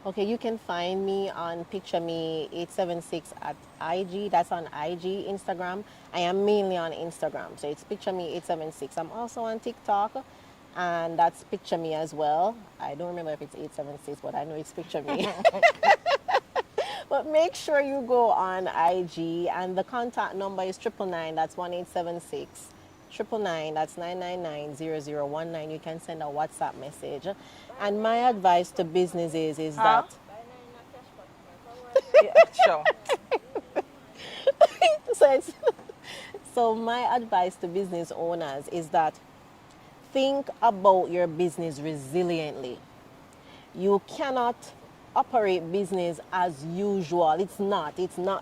S7: Okay, you can find me on Picture Me 876 at IG. That's on IG, Instagram. I am mainly on Instagram, so it's Picture Me 876. I'm also on TikTok, and that's Picture Me as well. I don't remember if it's 876, but I know it's Picture Me. But But make sure you go on IG, and the contact number is 999, that's 1876 999, that's 999-0019. You can send a WhatsApp message. And my advice to businesses is that
S3: Yeah, sure.
S7: so my advice to business owners is that think about your business resiliently. You cannot operate business as usual. It's not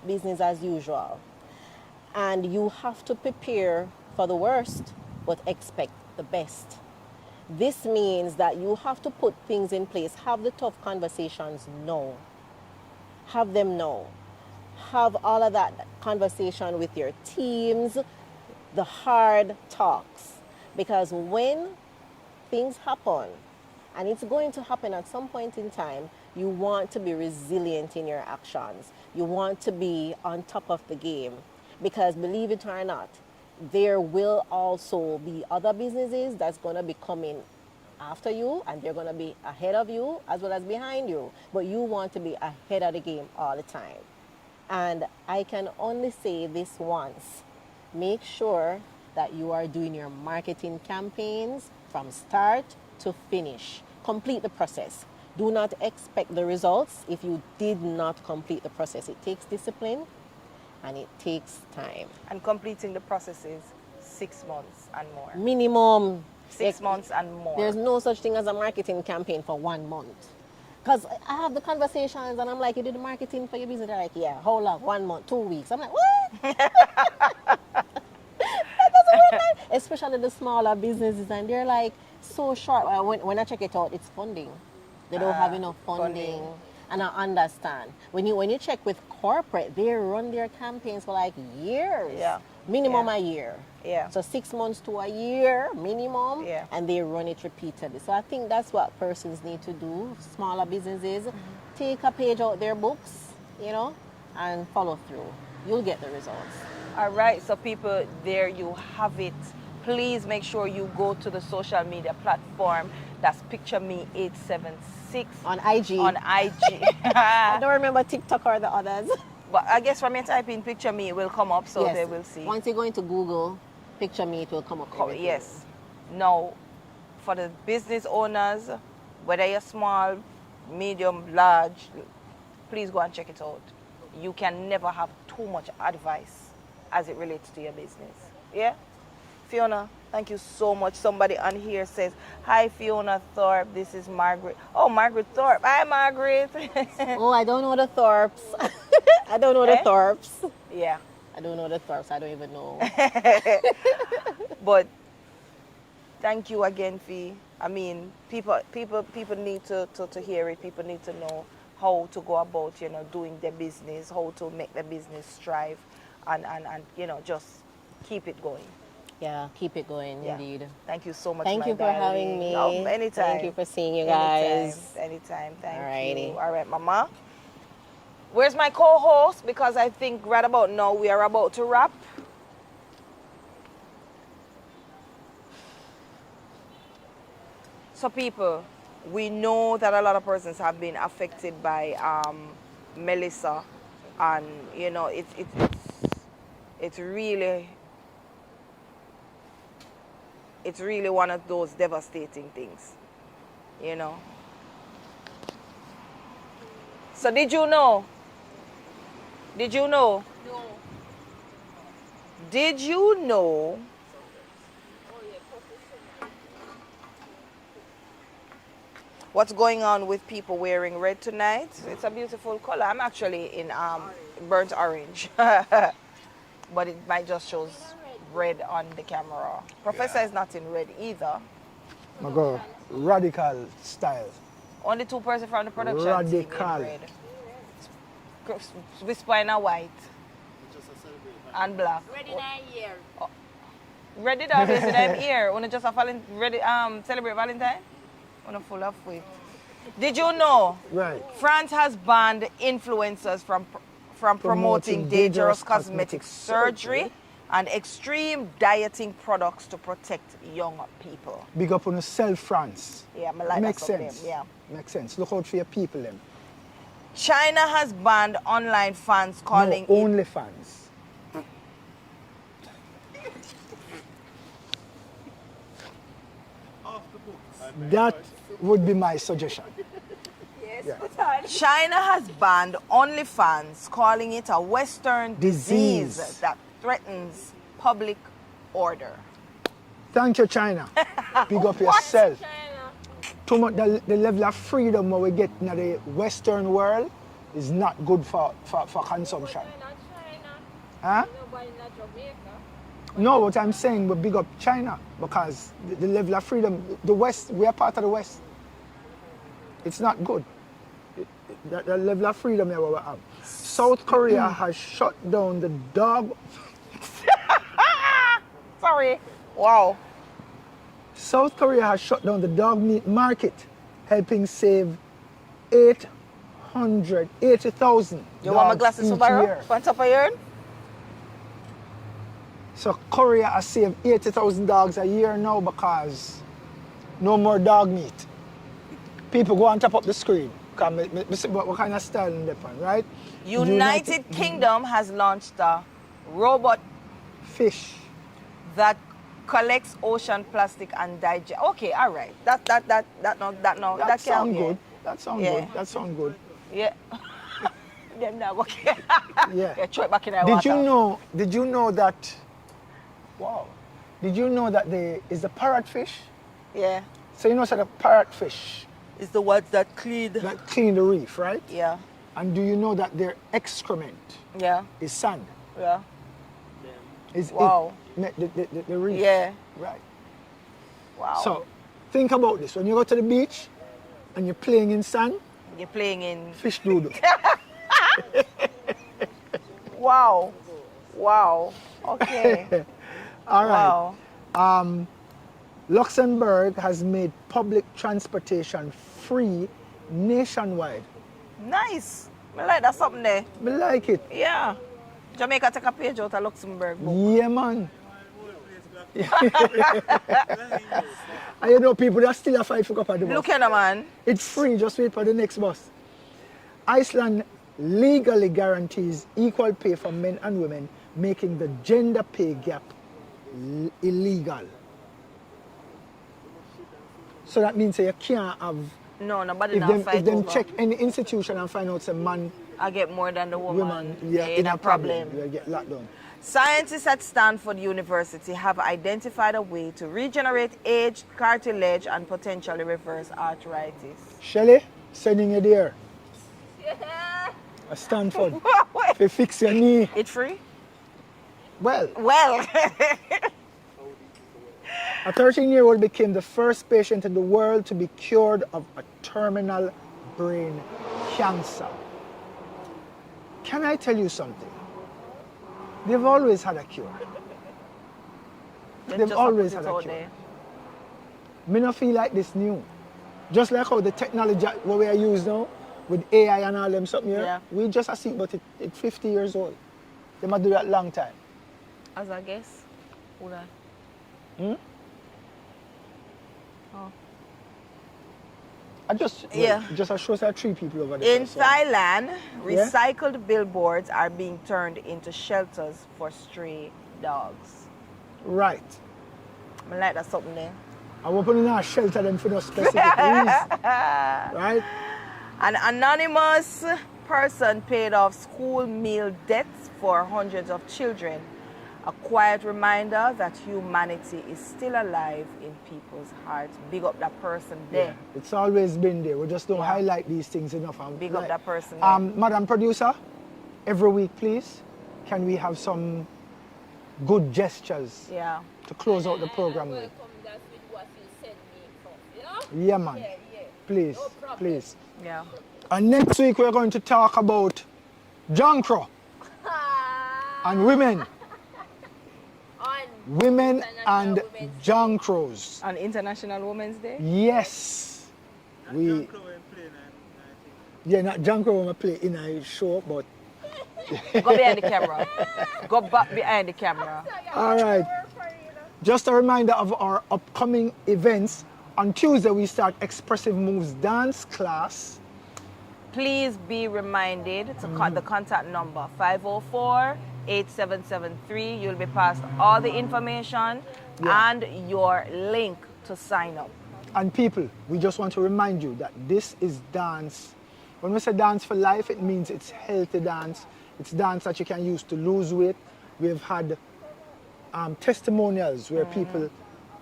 S7: business as usual. And you have to prepare for the worst, but expect the best. This means that you have to put things in place, have the tough conversations now. Have them now. Have all of that conversation with your teams, the hard talks. Because when things happen, and it's going to happen at some point in time, you want to be resilient in your actions. You want to be on top of the game. Because believe it or not, there will also be other businesses that's going to be coming after you, and they're going to be ahead of you as well as behind you. But you want to be ahead of the game all the time. And I can only say this once. Make sure that you are doing your marketing campaigns from start to finish. Complete the process. Do not expect the results if you did not complete the process. It takes discipline and it takes time.
S3: And completing the process is 6 months and more.
S7: Minimum
S3: 6 months and more.
S7: There's no such thing as a marketing campaign for 1 month. Because I have the conversations and I'm like, you did the marketing for your business? They're like, yeah, how long? 1 month, 2 weeks. I'm like, what? That doesn't work like, especially the smaller businesses, and they're like so short. When I check it out, it's funding. They don't have enough funding. And I understand. When you check with corporate, they run their campaigns for like years.
S3: Yeah.
S7: Minimum a year.
S3: Yeah.
S7: So 6 months to a year minimum.
S3: Yeah.
S7: And they run it repeatedly. So I think that's what persons need to do. Smaller businesses, take a page out their books, and follow through. You'll get the results.
S3: All right, so people, there you have it. Please make sure you go to the social media platform. That's Picture Me 876
S7: On IG.
S3: On IG.
S7: I don't remember TikTok or the others.
S3: But I guess when you type in Picture Me, it will come up, so they will see.
S7: Once you go into Google, Picture Me, it will come up.
S3: Yes. Now, for the business owners, whether you're small, medium, large, please go and check it out. You can never have too much advice as it relates to your business. Yeah? Fiona, thank you so much. Somebody on here says, hi, Fiona Thorp. This is Margaret. Oh, Margaret Thorp. Hi, Margaret.
S7: Oh, I don't know the Thorps. I don't know the Thorps.
S3: Yeah.
S7: I don't know the Thorps. I don't even know.
S3: But thank you again, Fee. I mean, people need to hear it. People need to know how to go about, doing their business, how to make their business strive, and just keep it going.
S7: Yeah, keep it going, indeed.
S3: Thank you so much.
S7: Thank you for having me.
S3: Oh, anytime.
S7: Thank you for seeing you guys.
S3: Anytime. Thank
S7: Alrighty.
S3: you. All right, Mama. Where's my co-host? Because I think right about now we are about to wrap. So people, we know that a lot of persons have been affected by Melissa, and it's really one of those devastating things, So did you know?
S2: No.
S3: Did you know what's going on with people wearing red tonight? It's a beautiful color. I'm actually in burnt orange. But it might just show red on the camera. Professor is not in red either.
S1: I go radical style.
S3: Only 2 persons from the production
S1: Radical.
S3: team in red. Whisper in a white and black.
S2: Ready 9 year.
S3: Ready to obviously them here. Wanna just ready celebrate Valentine? Wanna full of weight. Did you know?
S1: Right.
S3: France has banned influencers from promoting dangerous cosmetic surgery and extreme dieting products to protect young people.
S1: Big up on yourself, France.
S3: Yeah, I like
S1: Makes
S3: that from
S1: sense.
S3: them, yeah.
S1: Makes sense. Look out for your people, them.
S3: China has banned online fans calling
S1: No,
S3: it
S1: only fans. That would be my suggestion.
S3: China has banned OnlyFans, calling it a Western disease
S1: Disease.
S3: that threatens public order.
S1: Thank you, China. Big up yourself. Too much the level of freedom we get in the Western world is not good for consumption. Huh? No, what I'm saying, we big up China because the level of freedom, the West, we are part of the West. It's not good. The level of freedom that we have. South Korea has shut down the dog.
S3: Sorry. Wow.
S1: South Korea has shut down the dog meat market, helping save 880,000
S3: You want my
S1: dogs
S3: glasses,
S1: each
S3: Subaru?
S1: year.
S3: On top of your
S1: So Korea has saved 80,000 dogs a year now because no more dog meat. People go and tap up the screen. What kind of style in that one, right?
S3: United Kingdom has launched a robot
S1: Fish.
S3: that collects ocean plastic and digest. Okay, all right. That
S1: That sound
S3: yeah.
S1: good. That sound
S3: Yeah.
S1: good. That sound good.
S3: Yeah. Them now okay.
S1: Yeah.
S3: Yeah, throw it back in our
S1: Did
S3: water.
S1: you know that? Wow. Did you know that is the parrotfish?
S3: Yeah.
S1: So you know so the parrotfish
S3: It's the ones that clean.
S1: that clean the reef, right?
S3: Yeah.
S1: And do you know that their excrement
S3: Yeah.
S1: is sand?
S3: Yeah.
S1: Is
S3: Wow.
S1: the reef?
S3: Yeah.
S1: Right.
S3: Wow.
S1: So think about this. When you go to the beach and you're playing in sand,
S3: You're playing in.
S1: fish doodle.
S3: Wow. Wow. Okay.
S1: All right.
S3: Wow.
S1: Luxembourg has made public transportation free nationwide.
S3: Nice. I like that something there.
S1: I like it.
S3: Yeah. Jamaica take a page out of Luxembourg book.
S1: Yeah, man. And you know people that still a fight for cup of the bus.
S3: Look at the man.
S1: It's free, just wait for the next bus. Iceland legally guarantees equal pay for men and women, making the gender pay gap illegal. So that means you can't have,
S3: No, nobody
S1: if
S3: now
S1: them,
S3: fight
S1: if them
S3: over.
S1: check any institution and find out some man,
S3: I get more than the woman.
S1: woman, yeah,
S3: There
S1: in
S3: ain't
S1: a problem, you get locked down.
S3: Scientists at Stanford University have identified a way to regenerate aged cartilage and potentially reverse arthritis.
S1: Shelley, sending you there. A Stanford. To fix your knee.
S3: It free?
S1: Well,
S3: Well,
S1: a 13-year-old became the first patient in the world to be cured of a terminal brain cancer. Can I tell you something? They've always had a cure. They've always had a cure. Me not feel like this new. Just like how the technology what we are using now with AI and all them something here,
S3: Yeah.
S1: we just see but it's 50 years old. They might do that long time.
S3: As I guess. Who that? Oh.
S1: I just
S3: Yeah.
S1: just I show that 3 people over there.
S3: In
S1: so-
S3: Thailand,
S1: Yeah?
S3: recycled billboards are being turned into shelters for stray dogs.
S1: Right.
S3: I like that something there.
S1: I open in a shelter them for no specific reason. Right?
S3: An anonymous person paid off school meal debts for hundreds of children. A quiet reminder that humanity is still alive in people's hearts. Big up that person there.
S1: It's always been there. We just don't highlight these things enough. And
S3: Big up that person there.
S1: Madam Producer, every week please, can we have some good gestures
S3: Yeah.
S1: to close out the program with?
S2: Welcome that with what you send me from, you know?
S1: Yeah, man.
S2: Yeah.
S1: Please,
S2: No problem.
S1: please.
S3: Yeah.
S1: And next week we're going to talk about Jankro and women.
S2: On
S1: Women
S2: International
S1: and
S2: Women's
S1: Jankros.
S3: On International Women's Day.
S1: Yes. We. Yeah, not Jankro when we play in a show, but.
S3: Go behind the camera. Go back behind the camera.
S1: All right. Just a reminder of our upcoming events. On Tuesday, we start Expressive Moves dance class.
S3: please be reminded to call the contact number 504-8773. You'll be passed all the information and your link to sign up.
S1: And people, we just want to remind you that this is dance. When we say dance for life, it means it's healthy dance. It's dance that you can use to lose weight. We've had testimonials where people,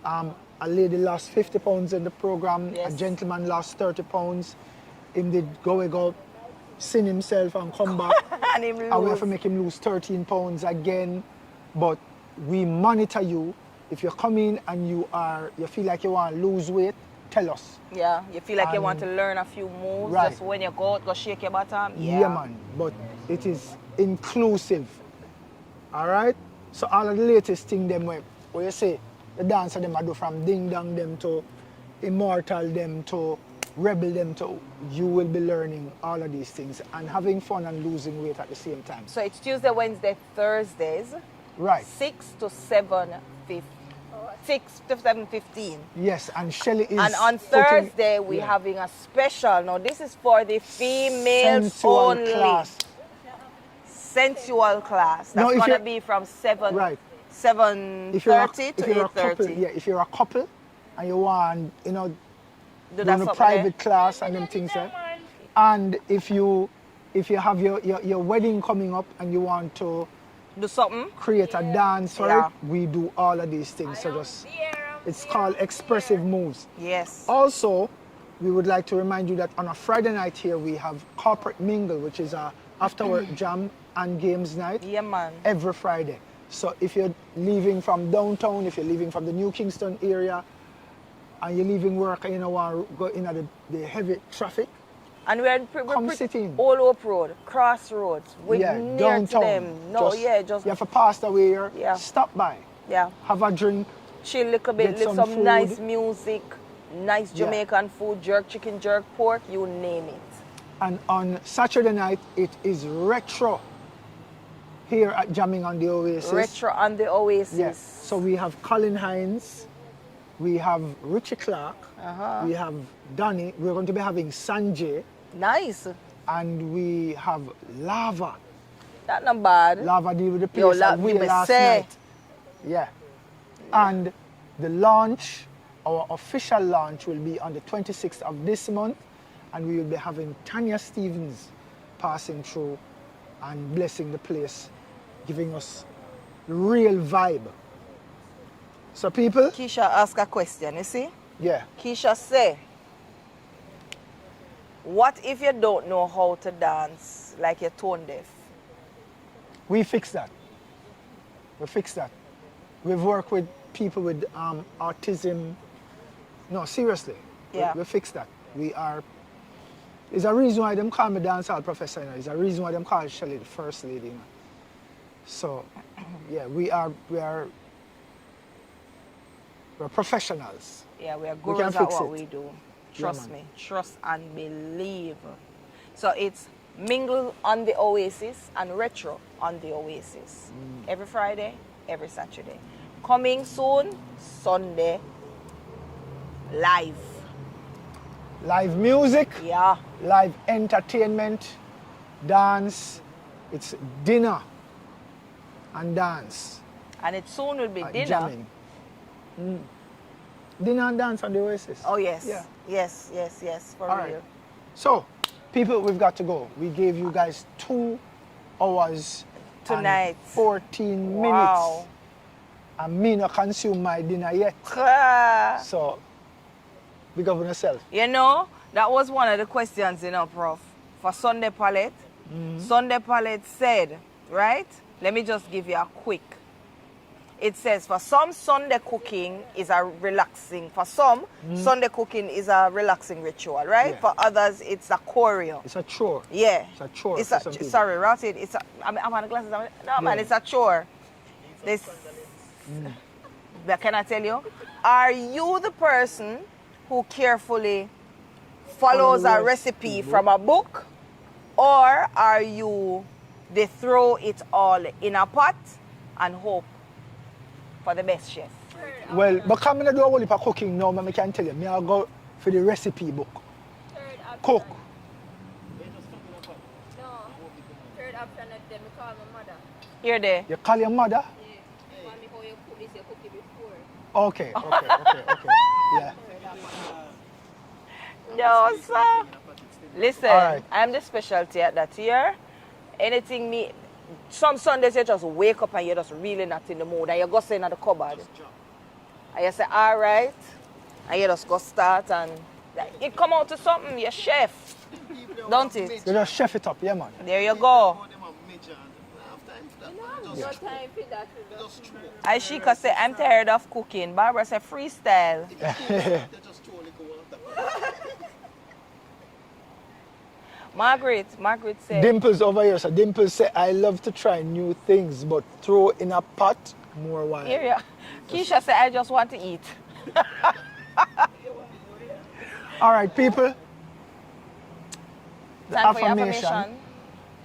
S1: a lady lost 50 pounds in the program, a gentleman lost 30 pounds. Him did go, sin himself and come back.
S3: And him lose.
S1: And we have to make him lose 13 pounds again. But we monitor you. If you come in and you feel like you want to lose weight, tell us.
S3: Yeah, you feel like you want to learn a few moves.
S1: Right.
S3: Just when you go out, go shake your bottom.
S1: Yeah, man. But it is inclusive. All right? So all of the latest thing them where you say, the dancer them I do from ding dong them to immortal them to rebel them to, you will be learning all of these things and having fun and losing weight at the same time.
S3: So it's Tuesday, Wednesday, Thursdays.
S1: Right.
S3: 6 to 7:15.
S1: Yes, and Shelly is.
S3: And on Thursday we're having a special. Now this is for the females
S1: sensual
S3: only.
S1: class.
S3: Sensual class. That's
S1: No, if
S3: gonna
S1: you're-
S3: be from 7:30
S1: If you're a,
S3: to
S1: if you're a couple,
S3: 8:30.
S1: yeah, if you're a couple and you want,
S3: Do
S1: doing
S3: that
S1: a
S3: something
S1: private
S3: there.
S1: class and them things there. And if you have your wedding coming up and you want to
S3: Do something.
S1: create a dance for
S3: Yeah.
S1: it, we do all of these things. So just, it's called expressive moves.
S3: Yes.
S1: Also, we would like to remind you that on a Friday night here we have corporate mingle, which is a after work jam and games night.
S3: Yeah, man.
S1: Every Friday. So if you're leaving from downtown, if you're leaving from the New Kingston area, and you're leaving work and you want to go in at the heavy traffic,
S3: And we're
S1: come sit in.
S3: All Hope Road, Crossroads. We're near
S1: downtown.
S3: to them. No, just
S1: you have to pass the way here.
S3: Yeah.
S1: Stop by.
S3: yeah.
S1: Have a drink.
S3: Chill a little bit,
S1: Get
S3: listen
S1: some
S3: some
S1: food.
S3: nice music, nice
S1: Yeah.
S3: Jamaican food, jerk chicken, jerk pork, you name it.
S1: And on Saturday night it is retro here at Jamming on the Oasis.
S3: Retro on the Oasis.
S1: Yes. So we have Colin Hines, we have Richie Clark, we have Danny. We're going to be having Sanjay,
S3: Nice.
S1: and we have Lava.
S3: That not bad.
S1: Lava deal with the
S3: Yo,
S1: place
S3: La-
S1: away
S3: you may
S1: last
S3: say.
S1: night. Yeah. And the launch, our official launch, will be on the 26th of this month, and we will be having Tanya Stevens passing through and blessing the place, giving us the real vibe. So people,
S3: Keisha asked a question, you see?
S1: yeah,
S3: Keisha say, what if you don't know how to dance like you're tone deaf?
S1: we fix that. We fix that. We've worked with people with autism. No, seriously.
S3: Yeah.
S1: We fix that. There's a reason why them call me dancehall professor. You know. There's a reason why them call Shelly the first lady. You know. So, yeah, we're professionals.
S3: Yeah, we are
S1: We
S3: gurus
S1: can
S3: at
S1: fix
S3: what
S1: it.
S3: we do.
S1: Yeah,
S3: Trust
S1: man.
S3: me. Trust and believe. So it's Mingle on the Oasis and Retro on the Oasis. Every Friday, every Saturday. Coming soon, Sunday, live.
S1: Live music,
S3: Yeah.
S1: live entertainment, dance. It's dinner and dance.
S3: And it soon will be
S1: at
S3: dinner.
S1: Jamming. Dinner and dance on the Oasis.
S3: Oh, yes.
S1: Yeah.
S3: Yes, for
S1: All
S3: real.
S1: right. So, people, we've got to go. We gave you guys 2 hours
S3: Tonight.
S1: and 14
S3: Wow.
S1: minutes. And me not consume my dinner yet. So, big up on yourself.
S3: You know, that was one of the questions, Prof. For Sunday Palette. Sunday Palette said, right? Let me just give you a quick. It says, for some, Sunday cooking is a relaxing. For some, Sunday cooking is a relaxing ritual, right?
S1: Yeah.
S3: For others, it's a choreo.
S1: It's a chore.
S3: Yeah.
S1: It's a chore
S3: It's
S1: for
S3: a,
S1: some people.
S3: sorry, Rotted. It's a, I'm on the glasses. No, man,
S1: Yeah.
S3: it's a chore. This, but can I tell you? Are you the person who carefully follows
S1: Follow
S3: a
S1: the
S3: recipe
S1: recipe
S3: from a book? Or are you, they throw it all in a pot and hope for the best chef?
S1: Well, but come in and do a whole heap of cooking now, I can tell you. Me I go for the recipe book. Cook.
S2: the option of them, I call my mother.
S3: Here there.
S1: You call your mother?
S2: Yeah. Want me how you cook this, you cook it before.
S1: Okay, okay, okay, okay. Yeah.
S3: No, sir. Listen,
S1: All right.
S3: I'm the specialty at that here. Anything me, some Sundays you just wake up and you're just really not in the mood and you go sit in the cupboard. And you say, all right. And you just go start and it come out to something, you're chef. Don't it?
S1: You just chef it up, yeah, man.
S3: There you go.
S2: No time for that.
S3: I Sheikah say, I'm tired of cooking. Barbara said, freestyle. Margaret said,
S1: Dimples over here. So Dimples say, I love to try new things, but throw in a pot more wine.
S3: here you. Keisha said, I just want to eat.
S1: All right, people. The
S3: Time for your
S1: affirmation.
S3: affirmation.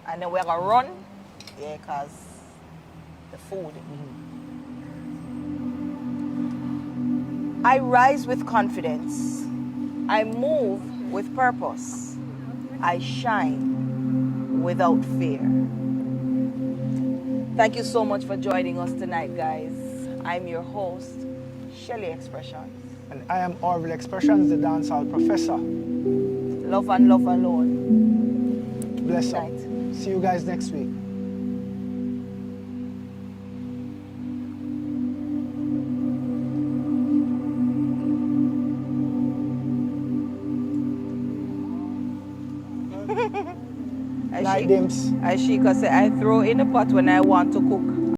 S3: And then we're going to run. Yeah, because the food. I rise with confidence. I move with purpose. I shine without fear. Thank you so much for joining us tonight, guys. I'm your host, Shelly Xpressionz.
S1: And I am Orville Xpressionz, the dancehall professor.
S3: Love and love alone.
S1: Bless
S3: Good
S1: up.
S3: night.
S1: See you guys next week. Night, Dimps.
S3: As Sheikah said, I throw in the pot when I want to cook.